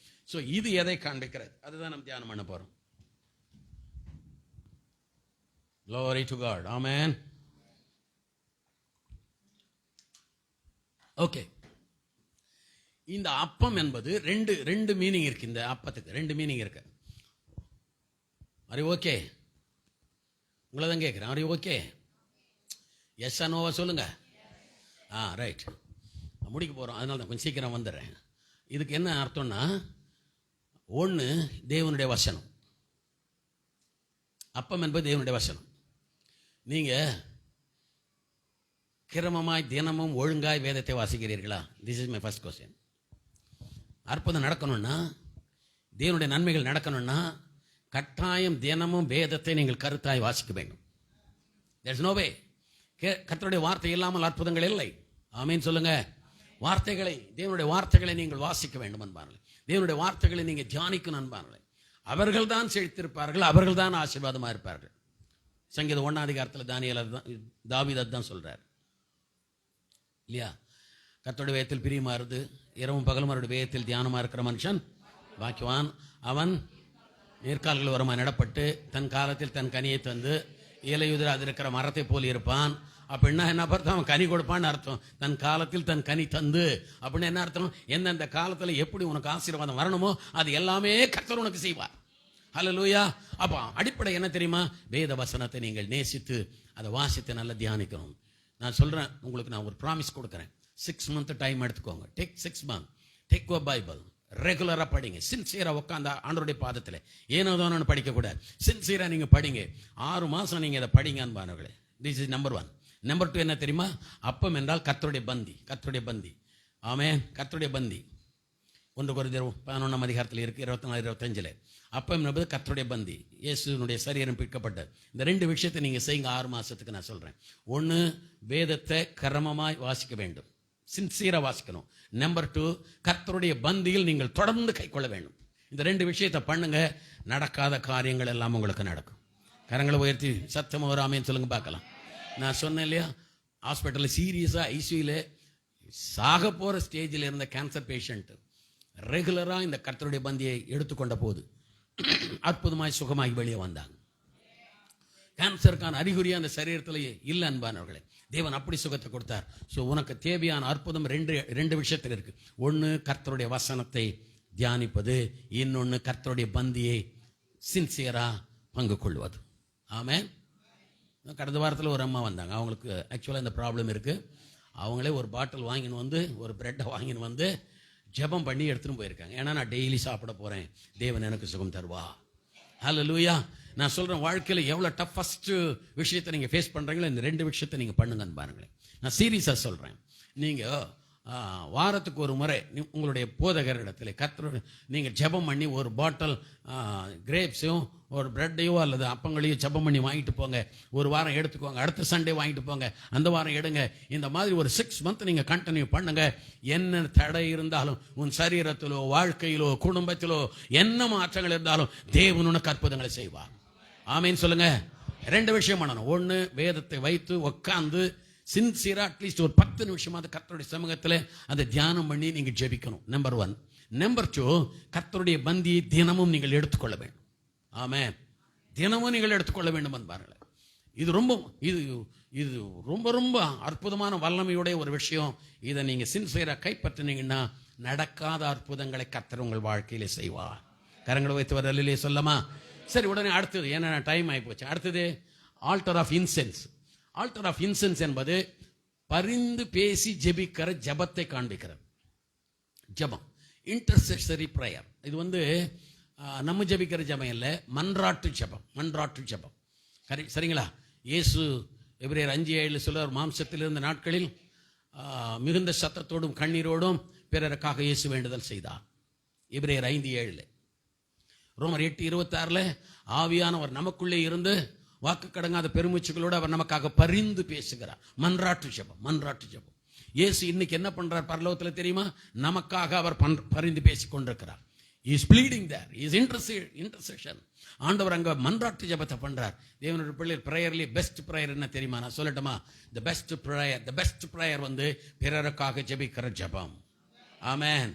ஸோ இது எதை காண்பிக்கிறது? அதுதான் நம்ம தியானம் பண்ண போகிறோம். Glory to God. Amen. Okay, இந்த அப்பம் என்பது ரெண்டு மீனிங் இருக்கு. இந்த அப்பத்துக்கு 2 மீனிங் இருக்கு. are you okay? உங்களை தான் கேட்குறேன். are you okay? எஸ் ஆ நோவா சொல்லுங்க. ரைட், முடிக்க போகிறோம். அதனால தான் கொஞ்சம் சீக்கிரம் வந்துடுறேன். இதுக்கு என்ன அர்த்தம்னா, 1 தேவனுடைய வசனம். அப்பம் என்பது தேவனுடைய வசனம். நீங்கள் கிரமமாய் தினமும் ஒழுங்காய் வேதத்தை வாசிக்கிறீர்களா? This is my first question. அற்புதம் நடக்கணும்னா, தேவனுடைய நன்மைகள் நடக்கணும்னா, கட்டாயம் தினமும் வேதத்தை நீங்கள் கருத்தாய் வாசிக்க வேண்டும். There is no way. கர்த்தருடைய வார்த்தை இல்லாமல் அற்புதங்கள் இல்லை. ஆமீன் சொல்லுங்க. தேவனுடைய வார்த்தைகளை நீங்கள் வாசிக்க வேண்டும் அன்பார்களே. தேவனுடைய வார்த்தைகளை நீங்கள் தியானிக்கணும் அன்பார்களே. அவர்கள் தான் செழித்திருப்பார்கள், அவர்கள் தான் ஆசீர்வாதமாக இருப்பார்கள். சங்கீதம் 1ஆம் அதிகாரத்தில் தாவீது தான் சொல்றார் இல்லையா? கர்த்தருடைய வேதத்தில் பிரியமா இருந்து இரவும் பகலும் அவருடைய வேதத்தில் தியானமா இருக்கிற மனுஷன் பாக்கியவான். அவன் நீர்க்கால்கள் ஓரமாக நடப்பட்டு தன் காலத்தில் தன் கனியை தந்து இலையுதிராது இருக்கிற மரத்தை போல் இருப்பான். அப்படின்னா என்ன அர்த்தம்? அவன் கனி கொடுப்பான்னு அர்த்தம். தன் காலத்தில் தன் கனி தந்து அப்படின்னு என்ன அர்த்தம்? எந்தெந்த காலத்தில் எப்படி உனக்கு ஆசீர்வாதம் வரணுமோ அது எல்லாமே கர்த்தர் உனக்கு செய்வார். ஹல்லேலூயா. அப்போ அடிப்படை என்ன தெரியுமா? வேத வசனத்தை நீங்கள் நேசித்து அதை வாசித்து நல்லா தியானிக்கணும். நான் சொல்கிறேன், உங்களுக்கு நான் ஒரு ப்ராமிஸ் கொடுக்குறேன். 6 month டைம் எடுத்துக்கோங்க. Take 6 months. Take your Bible. ரெகுலராக படிங்க. சின்சியராக உட்காந்து ஆண்டவருடைய பாதத்தில் ஏனோதானு படிக்கக்கூடாது. சின்சியராக நீங்கள் படிங்க. 6 மாதம் நீங்கள் இதை படிங்க அன்பானவர்களே. This is number 1. நம்பர் 2 என்ன தெரியுமா? அப்பம் என்றால் கர்த்தருடைய பந்தி. ஆமென். கர்த்தருடைய பந்தி 1 கொரிந்தியர் 11ஆம் அதிகாரத்தில் இருக்கு, 24-25. அப்பம் என்பது கர்த்தருடைய பந்தி, இயேசுனுடைய சரீரம் பிற்கப்பட்ட. இந்த 2 விஷயத்தை நீங்கள் செய்யுங்க 6 மாதத்துக்கு. நான் சொல்கிறேன். 1, வேதத்தை கிரமமாய் வாசிக்க வேண்டும், சின்சியராக வாசிக்கணும். நம்பர் 2, கர்த்தருடைய பந்தியில் நீங்கள் தொடர்ந்து கைக்கொள்ள வேண்டும். இந்த 2 விஷயத்தை பண்ணுங்க, நடக்காத காரியங்கள் எல்லாம் உங்களுக்கு நடக்கும். கரங்களை உயர்த்தி சத்தம் வராமேன்னு சொல்லுங்க பார்க்கலாம். நான் சொன்னேன் இல்லையா, ஹாஸ்பிட்டலில் சீரியஸாக ஐசியூவில் சாக போகிற ஸ்டேஜில் இருந்த கேன்சர் பேஷண்ட் ரெகுலராக இந்த கர்த்தருடைய பந்தியை எடுத்துக்கொண்ட போது அற்புதமாய் சுகமாகி வெளியே வந்தாங்க. கேன்சருக்கான அறிகுறியாக அந்த சரீரத்தில் இல்லை அன்பானவர்களே. தேவன் அப்படி சுகத்தை கொடுத்தார். ஸோ உனக்கு தேவையான அற்புதம் ரெண்டு விஷயத்தில் இருக்கு. 1 கர்த்தருடைய வசனத்தை தியானிப்பது, இன்னொன்று கர்த்தருடைய பந்தியை சின்சியராக பங்கு கொள்வது. ஆமென். கடந்த வாரத்தில் ஒரு அம்மா வந்தாங்க. அவங்களுக்கு ஆக்சுவலாக இந்த ப்ராப்ளம் இருக்குது. அவங்களே ஒரு பாட்டில் வாங்கின்னு வந்து ஒரு பிரெட்டை வாங்கின்னு வந்து ஜெபம் பண்ணி எடுத்துன்னு போயிருக்காங்க. ஏன்னா நான் டெய்லி சாப்பிட போகிறேன், தேவன் எனக்கு சுகம் தருவா. ஹல்லேலூயா. நான் சொல்கிறேன், வாழ்க்கையில் எவ்வளோ டஃபஸ்ட்டு விஷயத்தை நீங்கள் ஃபேஸ் பண்ணுறீங்களோ இந்த 2 விஷயத்தை நீங்கள் பண்ணுங்கன்னு பாருங்களேன். நான் சீரியஸாக சொல்கிறேன். நீங்கள் வாரத்துக்கு ஒரு முறை உங்களுடைய போதகரிடத்தில் கர்த்தர் நீங்கள் ஜெபம் பண்ணி ஒரு பாட்டில் கிரேப்ஸையும் ஒரு பிரெட்டையோ அல்லது அப்பங்களையும் ஜெபம் பண்ணி வாங்கிட்டு போங்க. ஒரு வாரம் எடுத்துக்கோங்க, அடுத்த சண்டே வாங்கிட்டு போங்க, அந்த வாரம் எடுங்க. இந்த மாதிரி ஒரு 6 months நீங்கள் கண்டினியூ பண்ணுங்க. என்ன தடை இருந்தாலும் உன் சரீரத்திலோ வாழ்க்கையிலோ குடும்பத்திலோ என்ன மாற்றங்கள் இருந்தாலும் தேவன் உனக்கு அற்புதங்களை செய்வார். ஆமீன் சொல்லுங்க. 2 விஷயம் பண்ணணும். 1, வேதத்தை வைத்து உட்கார்ந்து சின்சியரா அட்லீஸ்ட் ஒரு 10 நிமிஷமாவது கர்த்தருடைய சமூகத்தில் அதை தியானம் பண்ணி நீங்கள் ஜெபிக்கணும். நம்பர் 1. நம்பர் 2, கர்த்தருடைய பந்தியை தினமும் நீங்கள் எடுத்துக்கொள்ள வேண்டும். ஆமென். தினமும் நீங்கள் எடுத்துக்கொள்ள வேண்டும் என்பார்கள். இது ரொம்ப இது இது ரொம்ப ரொம்ப அற்புதமான வல்லமையுடைய ஒரு விஷயம். இதை நீங்கள் சின்சியராக கைப்பற்றினீங்கன்னா நடக்காத அற்புதங்களை கர்த்தர் உங்கள் வாழ்க்கையிலே செய்வார். கரங்களை வைத்து வரலே சொல்லமா? சரி, உடனே அடுத்தது என்ன, டைம் ஆகி போச்சு. அடுத்தது altar of incense. Altar of incense என்பது பரிந்து பேசி ஜெபிக்கிற ஜபத்தை காண்பிக்கிறது. ஜபம், இன்டர்செசரி ப்ரேயர். இது நம்ம ஜபிக்கிற ஜபம் இல்லை, மன்றாட்டு ஜபம். மன்றாட்டு ஜபம், சரிங்களா? இயேசு எபிரேயர் 5:7 சொல்லுவார், மாம்சத்தில் இருந்த நாட்களில் மிகுந்த சத்தத்தோடும் கண்ணீரோடும் பிறருக்காக இயேசு வேண்டுதல் செய்தார். எபிரேயர் 5:7. ரோமர் 8:26 ஆவியானவர் நமக்குள்ளே இருந்து வாக்கு கடங்காத பெருமூச்சுகளோடு அவர் நமக்காக பரிந்து பேசுகிறார். மன்றாட்டு ஜபம், மன்றாட்டு ஜபம். இயேசு இன்னைக்கு என்ன பண்றார் பரலோகத்தில் தெரியுமா? நமக்காக அவர் பரிந்து பேசி கொண்டிருக்கிறார். He is pleading there. He is intercession. ஆண்டவர் அங்க மன்றாட்டு ஜபத்தை பண்றார். தேவனுடைய பிள்ளைகள் பிரேயர்லயே பெஸ்ட் பிரேயர் என்ன தெரியுமா? நான் சொல்லட்டுமா? the best prayer பிறருக்காக ஜெபிக்கிற ஜபம். ஆமென்.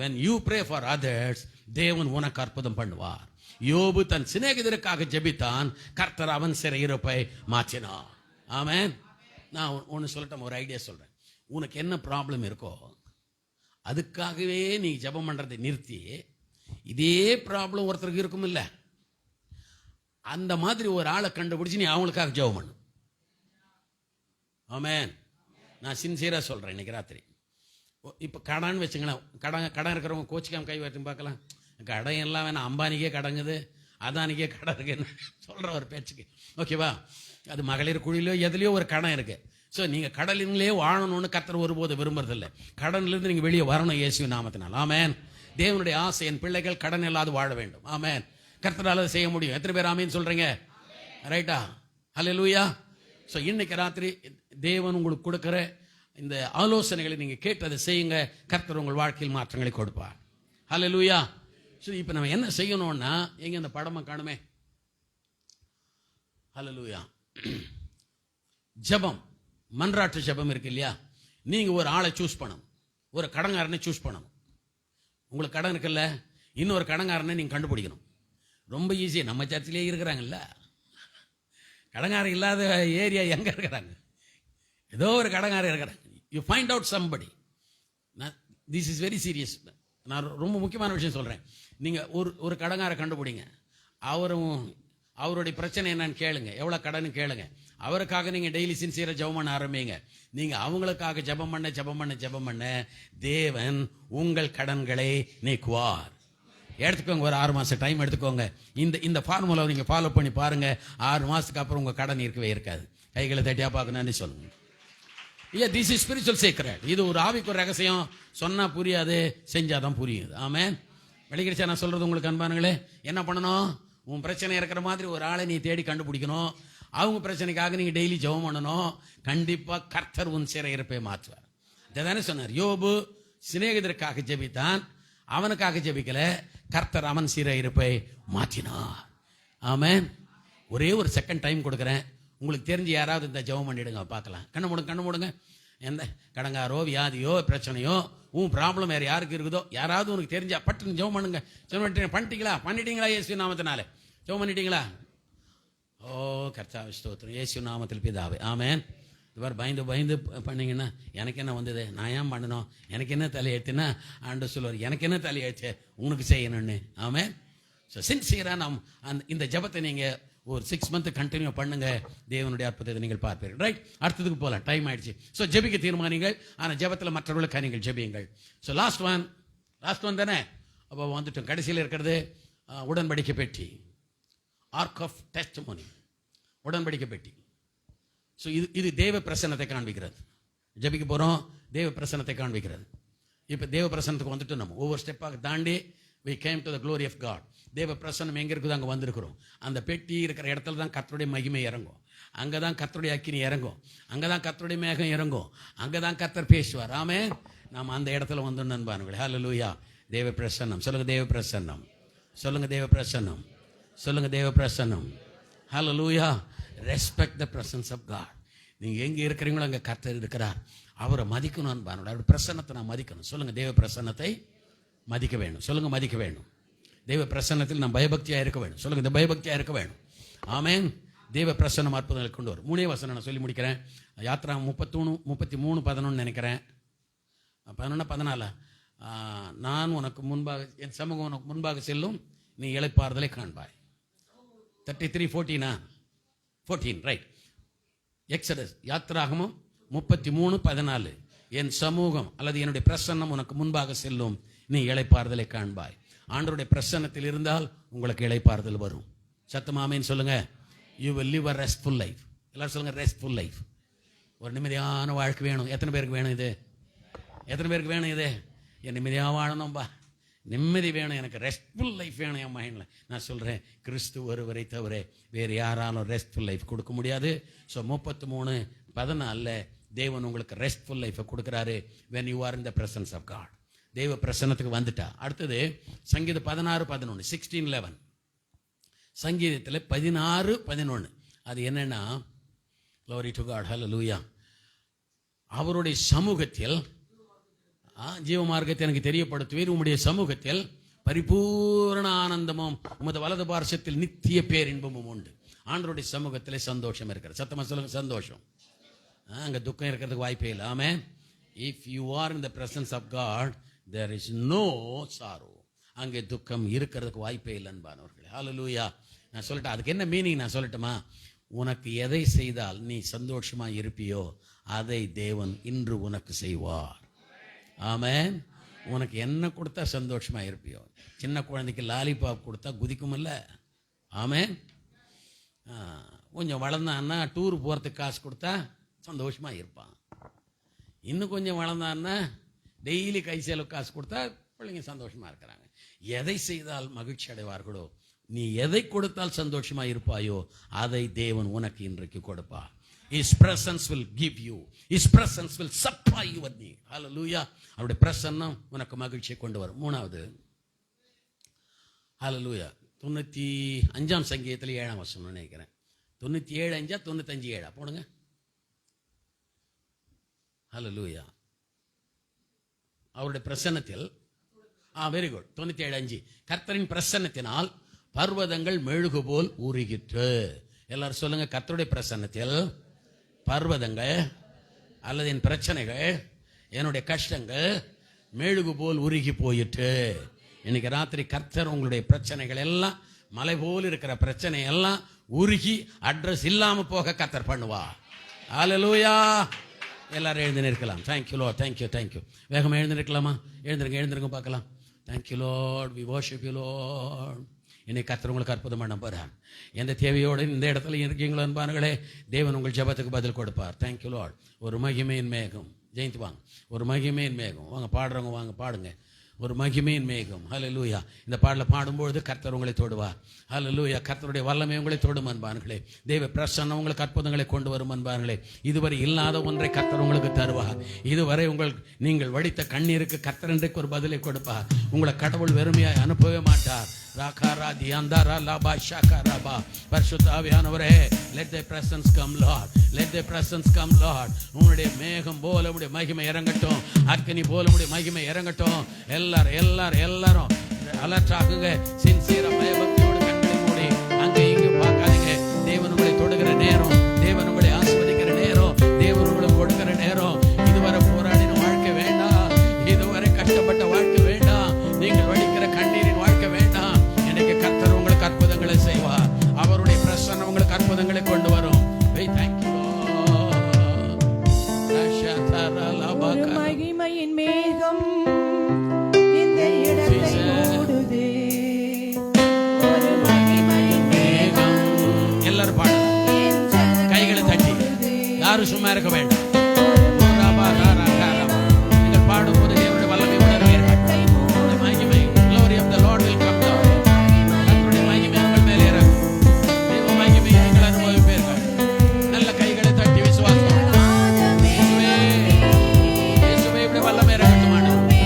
when you pray for others, தேவன் உனக்கு அற்புதம் பண்ணுவார். யோபு தன் சிநேகிதருக்காக ஜெபித்தான், கர்த்தர் அவன் சிறையிருப்பை மாற்றினார். ஆமென். நான் ஒன்று சொல்லட்டும், ஒரு ஐடியா சொல்றேன். உனக்கு என்ன ப்ராப்ளம் இருக்கோ அதுக்காகவே நீ ஜெபம் பண்றதை நிறுத்தி, இதே ப்ராப்ளம் ஒருத்தருக்கு இருக்கும் இல்லை, அந்த மாதிரி ஒரு ஆளை கண்டுபிடிச்சு நீ அவங்களுக்காக ஜெபம் பண்ணு. ஆமென். நான் சின்சியரா சொல்றேன். இன்னைக்கு ராத்திரி இப்போ கடன் வச்சுங்களேன், கடன் இருக்கிறவங்க கோச்சிக்காம கை வச்சு பார்க்கலாம். கடன் எல்லாம் வேணாம், அம்பானிக்கே கடங்குது, அதானிக்கே கடன் இருக்குன்னு சொல்ற ஒரு பேச்சுக்கு, ஓகேவா? அது மகளிர் குழியிலோ எதுலையோ ஒரு கடன் இருக்கு. ஸோ நீங்கள் கடலிலே வாழணும்னு கர்த்தர் ஒருபோது விரும்புறதில்லை. கடனிலிருந்து நீங்கள் வெளியே வரணும் இயேசுவின் நாமத்தினால். ஆமென். தேவனுடைய ஆசை என் பிள்ளைகள் கடன் இல்லாது வாழ வேண்டும். ஆமென். கர்த்தரால் அதை செய்ய முடியும். எத்தனை பேர் ஆமேன்னு சொல்றீங்க? ரைட்டா? ஹல்லேலூயா. ஸோ இன்னைக்கு ராத்திரி தேவன் உங்களுக்கு கொடுக்குற இந்த ஆலோசனைகளை நீங்கள் கேட்டு அதை செய்யுங்க. கர்த்தர் உங்கள் வாழ்க்கையில் மாற்றங்களை கொடுப்பார். ஹல்லேலூயா. ஸோ இப்போ நம்ம என்ன செய்யணும்னா, எங்க அந்த படமா காணுமே? ஹல்லேலூயா. ஜபம், மன்றாட்டு ஜபம் இருக்கு இல்லையா? நீங்க ஒரு ஆளை சூஸ் பண்ணணும், ஒரு கடங்காரனை சூஸ் பண்ணணும். உங்களுக்கு கடன் இருக்குல்ல, இன்னொரு கடங்காரனை நீங்க கண்டுபிடிக்கணும். ரொம்ப ஈஸி. நம்ம சர்ச்சிலே இருக்கிறாங்கல்ல, கடங்காரம் இல்லாத ஏரியா எங்க இருக்கிறாங்க? ஏதோ ஒரு கடங்காரம் இருக்கிறாங்க. You find out somebody. This is very serious. நான் ரொம்ப முக்கியமான விஷயம் சொல்றேன். நீங்க ஒரு கடங்காரை கண்டுபிடிங்க. அவருடைய பிரச்சனை என்னன்னு கேளுங்க, எவ்வளவு கடன் கேளுங்க. அவருக்காக நீங்க டெய்லி சின்சியரா ஜெபம் பண்ண ஆரம்பிங்க. நீங்க அவங்களுக்காக ஜெபம் பண்ண தேவன் உங்கள் கடன்களை நீக்குவார். எடுத்துக்கோங்க, ஒரு 6 மாசம் டைம் எடுத்துக்கோங்க. இந்த ஃபார்முலாவை நீங்க ஃபாலோ பண்ணி பாருங்க. 6 மாசத்துக்கு அப்புறம் உங்க கடன் இருக்கவே இருக்காது. கைகளை தட்டியா பார்க்கணும்னு சொல்லுங்க. This is spiritual secret. இது ஒரு ஆவிக்கு ஒரு ரகசியம். சொன்னா புரியாது, செஞ்சாதான் புரியுது. ஆமென். வெளிக்கிடுச்சா நான் சொல்றது உங்களுக்கு? அன்பானுங்களே, என்ன பண்ணணும்? உன் பிரச்சனை இருக்கிற மாதிரி ஒரு ஆளை நீ தேடி கண்டுபிடிக்கணும். அவங்க பிரச்சனைக்காக நீங்க டெய்லி ஜெபம் பண்ணணும். கண்டிப்பா கர்த்தர் உன் சிறையிருப்பை மாற்றுவார். இதைதானே சொன்னார். யோபு சிநேகிதருக்காக ஜெபித்தான், அவனுக்காக ஜெபிக்கல, கர்த்தர் அவன் சிறையிருப்பை மாற்றினார். ஆமென். ஒரே ஒரு செகண்ட் டைம் கொடுக்குறேன். உங்களுக்கு தெரிஞ்சு யாராவது இந்த ஜெபம் பண்ணிடுங்க பார்க்கலாம். கண்ணு மூடுங்க. எந்த கடங்காரோ வியாதியோ பிரச்சனையோ உன் ப்ராப்ளம் வேற யாருக்கு இருக்குதோ, யாராவது உனக்கு தெரிஞ்சா பட்டுன்னு ஜெபம் பண்ணுங்க. பண்ணிட்டீங்களா? இயேசு நாமத்தினாலே ஜெபம் பண்ணிட்டீங்களா? ஓ கர்த்தாவே ஸ்தோத்திரம். இயேசு நாமத்தில் பிதாவே. ஆமென். இவர் பயந்து பண்ணீங்கன்னா எனக்கு என்ன வந்தது, நான் ஏன் பண்ணணும், எனக்கு என்ன தலையெழுத்துன்னா ஆண்டு சொல்லுவார், எனக்கு என்ன தலையெழுத்து உனக்கு செய்யணும்னு. ஆமென். ஸோ சின்சியராக இந்த ஜபத்தை நீங்கள் ஒரு 6 மந்த் கண்டினியூ பண்ணுங்க. தேவனுடைய அற்புதத்தை நீங்கள் பார்ப்பீர்கள். ரைட், அடுத்ததுக்கு போகலாம், டைம் ஆயிடுச்சு. ஸோ ஜெபிக்க தீர்மானிங்கள், ஆனால் ஜபத்தில் மற்றவர்களுக்கு நீங்கள் ஜெபியுங்கள். ஸோ லாஸ்ட் ஒன் தானே? அப்போ வந்துட்டோம். கடைசியில் இருக்கிறது உடன்படிக்கை பெட்டி, ஆர்க் ஆஃப் டெஸ்டிமோனி, உடன்படிக்கை பெட்டி. ஸோ இது தேவ பிரசன்னத்தை காண்பிக்கிறது. ஜெபிக்க போகிறோம், தேவ பிரசன்னத்தை காண்பிக்கிறது. இப்போ தேவ பிரசன்னத்துக்கு வந்துட்டு நம்ம ஒவ்வொரு ஸ்டெப்பாக தாண்டி we came to the glory of God. தேவ பிரசன்னம் எங்க இருக்குது? அங்கே வந்திருக்கிறோம். அந்த பெட்டி இருக்கிற இடத்துல தான் கர்த்தருடைய மகிமை இறங்கும். அங்கே தான் கர்த்தருடைய அக்கினி இறங்கும். அங்கே தான் கர்த்தருடைய மேகம் இறங்கும். அங்கே தான் கர்த்தர் பேசுவார். ஆமென். நாம் அந்த இடத்துல வந்து நண்பானுங்களே. ஹல்லேலூயா. தேவ பிரசன்னம் சொல்லுங்க. தேவ பிரசன்னம் சொல்லுங்க. தேவ பிரசன்னம் சொல்லுங்க. தேவ பிரசன்னம். ஹல்லேலூயா. Respect the presence of God. நீங்க எங்க இருக்கிறீங்களோ அங்கே கர்த்தர் இருக்கிறார். அவரை மதிக்கணும் அன்பானுங்களே. அவருடைய பிரசன்னத்தை நான் மதிக்கணும். சொல்லுங்க. தேவ பிரசன்னத்தை மதிக்க வேணும். சொல்லுங்க. மதிக்க வேணும். தெய்வ பிரசன்னத்தில் நாம் பயபக்தியாக இருக்க வேணும். சொல்லுங்க. இந்த பயபக்தியாக இருக்க வேணும். ஆமென். தேவ பிரசன்னம் அற்புதங்களை கொண்டு வரும். 3 வசனம் நான் சொல்லி முடிக்கிறேன். யாத்ரா 33:11 நினைக்கிறேன். 11-14. நான் உனக்கு முன்பாக, என் சமூகம் உனக்கு முன்பாக செல்லும், நீ இளைப்பாறுதலை காண்பாய். 33:14 ரைட். எக்ஸடஸ் யாத்ராகமம் 33:14. என் சமூகம் அல்லது என்னுடைய பிரசன்னம் உனக்கு முன்பாக செல்லும், நீ இளைப்பாறுதலை காண்பாய். ஆண்டவருடைய பிரசன்னத்தில் இருந்தால் உங்களுக்கு இளைப்பாறுதல் வரும். சத்தமாமேன்னு சொல்லுங்க. You will live a RESTful life. எல்லாரும் சொல்லுங்க, ரெஸ்ட்ஃபுல் லைஃப். ஒரு நிம்மதியான வாழ்க்கை வேணும். எத்தனை பேருக்கு வேணும் இது? எத்தனை பேருக்கு வேணும் இது? என் நிம்மதியாக வாழணும்பா, நிம்மதி வேணும், எனக்கு ரெஸ்ட்ஃபுல் லைஃப் வேணும் என் மைண்டில். நான் சொல்கிறேன், கிறிஸ்து ஒருவரை தவிர வேறு யாராலும் ரெஸ்ட்ஃபுல் லைஃப் கொடுக்க முடியாது. ஸோ 33:14 தேவன் உங்களுக்கு ரெஸ்ட்ஃபுல் லைஃபை கொடுக்குறாரு. When you are in the presence of God. தெய்வ பிரசன்னத்துக்கு வந்துட்டா. அடுத்தது சங்கீதம் 16:11 16:11. சங்கீதத்தில் 16:11 அது என்னன்னா, glory to God, hallelujah. அவருடைய சமூகத்தில் ஜீவ மார்க்கத்தை எனக்கு தெரியப்படுத்துவீர், உம்முடைய சமூகத்தில் பரிபூர்ண ஆனந்தமும் உமது வலது பார்சத்தில் நித்திய பேரின்பமும் உண்டு. ஆண்டவருடைய சமூகத்தில் சந்தோஷம் இருக்கிறது. சத்தமா சொல்லுங்க, சந்தோஷம். அங்கே துக்கம் இருக்கிறதுக்கு வாய்ப்பே இல்லை. ஆமென். If you are in the presence of God there is no sorrow. அங்கே துக்கம் இருக்கிறதுக்கு வாய்ப்பே இல்லை அன்பானவர்களே. ஹல்லேலூயா. நான் சொல்லட்டேன், அதுக்கு என்ன மீனிங் நான் சொல்லட்டுமா? உனக்கு எதை செய்தால் நீ சந்தோஷமா இருப்பியோ அதை தேவன் இன்று உனக்கு செய்வார். ஆமென். உனக்கு என்ன கொடுத்தா சந்தோஷமா இருப்பியோ. சின்ன குழந்தைக்கு லாலிபாப் கொடுத்தா குதிக்குமில்ல. ஆமென். கொஞ்சம் வளர்ந்தான்னா டூர் போகிறதுக்கு காசு கொடுத்தா சந்தோஷமா இருப்பான். இன்னும் கொஞ்சம் வளர்ந்தான்னா டெய்லி கை செலவு காசு கொடுத்தா பிள்ளைங்க சந்தோஷமா இருக்கிறாங்க. எதை செய்தால் மகிழ்ச்சி அடைவார்களோ, நீ எதை கொடுத்தால் சந்தோஷமா இருப்பாயோ அதை தேவன் உனக்கு இன்றைக்கு கொடுப்பார். His presence will give you. His presence will supply your need. Hallelujah. அவருடைய பிரசன்னம் உனக்கு மகிழ்ச்சியை கொண்டு வரும். 3வது Hallelujah. 95 சங்கீதத்தில் 7 வசனம் நினைக்கிறேன். 97:5 95:7 போடுங்க. Hallelujah. அவருடைய பிரசன்னத்தில் வெரி குட். 97:5 கர்த்தரின் பிரசன்னத்தினால் பர்வதங்கள் மெழுகு போல் உருகிற்று. எல்லாரும் சொல்லுங்க, கர்த்தருடைய பிரசன்னத்தில் பர்வதங்கள் அல்லது என் பிரச்சனைகள், என்னுடைய கஷ்டங்கள் மெழுகு போல் உருகி போயிட்டு. இன்னைக்கு ராத்திரி கர்த்தர் உங்களுடைய பிரச்சனைகள் எல்லாம், மலை போல் இருக்கிற பிரச்சனை எல்லாம் உருகி அட்ரஸ் இல்லாம போக கர்த்தர் பண்ணுவா. ஹல்லேலூயா. எல்லாரும் எழுந்து நிற்கலாம். Thank you Lord. Thank you thank you. வேகமாக எழுந்து நிற்கலாமா? எழுந்திருங்க பார்க்கலாம். Thank you Lord. We worship you Lord. இன்னைக்கு கர்த்தர் உங்களுக்கு அற்புதம் பண்ண போறார். எந்த தேவையோடு இந்த இடத்துல இருக்கீங்களோ அன்பானங்களே, தேவன் உங்கள் ஜெபத்துக்கு பதில் கொடுப்பார். Thank you Lord. ஒரு மகிமையின் மேகம். ஜெயந்தி வாங்க. ஒரு மகிமையின் மேகம். வாங்க பாடுறவங்க வாங்க பாடுங்க. ஒரு மகிமையின் மேகம். ஹல்லேலூயா. இந்த பாடலை பாடும்பொழுது கர்த்தர் உங்களை தொடுவார். ஹல்லேலூயா. கர்த்தருடைய வல்லமை உங்களை தொடும் அன்பானங்களே. தேவ பிரசன்னம் உங்களுக்கு அற்புதங்களை கொண்டு வரும் அன்பானங்களே. இதுவரை இல்லாத ஒன்றை கர்த்தர் உங்களுக்கு தருவார். இதுவரை நீங்கள் வடித்த கண்ணீருக்கு கர்த்தர் இன்றைக்கு ஒரு பதிலை கொடுப்பார். உங்களை கடவுள் வெறுமையாய் அனுப்பவே மாட்டார். ராகாராதி அந்தாரா லாபா ஷாகாராபா. பரிசுத்த ஆவியானவரே, let thy presence come Lord. let thy presence come Lord. உம்முடைய மேகம் போல உம்முடைய மகிமை இறங்கட்டும். அக்கினி போல உம்முடைய மகிமை இறங்கட்டும். எல்லாரும் அலர்ட் ஆகுங்க. சின்சியரா பயபக்தியோடு கண்களை மூடி அங்கே இங்கே பார்க்காதீங்க. தேவன் உங்களை தொடுகிற நேரம், தேவன் உங்களை ஆசீர்வதிக்கிற நேரம், தேவன் உங்களை கொடுக்கிற நேரம். இதுவரை போராடின வாழ்க்கை வேண்டாம். இதுவரை கஷ்டப்பட்ட வாழ்க்கை வேண்டாம். நீங்கள் வடிக்கிற கண்ணீரின் வாழ்க்கை வேண்டாம். இன்னைக்கு கர்த்தர் உங்களுக்கு அற்புதங்களை செய்வார். அவருடைய பிரசன்னம் உங்களுக்கு அற்புதங்களை கொண்டு வரும். மகிமையின் மேகம் இந்த இடத்தை மூடுதே. ஒரு மகிமையின் மேகம். எல்லாரும் பாடுங்க. கைகளை தட்டி. யாரும் சும்மா இருக்க வேண்டாம். நீங்கள் பாடும்போது தேவனுடைய வல்லமை உணர்வீர்கள். மகிமை, glory of the Lord will come down. கர்த்தருடைய மகிமை உங்கள் மேலே இறங்கும். தேவ மகிமையை நீங்கள் அனுபவிப்பீர்கள். நல்ல கைகளை தட்டி விசுவாசம். இயேசுவே இப்படி வல்லமை இறங்கட்டும் ஆண்டவரே.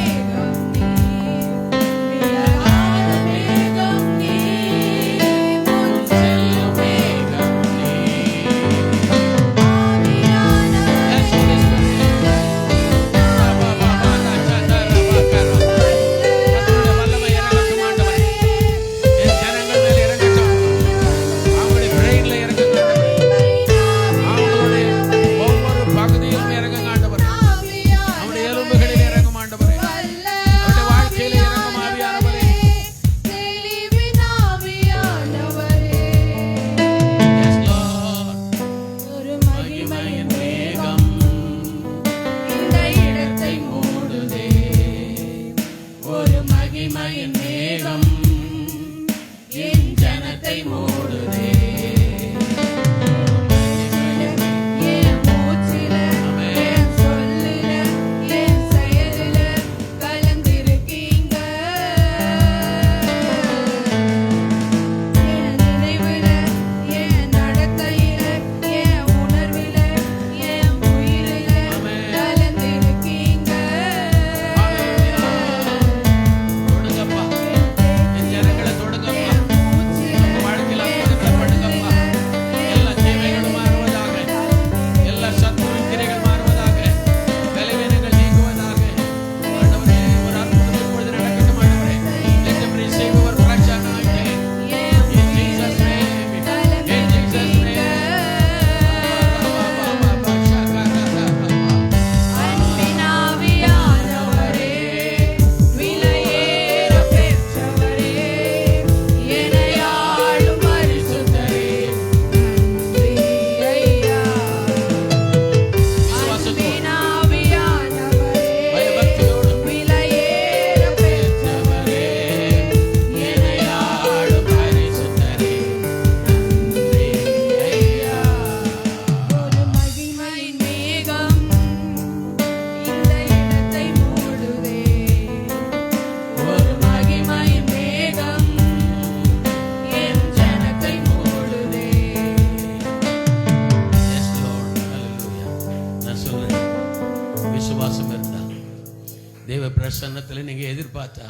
பிரசன்னத்தில் நீங்க எதிர்பார்த்தா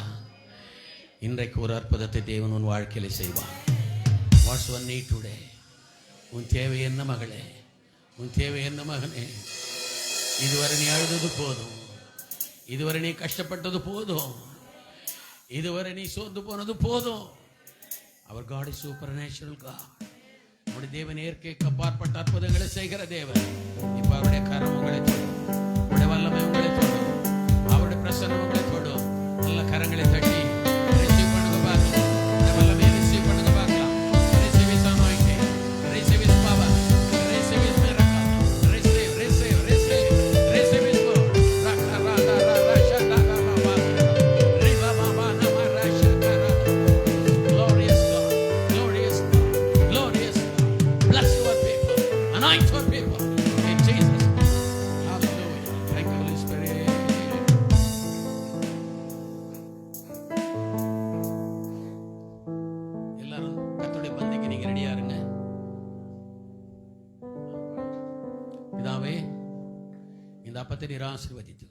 இன்றைக்கு ஒரு அற்புதத்தை தேவன் உன் வாழ்க்கையில செய்வான். What's one need today? உன் தேவை என்ன மகளே? உன் தேவை என்ன மகனே? இதுவரை நீ அழுதது போதும், இதுவரை நீ கஷ்டப்பட்டது போதும், இதுவரை நீ சோர்ந்து போனது போதும். அவர் God is supernatural God. நம்முடைய தேவன் இயற்கைக்கு அப்பாற்பட்ட அற்புதங்களை செய்கிற தேவன். இப்ப அவருடைய கரம் உங்களை தொடும், அவருடைய வல்லமை உங்களை தொடும், அவருடைய பிரசன்னம் உங்களை தொடும். நல்ல கரங்களை தட்டி ரிசீவ் பண்ணுங்க பார்க்கலாம். இந்த வல்லமையை ரிசீவ் பண்ணுங்க பார்க்கலாம். Receive is anointing, receive is power, receive is miracle, receive receive receive receive is power. ரா ரா ரா ரா ரா ஷா ரா ரா ரா ரிவா பாபா நம ரா ஷா ரா. Glorious God, glorious God, glorious God. Bless your people, anoint your people in Jesus' name. Hallelujah. Thank you, Holy Spirit. எல்லாரும் கர்த்தருடைய பந்திக்கு நீங்க ரெடியா இருங்க. பிதாவே, இந்த அப்பத்தை நீர் ஆசீர்வதித்து,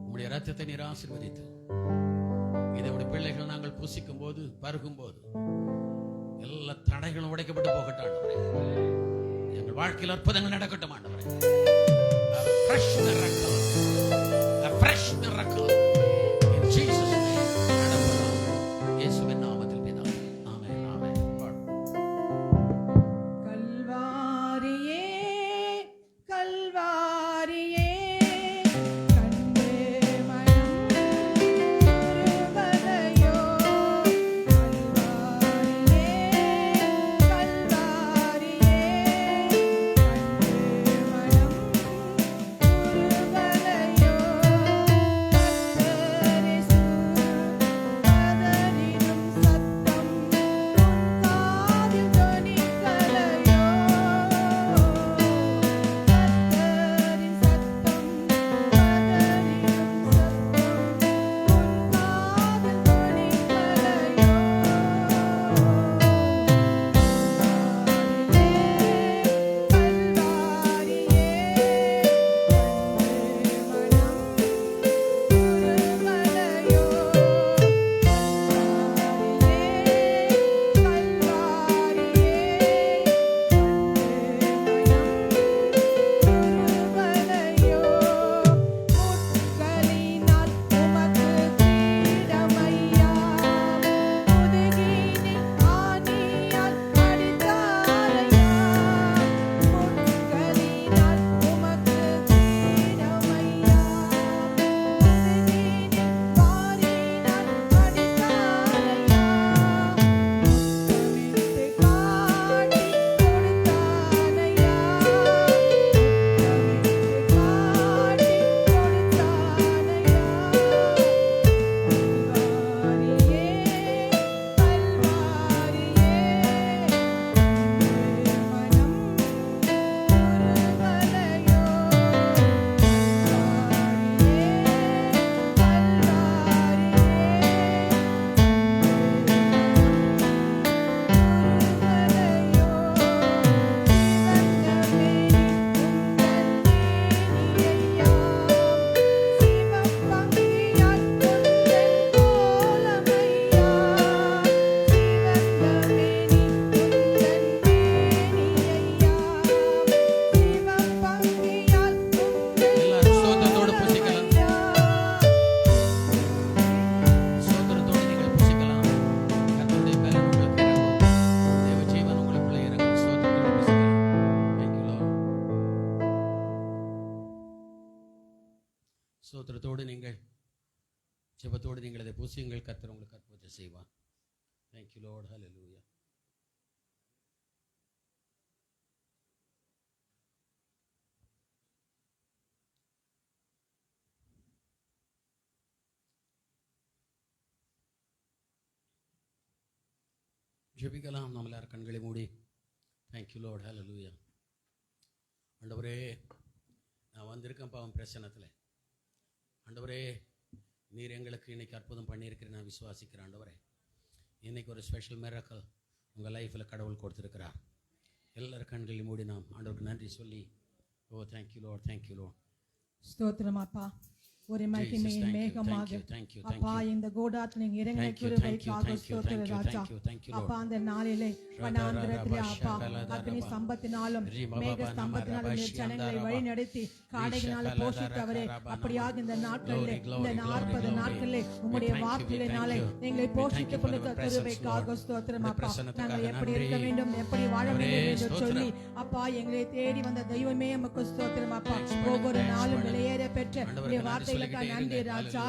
உம்முடைய இரத்தத்தை நீர் ஆசீர்வதித்து, இதை உடைய பிள்ளைகள் நாங்கள் புசிக்கும் போது, பருகும் போது எல்லா தடைகளும் உடைக்கப்பட்டு போகட்டும் ஆண்டவரே. எங்கள் வாழ்க்கையில் அற்புதங்கள் நடக்கட்டும் ஆண்டவரே. A fresh miracle, a fresh miracle in Jesus' name. நடப்பதாக இயேசுவின் நாமத்தில் பிதாவே. ஆமென், ஆமென். கல்வாரியே கல்வாரியே கண்டு மனம் உருவதையோ. கல்வாரியே கல்வாரியே கண்டு மனம் உருவதையோ. கர்த்தரிசு கதறிடும் சத்தம் உன் காதில் தொனிக்கலையோ. கர்த்தரின் சத்தம் கதறிடும் சத்தம் உன் எல்லாரும் ஸ்தோத்திரத்தோடு புசிக்கலாம். ஸ்தோத்திரத்தோடு நீங்கள் புசிக்கலாம். கர்த்தருடைய பலன் உங்களுக்கு இறங்கும். தேவ ஜீவன் உங்களுக்குள்ளே இறங்கும். ஸ்தோத்திரத்தோடு புசிக்கலாம். Thank you, Lord. ஸ்தோத்திரத்தோடு நீங்கள் ஜெபத்தோடு நீங்கள் அதை புசியுங்கள். கர்த்தர் உங்களுக்கு அற்புதத்தை செய்வார். Thank you, Lord. Hallelujah. ஜெபிக்கலாம். நம்ம எல்லாரும் கண்களை மூடி. Thank you Lord. ஹல்லேலூயா. ஆண்டவரே, நான் வந்திருக்கேன் பாவம் பிரசன்னத்தில். ஆண்டவரே, நீர் எங்களுக்கு இன்னைக்கு அற்புதம் பண்ணியிருக்கிறேன், நான் விசுவாசிக்கிறேன். ஆண்டவரே, இன்னைக்கு ஒரு ஸ்பெஷல் மிராக்கல் உங்கள் லைஃப்பில் கடவுள் கொடுத்துருக்கிறார். எல்லாரும் கண்களை மூடி நாம் ஆண்டவருக்கு நன்றி சொல்லி, ஓ தேங்க்யூ லார்ட், தேங்க்யூ லார்ட். ஸ்தோத்திரம் அப்பா. ஒரு Jesus, மகிமையின் thank you, மேகமாக thank you, thank you, thank அப்பா you. இந்த கோடாத்துல நீங்க இறங்கின Thank you, கிருபைக்காக thank you, ஸ்தோத்திர thank you, Raja thank you, thank you, Lord. அப்பா அந்த நாளிலே வனாந்திரத்திலே அப்பா அக்னி ஸ்தம்பத்தினாலும் மேக ஸ்தம்பத்தினாலும் நீர் ஜனங்களை வழி நடத்தி காடைகளால போஷித்தவரே அப்படியாக இந்த நாட்களிலே இந்த 40 நாட்களிலே உம்முடைய வார்த்தையினாலே எங்களை போஷித்துக் கொண்டிருக்கிற கிருபைக்காக ஸ்தோத்திரம் அப்பா நாங்கள் எப்படி இருக்க வேண்டும் எப்படி வாழ வேண்டும் என்று சொல்லி அப்பா எங்களை தேடி வந்த தெய்வமே உமக்கு ஸ்தோத்திரம் அப்பா ஒவ்வொரு நாளும் விலையேற பெற்ற உம்முடைய வார்த்தைகளுக்காக நன்றி ராஜா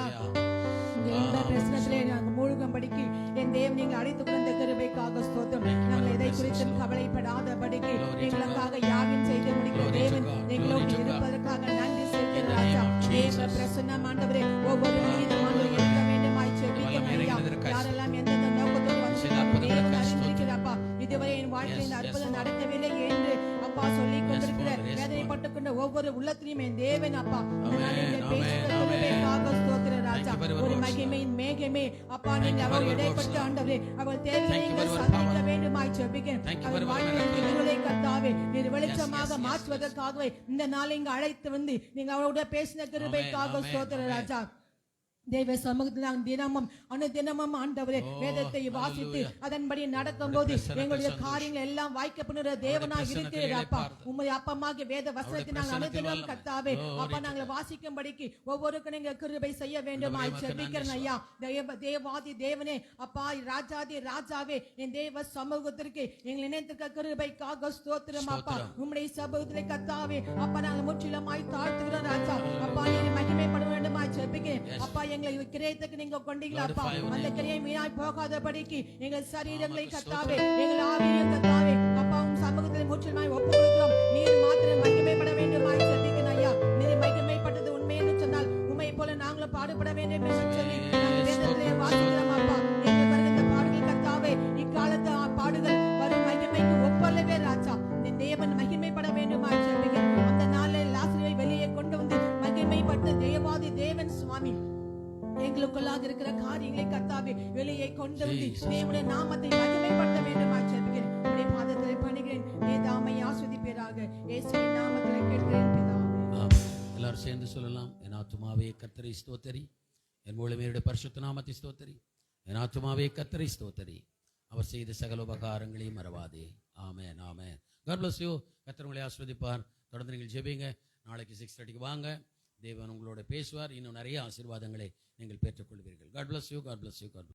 எந்த பிரச்சனத்திலே நாங்கள் மூழ்கும்படிக்கு என் தேவன் நீங்கள் அழைத்துக் கொண்ட கிருபைக்காக ஸ்தோத்திரம் நாங்கள் எதை குறித்தும் கவலைப்படாதபடிக்கு எங்களுக்காக யாகம் செய்து முடிக்கிற தேவன் எங்களோடு இருப்பதற்காக நன்றி செலுத்துகிறேன் ராஜா தேவ பிரசன்னம் ஆண்டவரே ஒவ்வொரு நீதிமானும் இருக்க வேண்டுமாய் ஜெபிக்கிறேன் ஐயா யாரெல்லாம் எந்தெந்த நோக்கத்தோடு வந்து தேவன் அறிந்திருக்கிறப்பா இதுவரை என் வாழ்க்கையில் இந்த அற்புதம் நடக்கவில்லை என்று அப்பா சொல்லிக் கொண்டிருக்கிற வேதனைப்பட்டுக் கொண்ட ஒவ்வொரு உள்ளத்திலையும் என் தேவன் அப்பா இந்த நாளில் பேசுகிற கிருபைக்காக ஸ்தோத்திரம் ராஜா ஒரு மகிமையின் மேகமே அப்பா நீங்க அவர் இடைப்பட்டு ஆண்டவரே அவர் தேவையை நீங்கள் சந்திக்க வேண்டுமாய் ஜெபிக்கிறேன் அவர் வாழ்க்கையின் தினங்களை கர்த்தாவே நீர் வெளிச்சமாக மாற்றுவதற்காகவே இந்த நாளை இங்கு அழைத்து வந்து நீங்க அவரோட பேசின கிருபைக்காக ஸ்தோத்திரம் ராஜா தேவ சமூகத்தில் நாங்கள் தினமும் அனுதினமும் ஆண்டவரே வேதத்தை வாசித்து அதன்படி நடக்கும் போது எங்களுடைய காரியங்கள் எல்லாம் வாய்க்கப்படுகிற தேவனாய் இருக்கிறீர் அப்பா உம்முடைய அப்பமாக வேத வசனத்தை நாங்கள் அனுதினம் கர்த்தாவே அப்பா நாங்கள் வாசிக்கும்படிக்கு ஒவ்வொருக்கும் நீங்க கிருபை செய்ய வேண்டும் ஜெபிக்கிறேன் ஐயா தேவாதி தேவனே அப்பா ராஜாதி ராஜாவே என் தேவ சமூகத்திற்கு எங்கள் இணைத்திருக்க கிருபைக்காக ஸ்தோத்திரம் அப்பா உம்முடைய சமூகத்திலே கர்த்தாவே அப்பா நாங்கள் முற்றிலுமாய் தாழ்த்துகிறோம் ராஜா அப்பா நீங்க மகிமைப்பட வேண்டுமாய் ஜெபிக்கிறேன் அப்பா எங்களை கிரியத்துக்கு நீங்க கொண்டீங்களா அப்பா அந்த கிரியை வீணாய் போகாதபடிக்கு எங்கள் சரீரங்களை கர்த்தாவே எங்கள் ஆவியை கர்த்தாவே அப்பா உம் சமூகத்தில் முற்றிலுமாய் ஒப்புக் கொடுக்கிறோம் நீர் மாத்திரம் மகிமைப்பட வேண்டுமாய் ஜெபிக்கிறேன் ஐயா நீர் மகிமைப்பட்டது உண்மை என்று சொன்னால் உம்மை போல நாங்களும் பாடுபட வேண்டும் என்று சொல்லி நாங்கள் வேதத்திலே வாசிக்கிறோம் அப்பா எங்கள் வருகின்ற பாடுகள் கர்த்தாவே இக்காலத்து பாடுகள் வரும் மகிமைக்கு ஒப்பல்லவே ராஜா இந்த தேவன் மகிமைப்பட வேண்டுமாய் ஜெபிக்கிறேன் அந்த நாளில் லாசருவை வெளியே கொண்டு வந்து மகிமைப்பட்ட தேவாதி தேவன் சுவாமி எங்களுக்குள்ளாக இருக்கிற காரியங்களை கர்த்தாவே வெளியே கொண்டு வந்து தேவனுடைய நாமத்தை மகிமைப்படுத்த வேண்டும் ஆச்சரிக்கிறேன் உடைய பாதத்திலே பணிகிறேன் நீ தாமை ஆஸ்வதிப்பீராக இயேசுவின் நாமத்திலே கேட்கிறேன் பிதாவே எல்லாரும் சேர்ந்து சொல்லலாம் என் ஆத்துமாவே கர்த்தரை ஸ்தோத்தரி என் மூலமே பரிசுத்த நாமத்தை ஸ்தோத்தரி என் ஆத்துமாவே கர்த்தரை ஸ்தோத்தரி அவர் செய்த சகல உபகாரங்களையும் மறவாதே ஆமென் ஆமென் God bless you கர்த்தர் உங்களை ஆசீர்வதிப்பார் தொடர்ந்து நீங்கள் ஜெபிங்க நாளைக்கு 6:30 வாங்க தேவன் உங்களோட பேசுவார் இன்னும் நிறைய ஆசீர்வாதங்களை நீங்கள் பெற்றுக்கொள்வீர்கள் God bless you God bless you God bless you